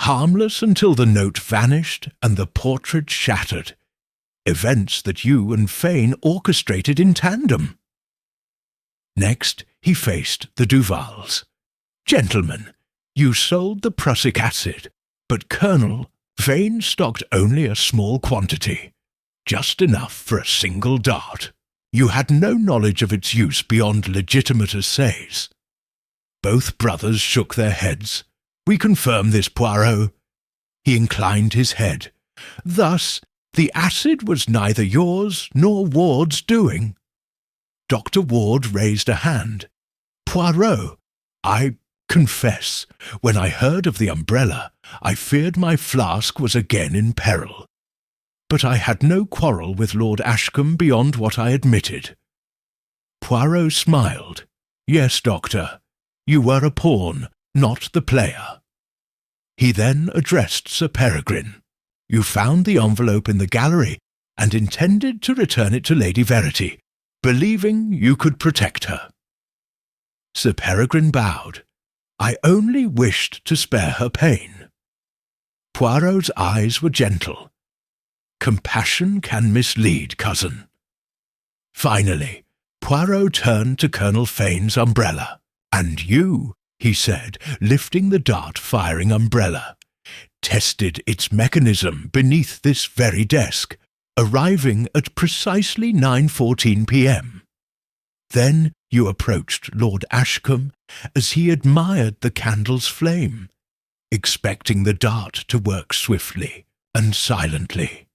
Harmless until the note vanished and the portrait shattered. Events that you and Fane orchestrated in tandem. Next, he faced the Duvals. Gentlemen, you sold the prussic acid, but Colonel, Fane stocked only a small quantity, just enough for a single dart. You had no knowledge of its use beyond legitimate assays. Both brothers shook their heads. We confirm this, Poirot. He inclined his head. Thus, the acid was neither yours nor Ward's doing. Dr. Ward raised a hand. Poirot, I confess, when I heard of the umbrella, I feared my flask was again in peril. But I had no quarrel with Lord Ashcombe beyond what I admitted. Poirot smiled. Yes, Doctor, you were a pawn, not the player. He then addressed Sir Peregrine. You found the envelope in the gallery and intended to return it to Lady Verity, believing you could protect her. Sir Peregrine bowed. I only wished to spare her pain. Poirot's eyes were gentle. Compassion can mislead, cousin. Finally, Poirot turned to Colonel Fane's umbrella. And you, he said, lifting the dart-firing umbrella, tested its mechanism beneath this very desk, arriving at precisely 9:14 p.m. Then you approached Lord Ashcombe as he admired the candle's flame, expecting the dart to work swiftly and silently.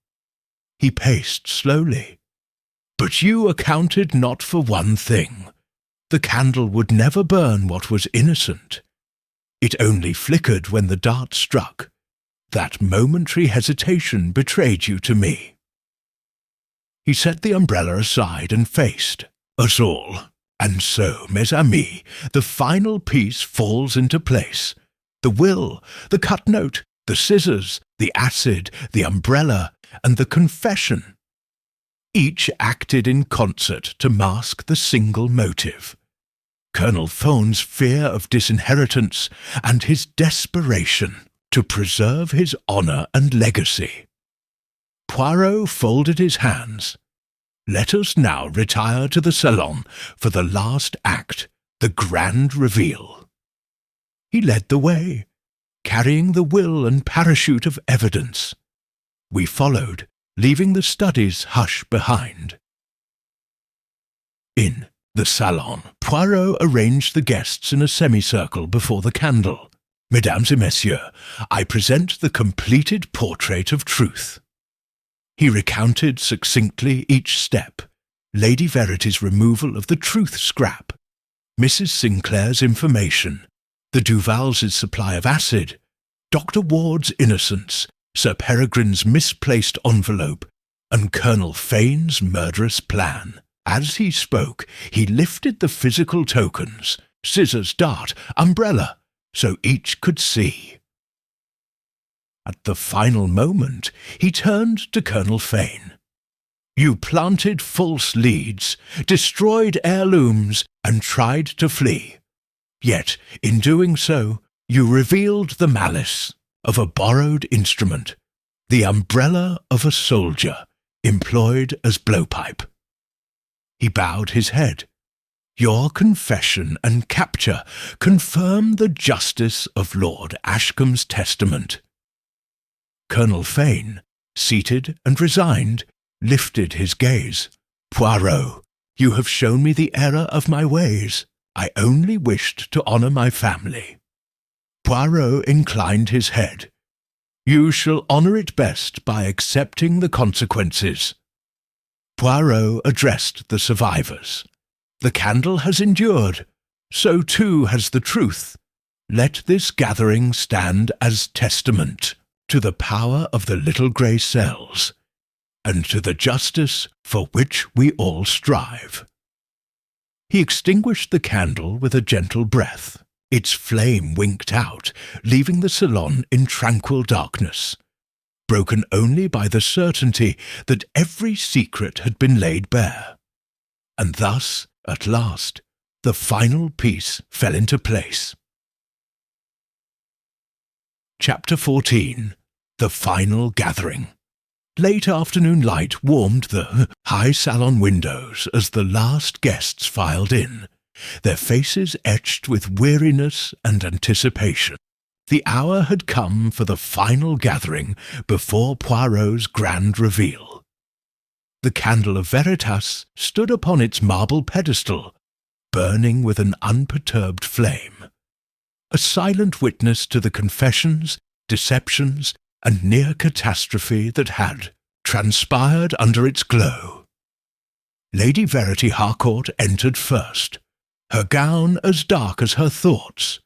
He paced slowly. But you accounted not for one thing. The candle would never burn what was innocent. It only flickered when the dart struck. That momentary hesitation betrayed you to me. He set the umbrella aside and faced us all. And so, mes amis, the final piece falls into place. The will, the cut note, the scissors, the acid, the umbrella, and the confession. Each acted in concert to mask the single motive. Colonel Fane's fear of disinheritance and his desperation to preserve his honour and legacy. Poirot folded his hands. Let us now retire to the salon for the last act, the grand reveal. He led the way, carrying the will and parachute of evidence. We followed, leaving the studies hush behind. In the salon, Poirot arranged the guests in a semicircle before the candle. Mesdames et messieurs, I present the completed portrait of truth. He recounted succinctly each step, Lady Verity's removal of the truth scrap, Mrs. Sinclair's information, the Duvals' supply of acid, Dr. Ward's innocence, Sir Peregrine's misplaced envelope, and Colonel Fane's murderous plan. As he spoke, he lifted the physical tokens, scissors, dart, umbrella, so each could see. At the final moment, he turned to Colonel Fane. You planted false leads, destroyed heirlooms, and tried to flee. Yet, in doing so, you revealed the malice of a borrowed instrument, the umbrella of a soldier, employed as blowpipe. He bowed his head. Your confession and capture confirm the justice of Lord Ashcombe's testament. Colonel Fane, seated and resigned, lifted his gaze. Poirot, you have shown me the error of my ways. I only wished to honour my family. Poirot inclined his head. You shall honour it best by accepting the consequences. Poirot addressed the survivors. The candle has endured. so too has the truth. Let this gathering stand as testament to the power of the little grey cells, and to the justice for which we all strive." He extinguished the candle with a gentle breath. Its flame winked out, leaving the salon in tranquil darkness, broken only by the certainty that every secret had been laid bare. And thus, at last, the final piece fell into place. Chapter 14. The Final Gathering. Late afternoon light warmed the high salon windows as the last guests filed in, their faces etched with weariness and anticipation. The hour had come for the final gathering before Poirot's grand reveal. The candle of Veritas stood upon its marble pedestal, burning with an unperturbed flame, a silent witness to the confessions, deceptions, and near catastrophe that had transpired under its glow. Lady Verity Harcourt entered first, her gown as dark as her thoughts,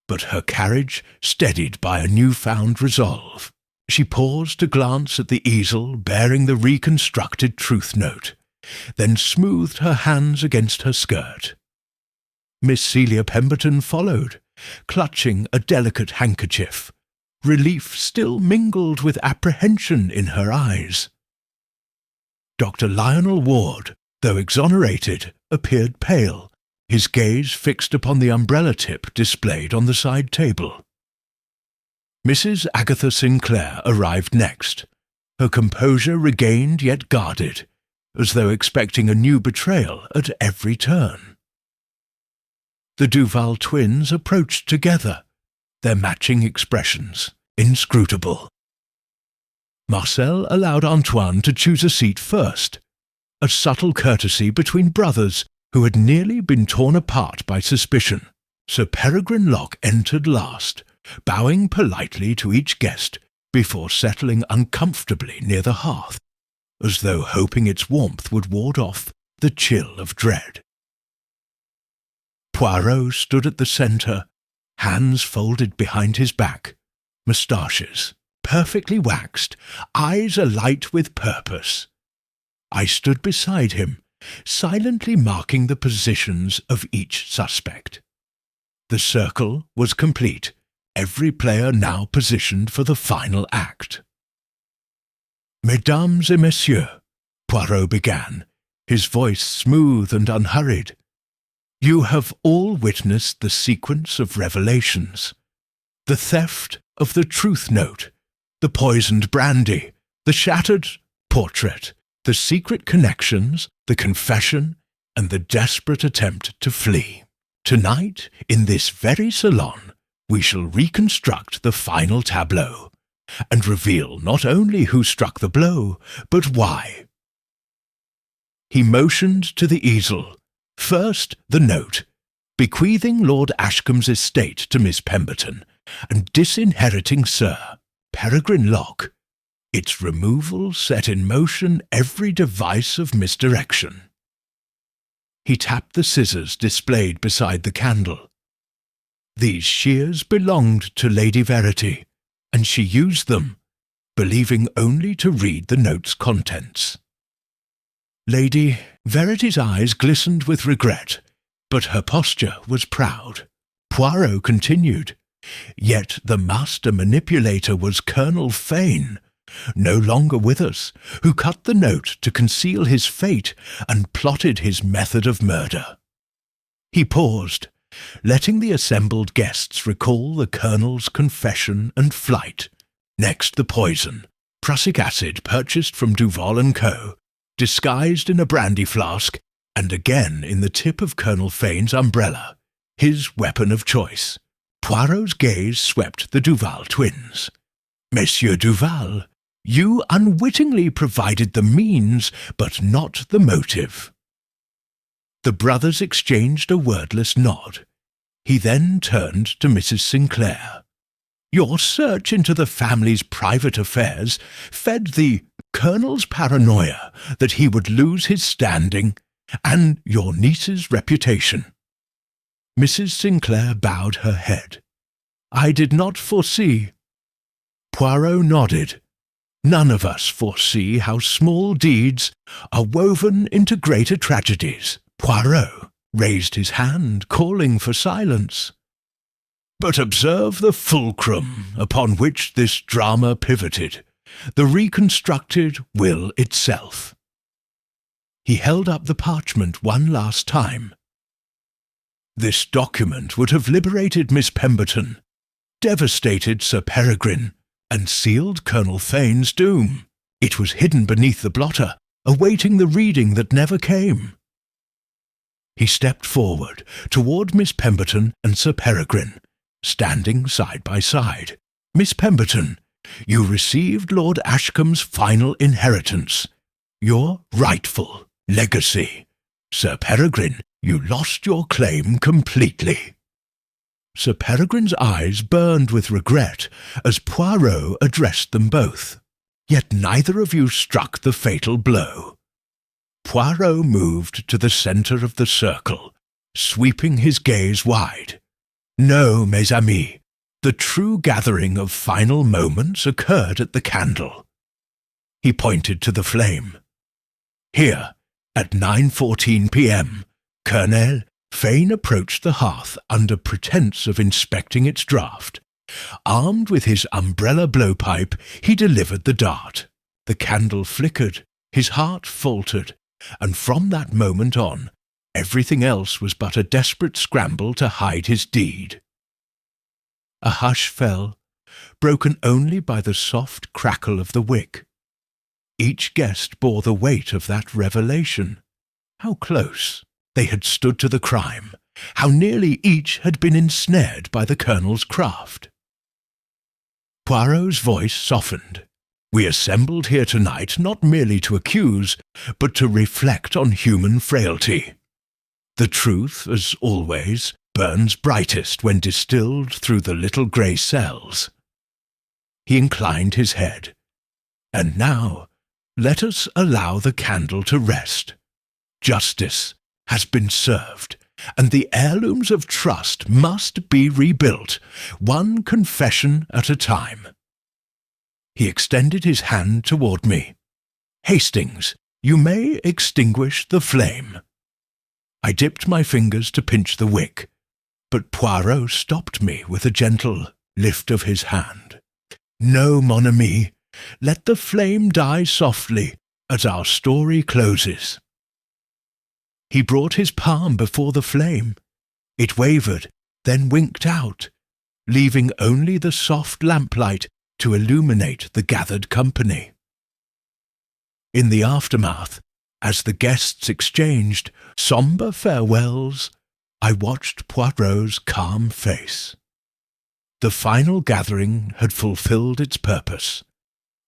but her carriage steadied by a new-found resolve. She paused to glance at the easel bearing the reconstructed truth note, then smoothed her hands against her skirt. Miss Celia Pemberton followed, clutching a delicate handkerchief, relief still mingled with apprehension in her eyes. Dr. Lionel Ward, though exonerated, appeared pale, his gaze fixed upon the umbrella tip displayed on the side table. Mrs. Agatha Sinclair arrived next, her composure regained yet guarded, as though expecting a new betrayal at every turn. The Duval twins approached together, their matching expressions inscrutable. Marcel allowed Antoine to choose a seat first, a subtle courtesy between brothers who had nearly been torn apart by suspicion. Sir Peregrine Locke entered last, bowing politely to each guest before settling uncomfortably near the hearth, as though hoping its warmth would ward off the chill of dread. Poirot stood at the centre, hands folded behind his back, moustaches perfectly waxed, eyes alight with purpose. I stood beside him, silently marking the positions of each suspect. The circle was complete, every player now positioned for the final act. "Mesdames et messieurs," Poirot began, his voice smooth and unhurried, "you have all witnessed the sequence of revelations, the theft of the truth note, the poisoned brandy, the shattered portrait, the secret connections, the confession, and the desperate attempt to flee. Tonight, in this very salon, we shall reconstruct the final tableau, and reveal not only who struck the blow, but why." He motioned to the easel. First, the note, bequeathing Lord Ashcombe's estate to Miss Pemberton, and disinheriting Sir Peregrine Locke. Its removal set in motion every device of misdirection. He tapped the scissors displayed beside the candle. These shears belonged to Lady Verity, and she used them, believing only to read the note's contents. Lady Verity's eyes glistened with regret, but her posture was proud. Poirot continued, "Yet the master manipulator was Colonel Fane, no longer with us, who cut the note to conceal his fate and plotted his method of murder." He paused, letting the assembled guests recall the Colonel's confession and flight. Next the poison, prussic acid purchased from Duval & Co., disguised in a brandy flask, and again in the tip of Colonel Fane's umbrella, his weapon of choice. Poirot's gaze swept the Duval twins. "Monsieur Duval, you unwittingly provided the means, but not the motive." The brothers exchanged a wordless nod. He then turned to Mrs. Sinclair. "Your search into the family's private affairs fed the Colonel's paranoia that he would lose his standing and your niece's reputation. Mrs. Sinclair bowed her head. "I did not foresee." Poirot nodded. "None of us foresee how small deeds are woven into greater tragedies." Poirot raised his hand, calling for silence. "But observe the fulcrum upon which this drama pivoted, the reconstructed will itself." He held up the parchment one last time. "This document would have liberated Miss Pemberton, devastated Sir Peregrine, and sealed Colonel Fane's doom. It was hidden beneath the blotter, awaiting the reading that never came." He stepped forward toward Miss Pemberton and Sir Peregrine, standing side by side. "Miss Pemberton, you received Lord Ashcombe's final inheritance, your rightful legacy. Sir Peregrine, you lost your claim completely." Sir Peregrine's eyes burned with regret as Poirot addressed them both. "Yet neither of you struck the fatal blow." Poirot moved to the centre of the circle, sweeping his gaze wide. "No, mes amis, the true gathering of final moments occurred at the candle." He pointed to the flame. "Here, at 9:14 p.m., Colonel Fane approached the hearth under pretence of inspecting its draught. Armed with his umbrella blowpipe, he delivered the dart. The candle flickered, his heart faltered, and from that moment on, everything else was but a desperate scramble to hide his deed." A hush fell, broken only by the soft crackle of the wick. Each guest bore the weight of that revelation. How close they had stood to the crime, how nearly each had been ensnared by the Colonel's craft. Poirot's voice softened. "We assembled here tonight not merely to accuse, but to reflect on human frailty. The truth, as always, burns brightest when distilled through the little grey cells." He inclined his head. "And now, let us allow the candle to rest. Justice has been served, and the heirlooms of trust must be rebuilt, one confession at a time." He extended his hand toward me. "Hastings, you may extinguish the flame." I dipped my fingers to pinch the wick, but Poirot stopped me with a gentle lift of his hand. "No, mon ami, let the flame die softly as our story closes." He brought his palm before the flame. It wavered, then winked out, leaving only the soft lamplight to illuminate the gathered company. In the aftermath, as the guests exchanged sombre farewells, I watched Poirot's calm face. The final gathering had fulfilled its purpose.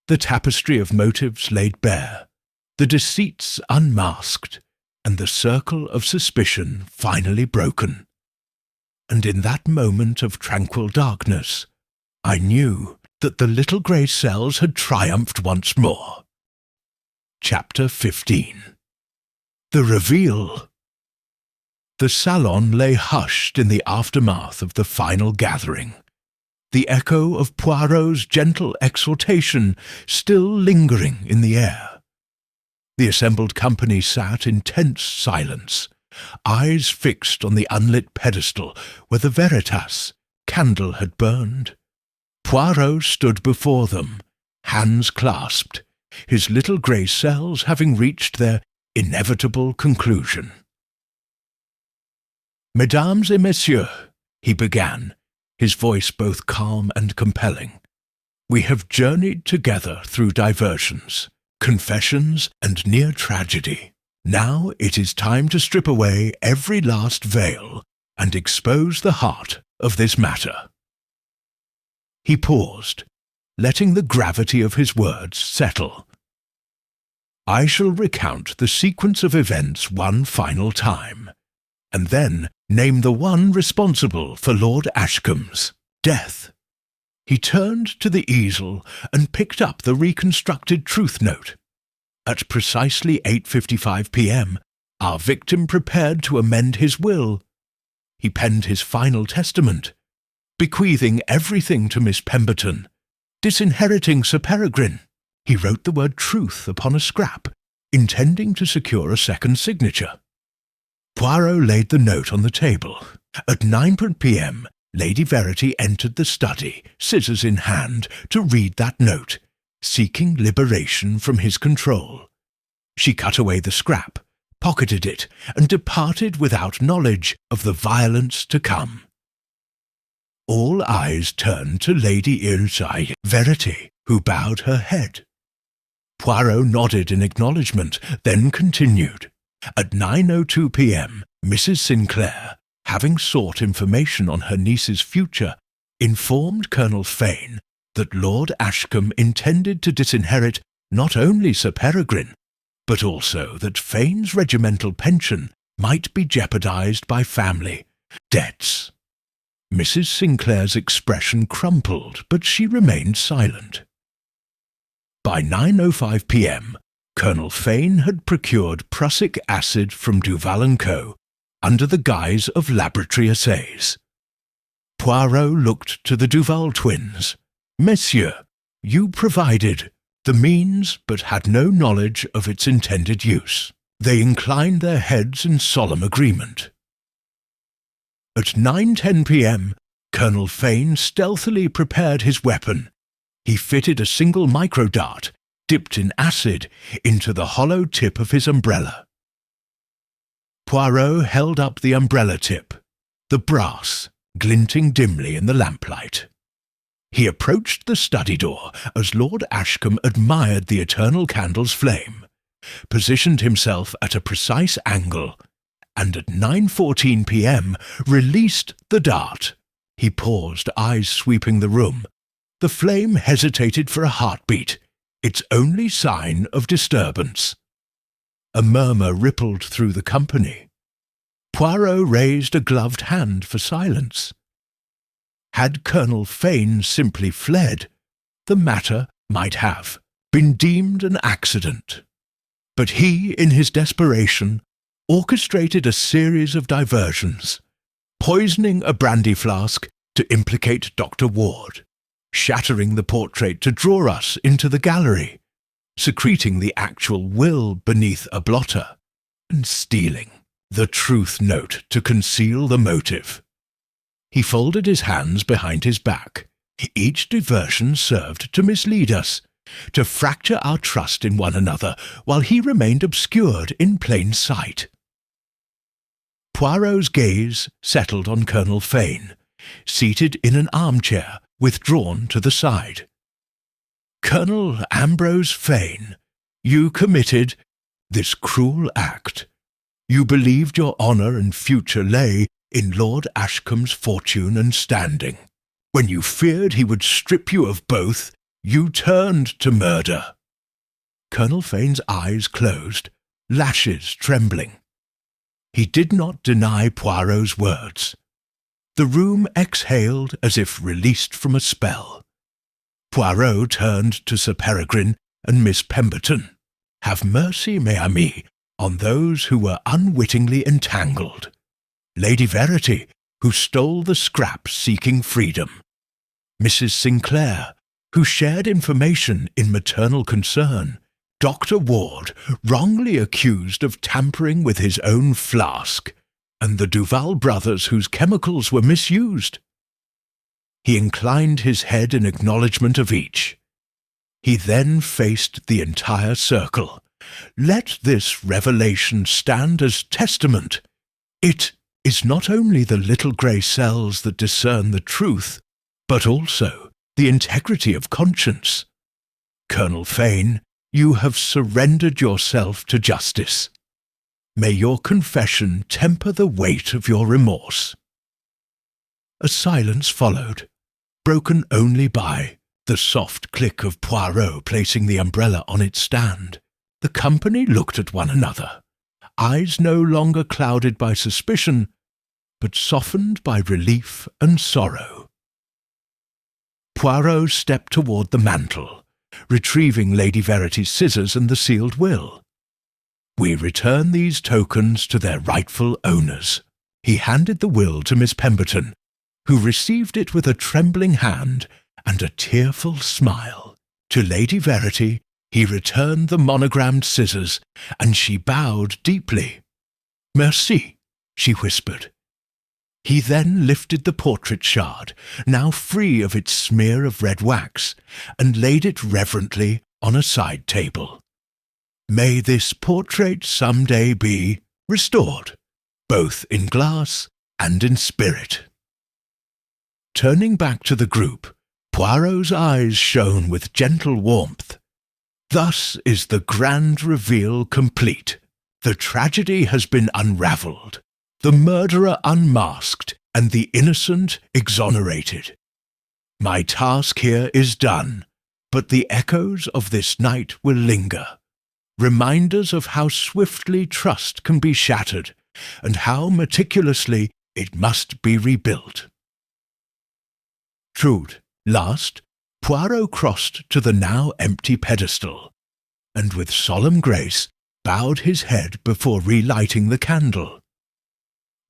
The tapestry of motives laid bare, the deceits unmasked, and the circle of suspicion finally broken. And in that moment of tranquil darkness, I knew that the little grey cells had triumphed once more. Chapter 15. The Reveal. The salon lay hushed in the aftermath of the final gathering, the echo of Poirot's gentle exhortation still lingering in the air. The assembled company sat in tense silence, eyes fixed on the unlit pedestal where the Veritas candle had burned. Poirot stood before them, hands clasped, his little grey cells having reached their inevitable conclusion. "Mesdames et messieurs," he began, his voice both calm and compelling, "we have journeyed together through diversions, confessions, and near tragedy. Now it is time to strip away every last veil and expose the heart of this matter." He paused, letting the gravity of his words settle. "I shall recount the sequence of events one final time, and then name the one responsible for Lord Ashcombe's death." He turned to the easel and picked up the reconstructed truth note. At precisely 8:55 p.m., our victim prepared to amend his will. he penned his final testament, bequeathing everything to Miss Pemberton, disinheriting Sir Peregrine. He wrote the word truth upon a scrap, intending to secure a second signature. Poirot laid the note on the table. At 9 p.m, Lady Verity entered the study, scissors in hand, to read that note, seeking liberation from his control. She cut away the scrap, pocketed it, and departed without knowledge of the violence to come. All eyes turned to Lady Verity, who bowed her head. Poirot nodded in acknowledgment, then continued. At 9:02 p.m, Mrs. Sinclair, having sought information on her niece's future, informed Colonel Fane that Lord Ashcombe intended to disinherit not only Sir Peregrine, but also that Fane's regimental pension might be jeopardized by family debts. Mrs. Sinclair's expression crumpled, but she remained silent. By 9:05 p.m, Colonel Fane had procured prussic acid from Duval & Co. under the guise of laboratory assays. Poirot looked to the Duval twins. "Messieurs, you provided the means but had no knowledge of its intended use." They inclined their heads in solemn agreement. At 9:10 p.m, Colonel Fane stealthily prepared his weapon. He fitted a single microdart, dipped in acid, into the hollow tip of his umbrella. Poirot held up the umbrella tip, the brass glinting dimly in the lamplight. He approached the study door as Lord Ashcombe admired the eternal candle's flame, positioned himself at a precise angle, and at 9:14 p.m. released the dart. He paused, eyes sweeping the room. The flame hesitated for a heartbeat, its only sign of disturbance. A murmur rippled through the company. Poirot raised a gloved hand for silence. Had Colonel Fane simply fled, the matter might have been deemed an accident. But he, in his desperation, orchestrated a series of diversions, poisoning a brandy flask to implicate Dr. Ward, shattering the portrait to draw us into the gallery, secreting the actual will beneath a blotter, and stealing the truth note to conceal the motive. He folded his hands behind his back. Each diversion served to mislead us, to fracture our trust in one another, while he remained obscured in plain sight. Poirot's gaze settled on Colonel Fane, seated in an armchair, withdrawn to the side. "Colonel Ambrose Fane, you committed this cruel act. You believed your honour and future lay in Lord Ashcombe's fortune and standing. When you feared he would strip you of both, you turned to murder." Colonel Fane's eyes closed, lashes trembling. He did not deny Poirot's words. The room exhaled as if released from a spell. Poirot turned to Sir Peregrine and Miss Pemberton. "Have mercy, mes amis, on those who were unwittingly entangled. Lady Verity, who stole the scrap seeking freedom. Mrs. Sinclair, who shared information in maternal concern. Dr. Ward, wrongly accused of tampering with his own flask, and the Duval brothers whose chemicals were misused." He inclined his head in acknowledgment of each. He then faced the entire circle. "Let this revelation stand as testament. It is not only the little grey cells that discern the truth, but also the integrity of conscience. Colonel Fane, you have surrendered yourself to justice. May your confession temper the weight of your remorse." A silence followed, broken only by the soft click of Poirot placing the umbrella on its stand. The company looked at one another, eyes no longer clouded by suspicion, but softened by relief and sorrow. Poirot stepped toward the mantel, retrieving Lady Verity's scissors and the sealed will. "We return these tokens to their rightful owners." He handed the will to Miss Pemberton, who received it with a trembling hand and a tearful smile. To Lady Verity he returned the monogrammed scissors, and she bowed deeply. "Merci," she whispered. He then lifted the portrait shard, now free of its smear of red wax, and laid it reverently on a side table. "May this portrait some day be restored, both in glass and in spirit." Turning back to the group, Poirot's eyes shone with gentle warmth. "Thus is the grand reveal complete. The tragedy has been unravelled, the murderer unmasked, and the innocent exonerated. My task here is done, but the echoes of this night will linger, reminders of how swiftly trust can be shattered, and how meticulously it must be rebuilt." Truth. Last, Poirot crossed to the now empty pedestal, and with solemn grace bowed his head before relighting the candle.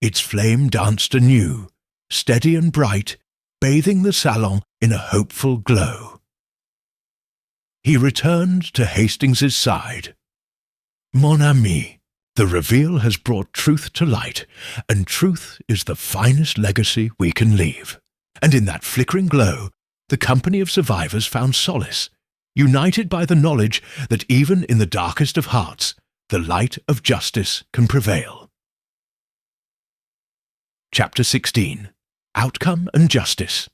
Its flame danced anew, steady and bright, bathing the salon in a hopeful glow. He returned to Hastings's side. "Mon ami, the reveal has brought truth to light, and truth is the finest legacy we can leave." And in that flickering glow, the company of survivors found solace, united by the knowledge that even in the darkest of hearts, the light of justice can prevail. Chapter 16. Outcome and Justice.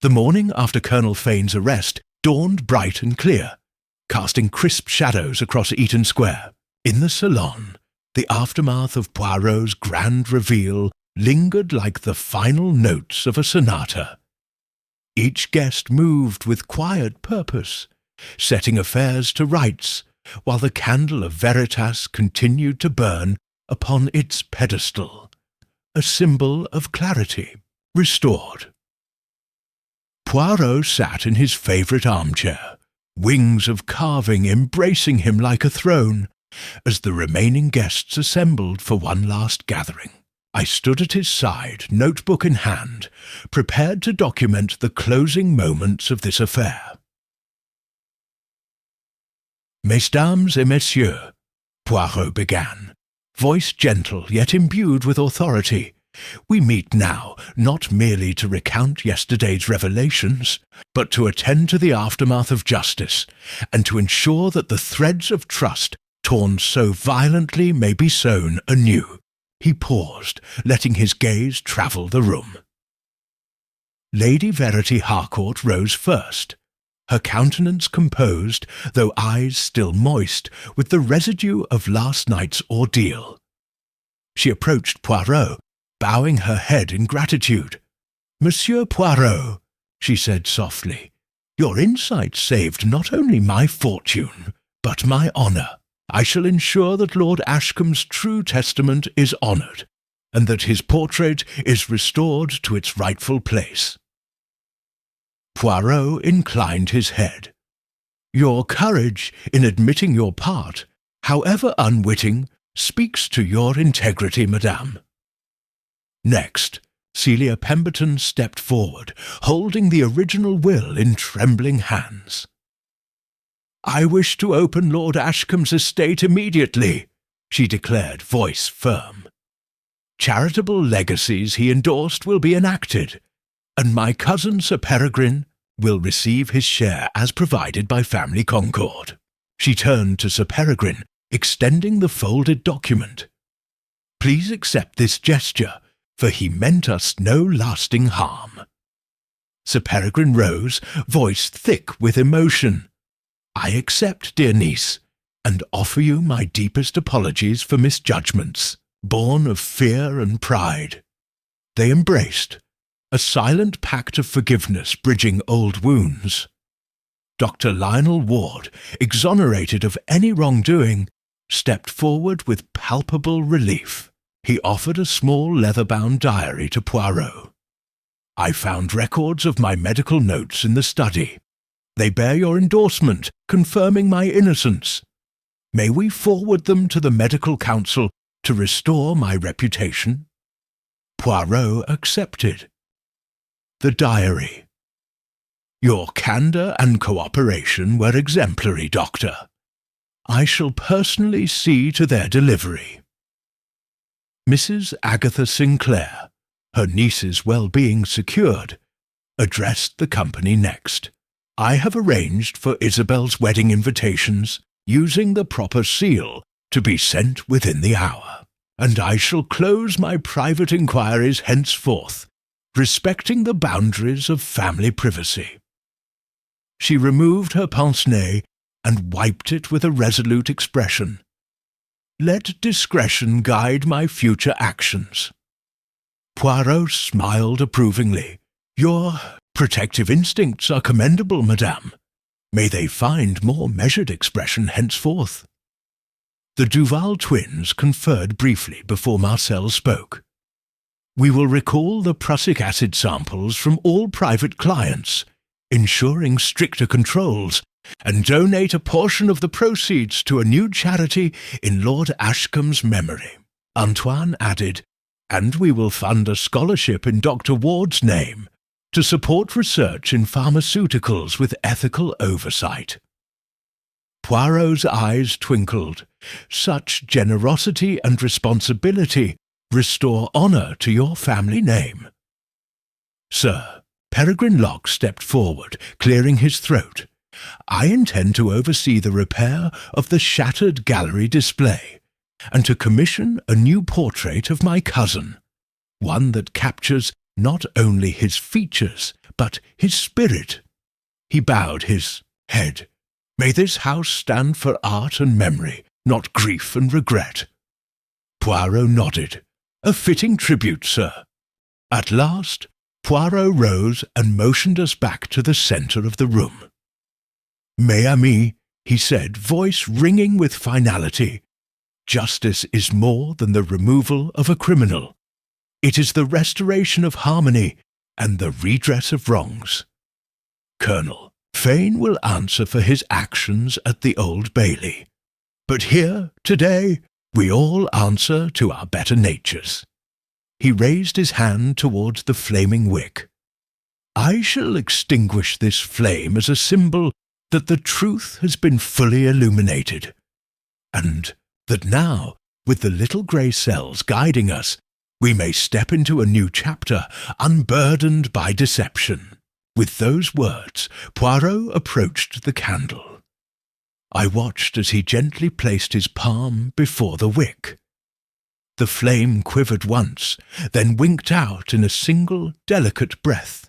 The morning after Colonel Fane's arrest dawned bright and clear, casting crisp shadows across Eaton Square. In the salon, the aftermath of Poirot's grand reveal lingered like the final notes of a sonata. Each guest moved with quiet purpose, setting affairs to rights, while the candle of Veritas continued to burn upon its pedestal, a symbol of clarity restored. Poirot sat in his favourite armchair, wings of carving embracing him like a throne, as the remaining guests assembled for one last gathering. I stood at his side, notebook in hand, prepared to document the closing moments of this affair. "Mesdames et messieurs," Poirot began, voice gentle yet imbued with authority, "we meet now not merely to recount yesterday's revelations, but to attend to the aftermath of justice, and to ensure that the threads of trust torn so violently may be sewn anew." He paused, letting his gaze travel the room. Lady Verity Harcourt rose first, her countenance composed, though eyes still moist with the residue of last night's ordeal. She approached Poirot, bowing her head in gratitude. "Monsieur Poirot," she said softly, "your insight saved not only my fortune, but my honour. I shall ensure that Lord Ashcombe's true testament is honoured, and that his portrait is restored to its rightful place." Poirot inclined his head. "Your courage in admitting your part, however unwitting, speaks to your integrity, madame." Next, Celia Pemberton stepped forward, holding the original will in trembling hands. "I wish to open Lord Ashcombe's estate immediately," she declared, voice firm. "Charitable legacies he endorsed will be enacted, and my cousin Sir Peregrine will receive his share as provided by family concord." She turned to Sir Peregrine, extending the folded document. "Please accept this gesture, for he meant us no lasting harm." Sir Peregrine rose, voice thick with emotion. "I accept, dear niece, and offer you my deepest apologies for misjudgments, born of fear and pride." They embraced, a silent pact of forgiveness bridging old wounds. Dr. Lionel Ward, exonerated of any wrongdoing, stepped forward with palpable relief. He offered a small leather-bound diary to Poirot. "I found records of my medical notes in the study. They bear your endorsement, confirming my innocence. May we forward them to the Medical Council to restore my reputation? Poirot accepted. The diary. Your candour and cooperation were exemplary, Doctor. I shall personally see to their delivery. Mrs. Agatha Sinclair, her niece's well-being secured, addressed the company next. I have arranged for Isabel's wedding invitations, using the proper seal, to be sent within the hour, and I shall close my private inquiries henceforth, respecting the boundaries of family privacy. She removed her pince-nez and wiped it with a resolute expression. Let discretion guide my future actions. Poirot smiled approvingly. Your protective instincts are commendable, madame. May they find more measured expression henceforth. The Duval twins conferred briefly before Marcel spoke. We will recall the prussic acid samples from all private clients, ensuring stricter controls, and donate a portion of the proceeds to a new charity in Lord Ashcombe's memory. Antoine added, and we will fund a scholarship in Dr. Ward's name to support research in pharmaceuticals with ethical oversight. Poirot's eyes twinkled. Such generosity and responsibility restore honour to your family name. Sir, Peregrine Locke stepped forward, clearing his throat. I intend to oversee the repair of the shattered gallery display, and to commission a new portrait of my cousin, one that captures not only his features, but his spirit. He bowed his head. May this house stand for art and memory, not grief and regret. Poirot nodded. A fitting tribute, sir. At last, Poirot rose and motioned us back to the centre of the room. Mes amis, he said, voice ringing with finality, justice is more than the removal of a criminal. It is the restoration of harmony and the redress of wrongs. Colonel, Fane will answer for his actions at the Old Bailey. But here, today, we all answer to our better natures. He raised his hand towards the flaming wick. I shall extinguish this flame as a symbol that the truth has been fully illuminated, and that now, with the little grey cells guiding us, we may step into a new chapter, unburdened by deception. With those words, Poirot approached the candle. I watched as he gently placed his palm before the wick. The flame quivered once, then winked out in a single, delicate breath.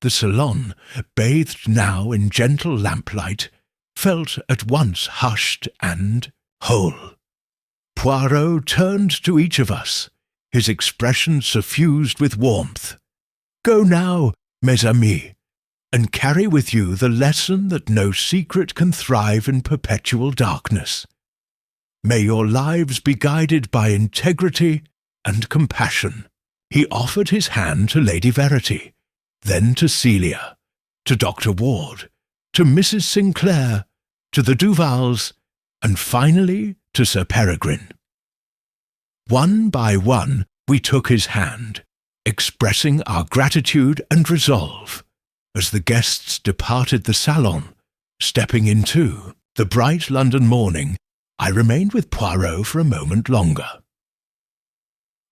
The salon, bathed now in gentle lamplight, felt at once hushed and whole. Poirot turned to each of us, his expression suffused with warmth. Go now, mes amis, and carry with you the lesson that no secret can thrive in perpetual darkness. May your lives be guided by integrity and compassion. He offered his hand to Lady Verity, then to Celia, to Dr. Ward, to Mrs. Sinclair, to the Duvals, and finally to Sir Peregrine. One by one we took his hand, expressing our gratitude and resolve. As the guests departed the salon, stepping into the bright London morning, I remained with Poirot for a moment longer.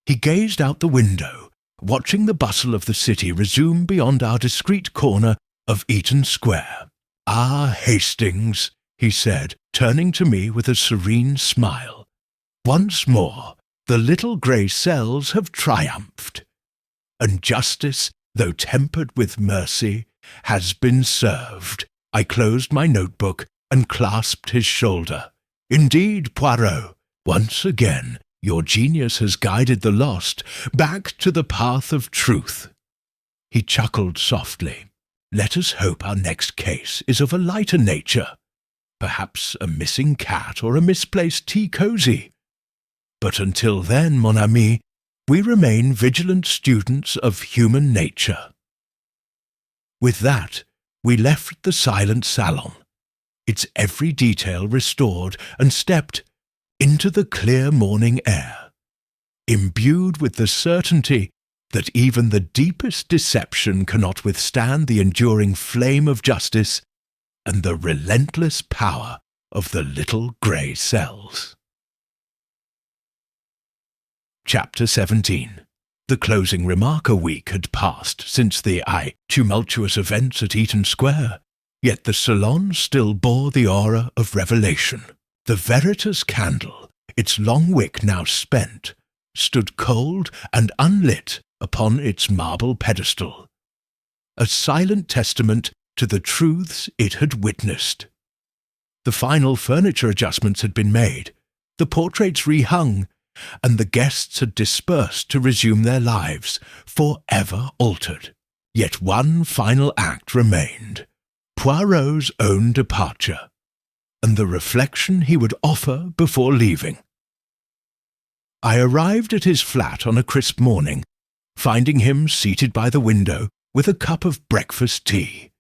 He gazed out the window, watching the bustle of the city resume beyond our discreet corner of Eaton Square. Ah, Hastings, he said, turning to me with a serene smile. Once more, the little grey cells have triumphed, and justice, though tempered with mercy, has been served. I closed my notebook and clasped his shoulder. Indeed, Poirot, once again, your genius has guided the lost back to the path of truth. He chuckled softly. Let us hope our next case is of a lighter nature. Perhaps a missing cat or a misplaced tea cosy. But until then, mon ami, we remain vigilant students of human nature. With that, we left the silent salon, its every detail restored, and stepped into the clear morning air, imbued with the certainty that even the deepest deception cannot withstand the enduring flame of justice and the relentless power of the little grey cells. Chapter 17. The closing remark. A week had passed since the tumultuous events at Eaton Square, yet the salon still bore the aura of revelation. The Veritas candle, its long wick now spent, stood cold and unlit upon its marble pedestal, a silent testament to the truths it had witnessed. The final furniture adjustments had been made, the portraits rehung, and the guests had dispersed to resume their lives, forever altered. Yet one final act remained, Poirot's own departure, and the reflection he would offer before leaving. I arrived at his flat on a crisp morning, finding him seated by the window with a cup of breakfast tea.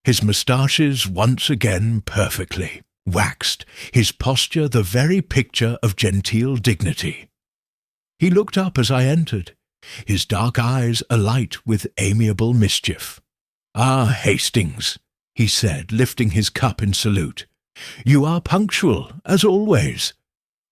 His moustaches once again perfectly waxed, his posture the very picture of genteel dignity. He looked up as I entered, his dark eyes alight with amiable mischief. "Ah, Hastings," he said, lifting his cup in salute, "you are punctual, as always.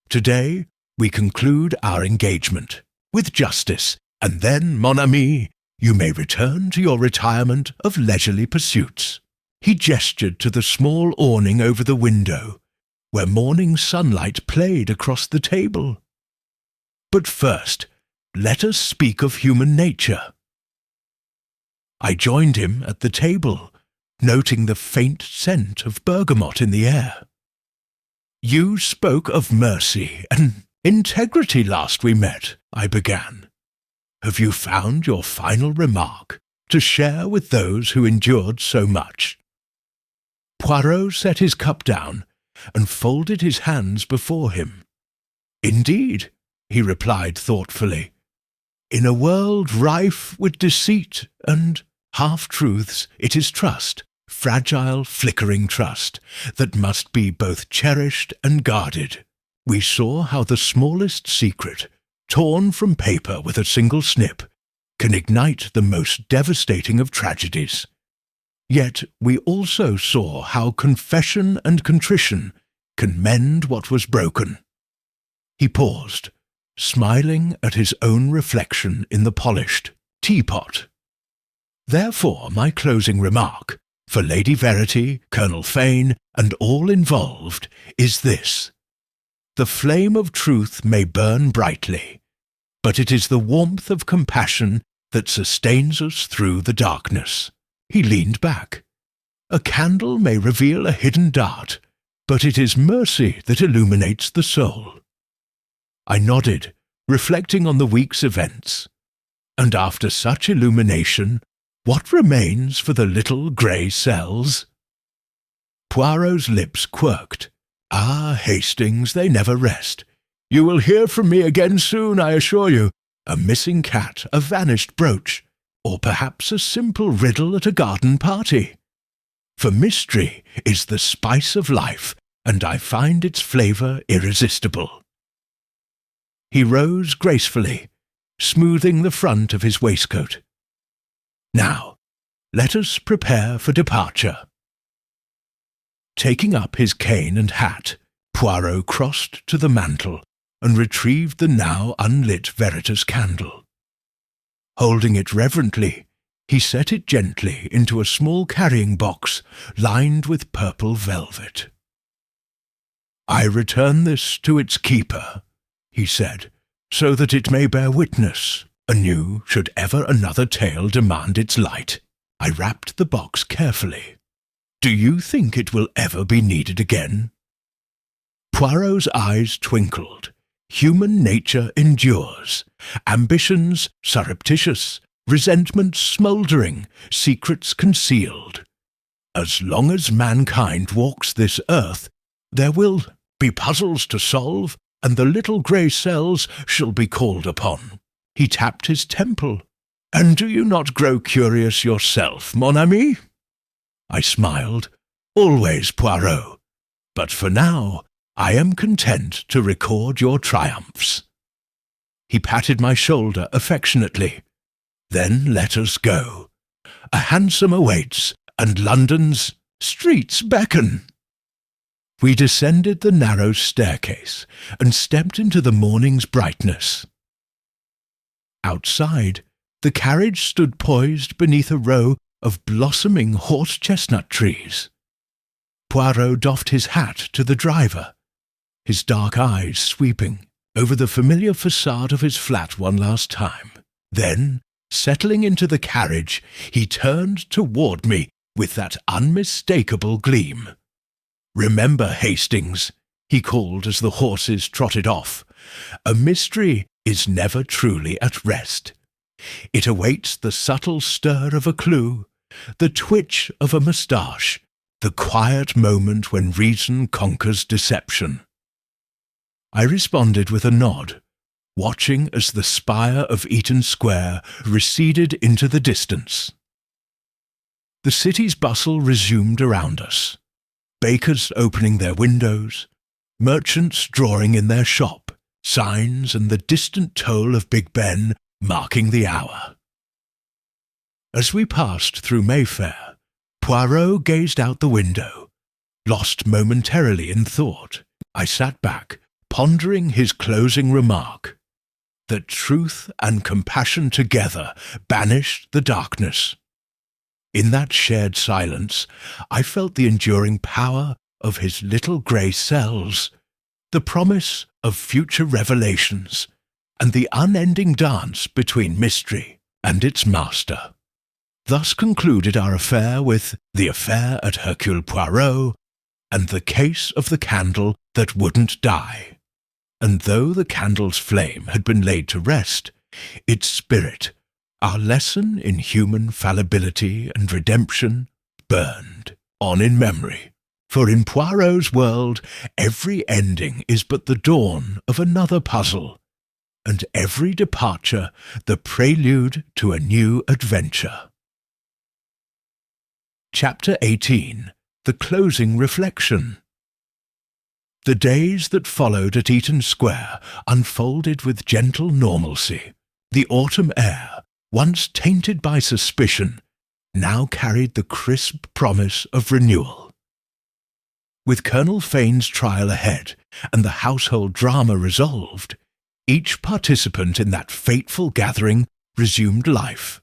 Today we conclude our engagement, with justice, and then, mon ami, you may return to your retirement of leisurely pursuits." He gestured to the small awning over the window, where morning sunlight played across the table. "But first, let us speak of human nature." I joined him at the table, noting the faint scent of bergamot in the air. "You spoke of mercy and integrity last we met," I began. "Have you found your final remark to share with those who endured so much?" Poirot set his cup down and folded his hands before him. "Indeed," he replied thoughtfully, "in a world rife with deceit and half-truths, it is trust, fragile, flickering trust, that must be both cherished and guarded. We saw how the smallest secret, torn from paper with a single snip, can ignite the most devastating of tragedies. Yet we also saw how confession and contrition can mend what was broken." He paused, smiling at his own reflection in the polished teapot. "Therefore my closing remark, for Lady Verity, Colonel Fane, and all involved, is this. The flame of truth may burn brightly, but it is the warmth of compassion that sustains us through the darkness." He leaned back. "A candle may reveal a hidden dart, but it is mercy that illuminates the soul." I nodded, reflecting on the week's events. And after such illumination, what remains for the little grey cells? Poirot's lips quirked. "Ah, Hastings, they never rest. You will hear from me again soon, I assure you. A missing cat, a vanished brooch, or perhaps a simple riddle at a garden party. For mystery is the spice of life, and I find its flavour irresistible." He rose gracefully, smoothing the front of his waistcoat. "Now, let us prepare for departure." Taking up his cane and hat, Poirot crossed to the mantel and retrieved the now unlit Veritas candle. Holding it reverently, he set it gently into a small carrying box lined with purple velvet. "I return this to its keeper," he said, "so that it may bear witness anew should ever another tale demand its light." I wrapped the box carefully. "Do you think it will ever be needed again?" Poirot's eyes twinkled. Human nature endures. Ambitions surreptitious, resentments smouldering, secrets concealed. As long as mankind walks this earth, there will be puzzles to solve, and the little grey cells shall be called upon. He tapped his temple. "And do you not grow curious yourself, mon ami?" I smiled. "Always, Poirot. But for now, I am content to record your triumphs." He patted my shoulder affectionately. "Then let us go. A hansom awaits, and London's streets beckon." We descended the narrow staircase and stepped into the morning's brightness. Outside, the carriage stood poised beneath a row of blossoming horse-chestnut trees. Poirot doffed his hat to the driver, his dark eyes sweeping over the familiar facade of his flat one last time. Then, settling into the carriage, he turned toward me with that unmistakable gleam. "Remember, Hastings," he called as the horses trotted off, "a mystery is never truly at rest. It awaits the subtle stir of a clue, the twitch of a moustache, the quiet moment when reason conquers deception." I responded with a nod, watching as the spire of Eaton Square receded into the distance. The city's bustle resumed around us, bakers opening their windows, merchants drawing in their shop, signs and the distant toll of Big Ben marking the hour. As we passed through Mayfair, Poirot gazed out the window, lost momentarily in thought. I sat back, pondering his closing remark, that truth and compassion together banished the darkness. In that shared silence, I felt the enduring power of his little grey cells, the promise of future revelations, and the unending dance between mystery and its master. Thus concluded our affair with The Affair at Hercule Poirot and The Case of the Candle That Wouldn't Die. And though the candle's flame had been laid to rest, its spirit, our lesson in human fallibility and redemption, burned on in memory. For in Poirot's world, every ending is but the dawn of another puzzle, and every departure the prelude to a new adventure. Chapter 18. The Closing Reflection. The days that followed at Eaton Square unfolded with gentle normalcy. The autumn air, once tainted by suspicion, now carried the crisp promise of renewal. With Colonel Fane's trial ahead and the household drama resolved, each participant in that fateful gathering resumed life,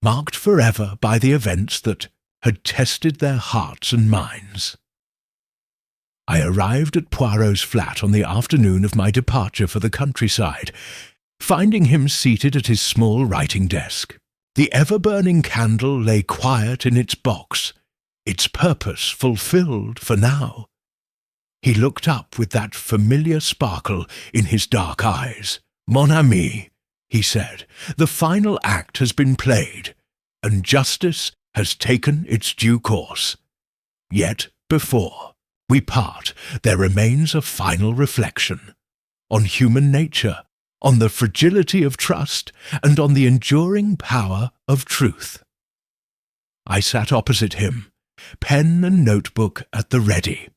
marked forever by the events that had tested their hearts and minds. I arrived at Poirot's flat on the afternoon of my departure for the countryside, finding him seated at his small writing desk. The ever-burning candle lay quiet in its box, its purpose fulfilled for now. He looked up with that familiar sparkle in his dark eyes. "Mon ami," he said, "the final act has been played, and justice has taken its due course. Yet, before we part, there remains a final reflection on human nature, on the fragility of trust, and on the enduring power of truth." I sat opposite him, pen and notebook at the ready.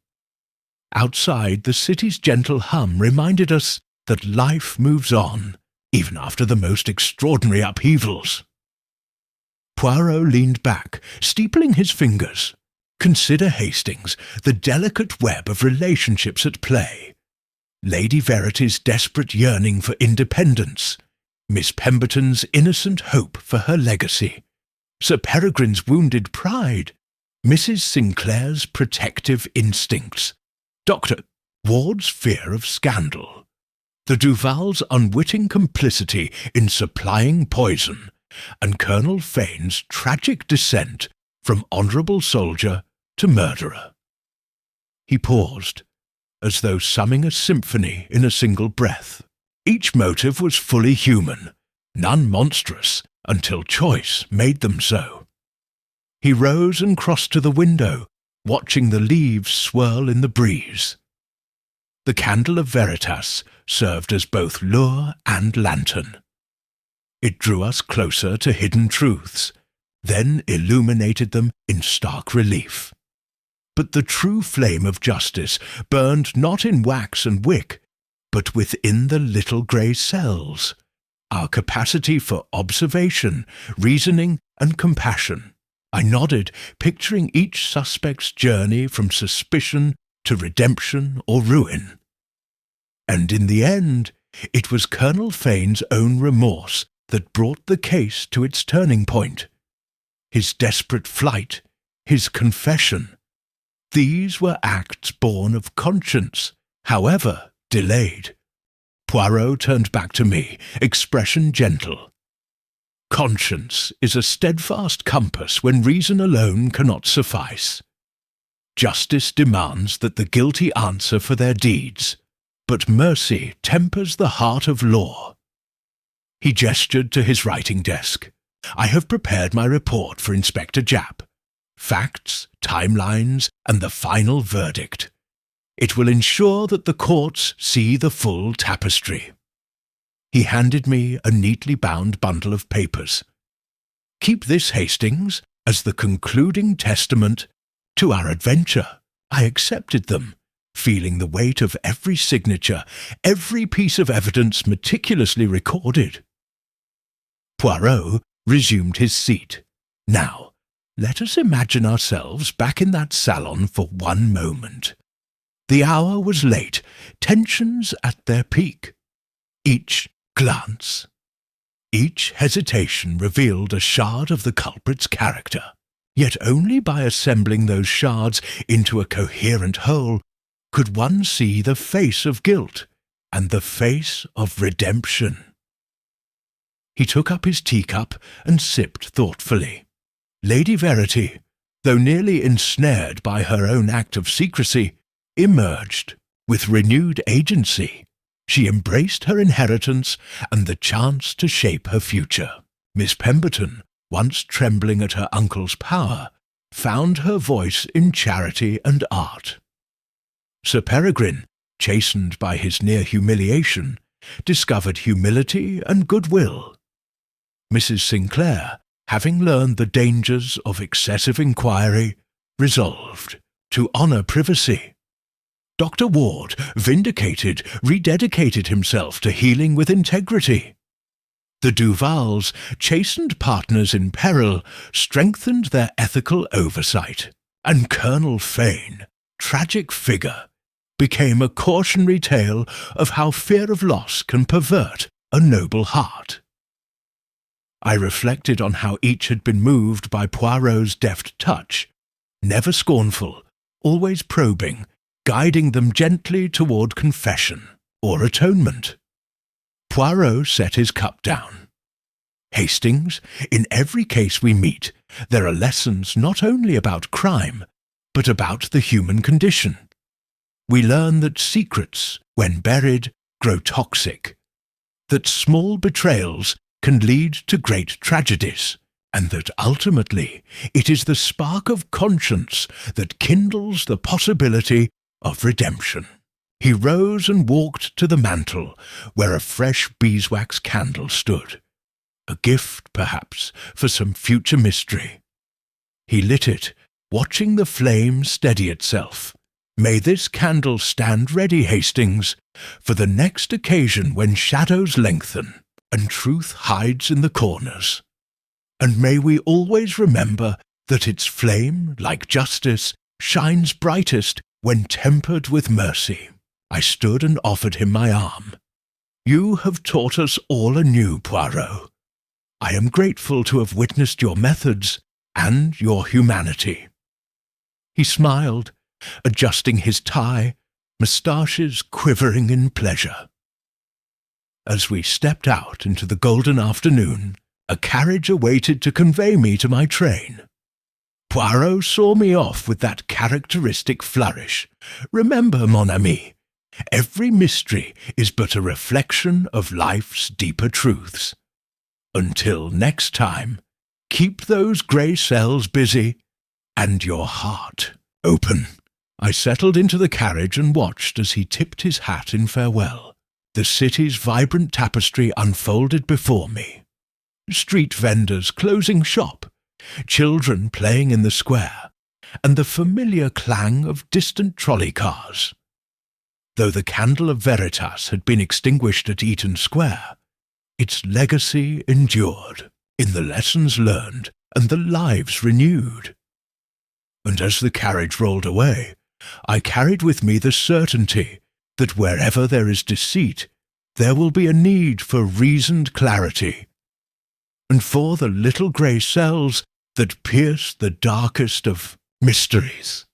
Outside, the city's gentle hum reminded us that life moves on, even after the most extraordinary upheavals. Poirot leaned back, steepling his fingers. "Consider, Hastings, the delicate web of relationships at play. Lady Verity's desperate yearning for independence, Miss Pemberton's innocent hope for her legacy, Sir Peregrine's wounded pride, Mrs. Sinclair's protective instincts, Dr. Ward's fear of scandal, the Duval's unwitting complicity in supplying poison, and Colonel Fane's tragic descent from honourable soldier to murderer." He paused, as though summing a symphony in a single breath. Each motive was fully human, none monstrous, until choice made them so. He rose and crossed to the window, watching the leaves swirl in the breeze. The candle of Veritas served as both lure and lantern. It drew us closer to hidden truths, then illuminated them in stark relief. But the true flame of justice burned not in wax and wick, but within the little grey cells, our capacity for observation, reasoning, and compassion. I nodded, picturing each suspect's journey from suspicion to redemption or ruin. And in the end, it was Colonel Fane's own remorse that brought the case to its turning point. His desperate flight, his confession. These were acts born of conscience, however delayed. Poirot turned back to me, expression gentle. Conscience is a steadfast compass when reason alone cannot suffice. Justice demands that the guilty answer for their deeds, but mercy tempers the heart of law. He gestured to his writing desk. I have prepared my report for Inspector Japp. Facts, timelines, and the final verdict. It will ensure that the courts see the full tapestry. He handed me a neatly bound bundle of papers. Keep this, Hastings, as the concluding testament to our adventure. I accepted them, feeling the weight of every signature, every piece of evidence meticulously recorded. Poirot resumed his seat. Now, let us imagine ourselves back in that salon for one moment. The hour was late, tensions at their peak. Each glance, each hesitation revealed a shard of the culprit's character. Yet only by assembling those shards into a coherent whole could one see the face of guilt and the face of redemption. He took up his teacup and sipped thoughtfully. Lady Verity, though nearly ensnared by her own act of secrecy, emerged with renewed agency. She embraced her inheritance and the chance to shape her future. Miss Pemberton, once trembling at her uncle's power, found her voice in charity and art. Sir Peregrine, chastened by his near humiliation, discovered humility and goodwill. Mrs. Sinclair, having learned the dangers of excessive inquiry, resolved to honour privacy. Dr. Ward, vindicated, rededicated himself to healing with integrity. The Duvals, chastened partners in peril, strengthened their ethical oversight. And Colonel Fane, tragic figure, became a cautionary tale of how fear of loss can pervert a noble heart. I reflected on how each had been moved by Poirot's deft touch, never scornful, always probing, guiding them gently toward confession or atonement. Poirot set his cup down. Hastings, in every case we meet, there are lessons not only about crime, but about the human condition. We learn that secrets, when buried, grow toxic, that small betrayals can lead to great tragedies, and that ultimately it is the spark of conscience that kindles the possibility of redemption. He rose and walked to the mantel, where a fresh beeswax candle stood, a gift, perhaps, for some future mystery. He lit it, watching the flame steady itself. May this candle stand ready, Hastings, for the next occasion when shadows lengthen and truth hides in the corners. And may we always remember that its flame, like justice, shines brightest when tempered with mercy. I stood and offered him my arm. You have taught us all anew, Poirot. I am grateful to have witnessed your methods and your humanity. He smiled, adjusting his tie, moustaches quivering in pleasure. As we stepped out into the golden afternoon, a carriage awaited to convey me to my train. Poirot saw me off with that characteristic flourish. Remember, mon ami, every mystery is but a reflection of life's deeper truths. Until next time, keep those grey cells busy and your heart open. I settled into the carriage and watched as he tipped his hat in farewell. The city's vibrant tapestry unfolded before me. Street vendors closing shop, children playing in the square, and the familiar clang of distant trolley cars. Though the candle of Veritas had been extinguished at Eaton Square, its legacy endured in the lessons learned and the lives renewed. And as the carriage rolled away, I carried with me the certainty that wherever there is deceit, there will be a need for reasoned clarity, and for the little grey cells that pierce the darkest of mysteries.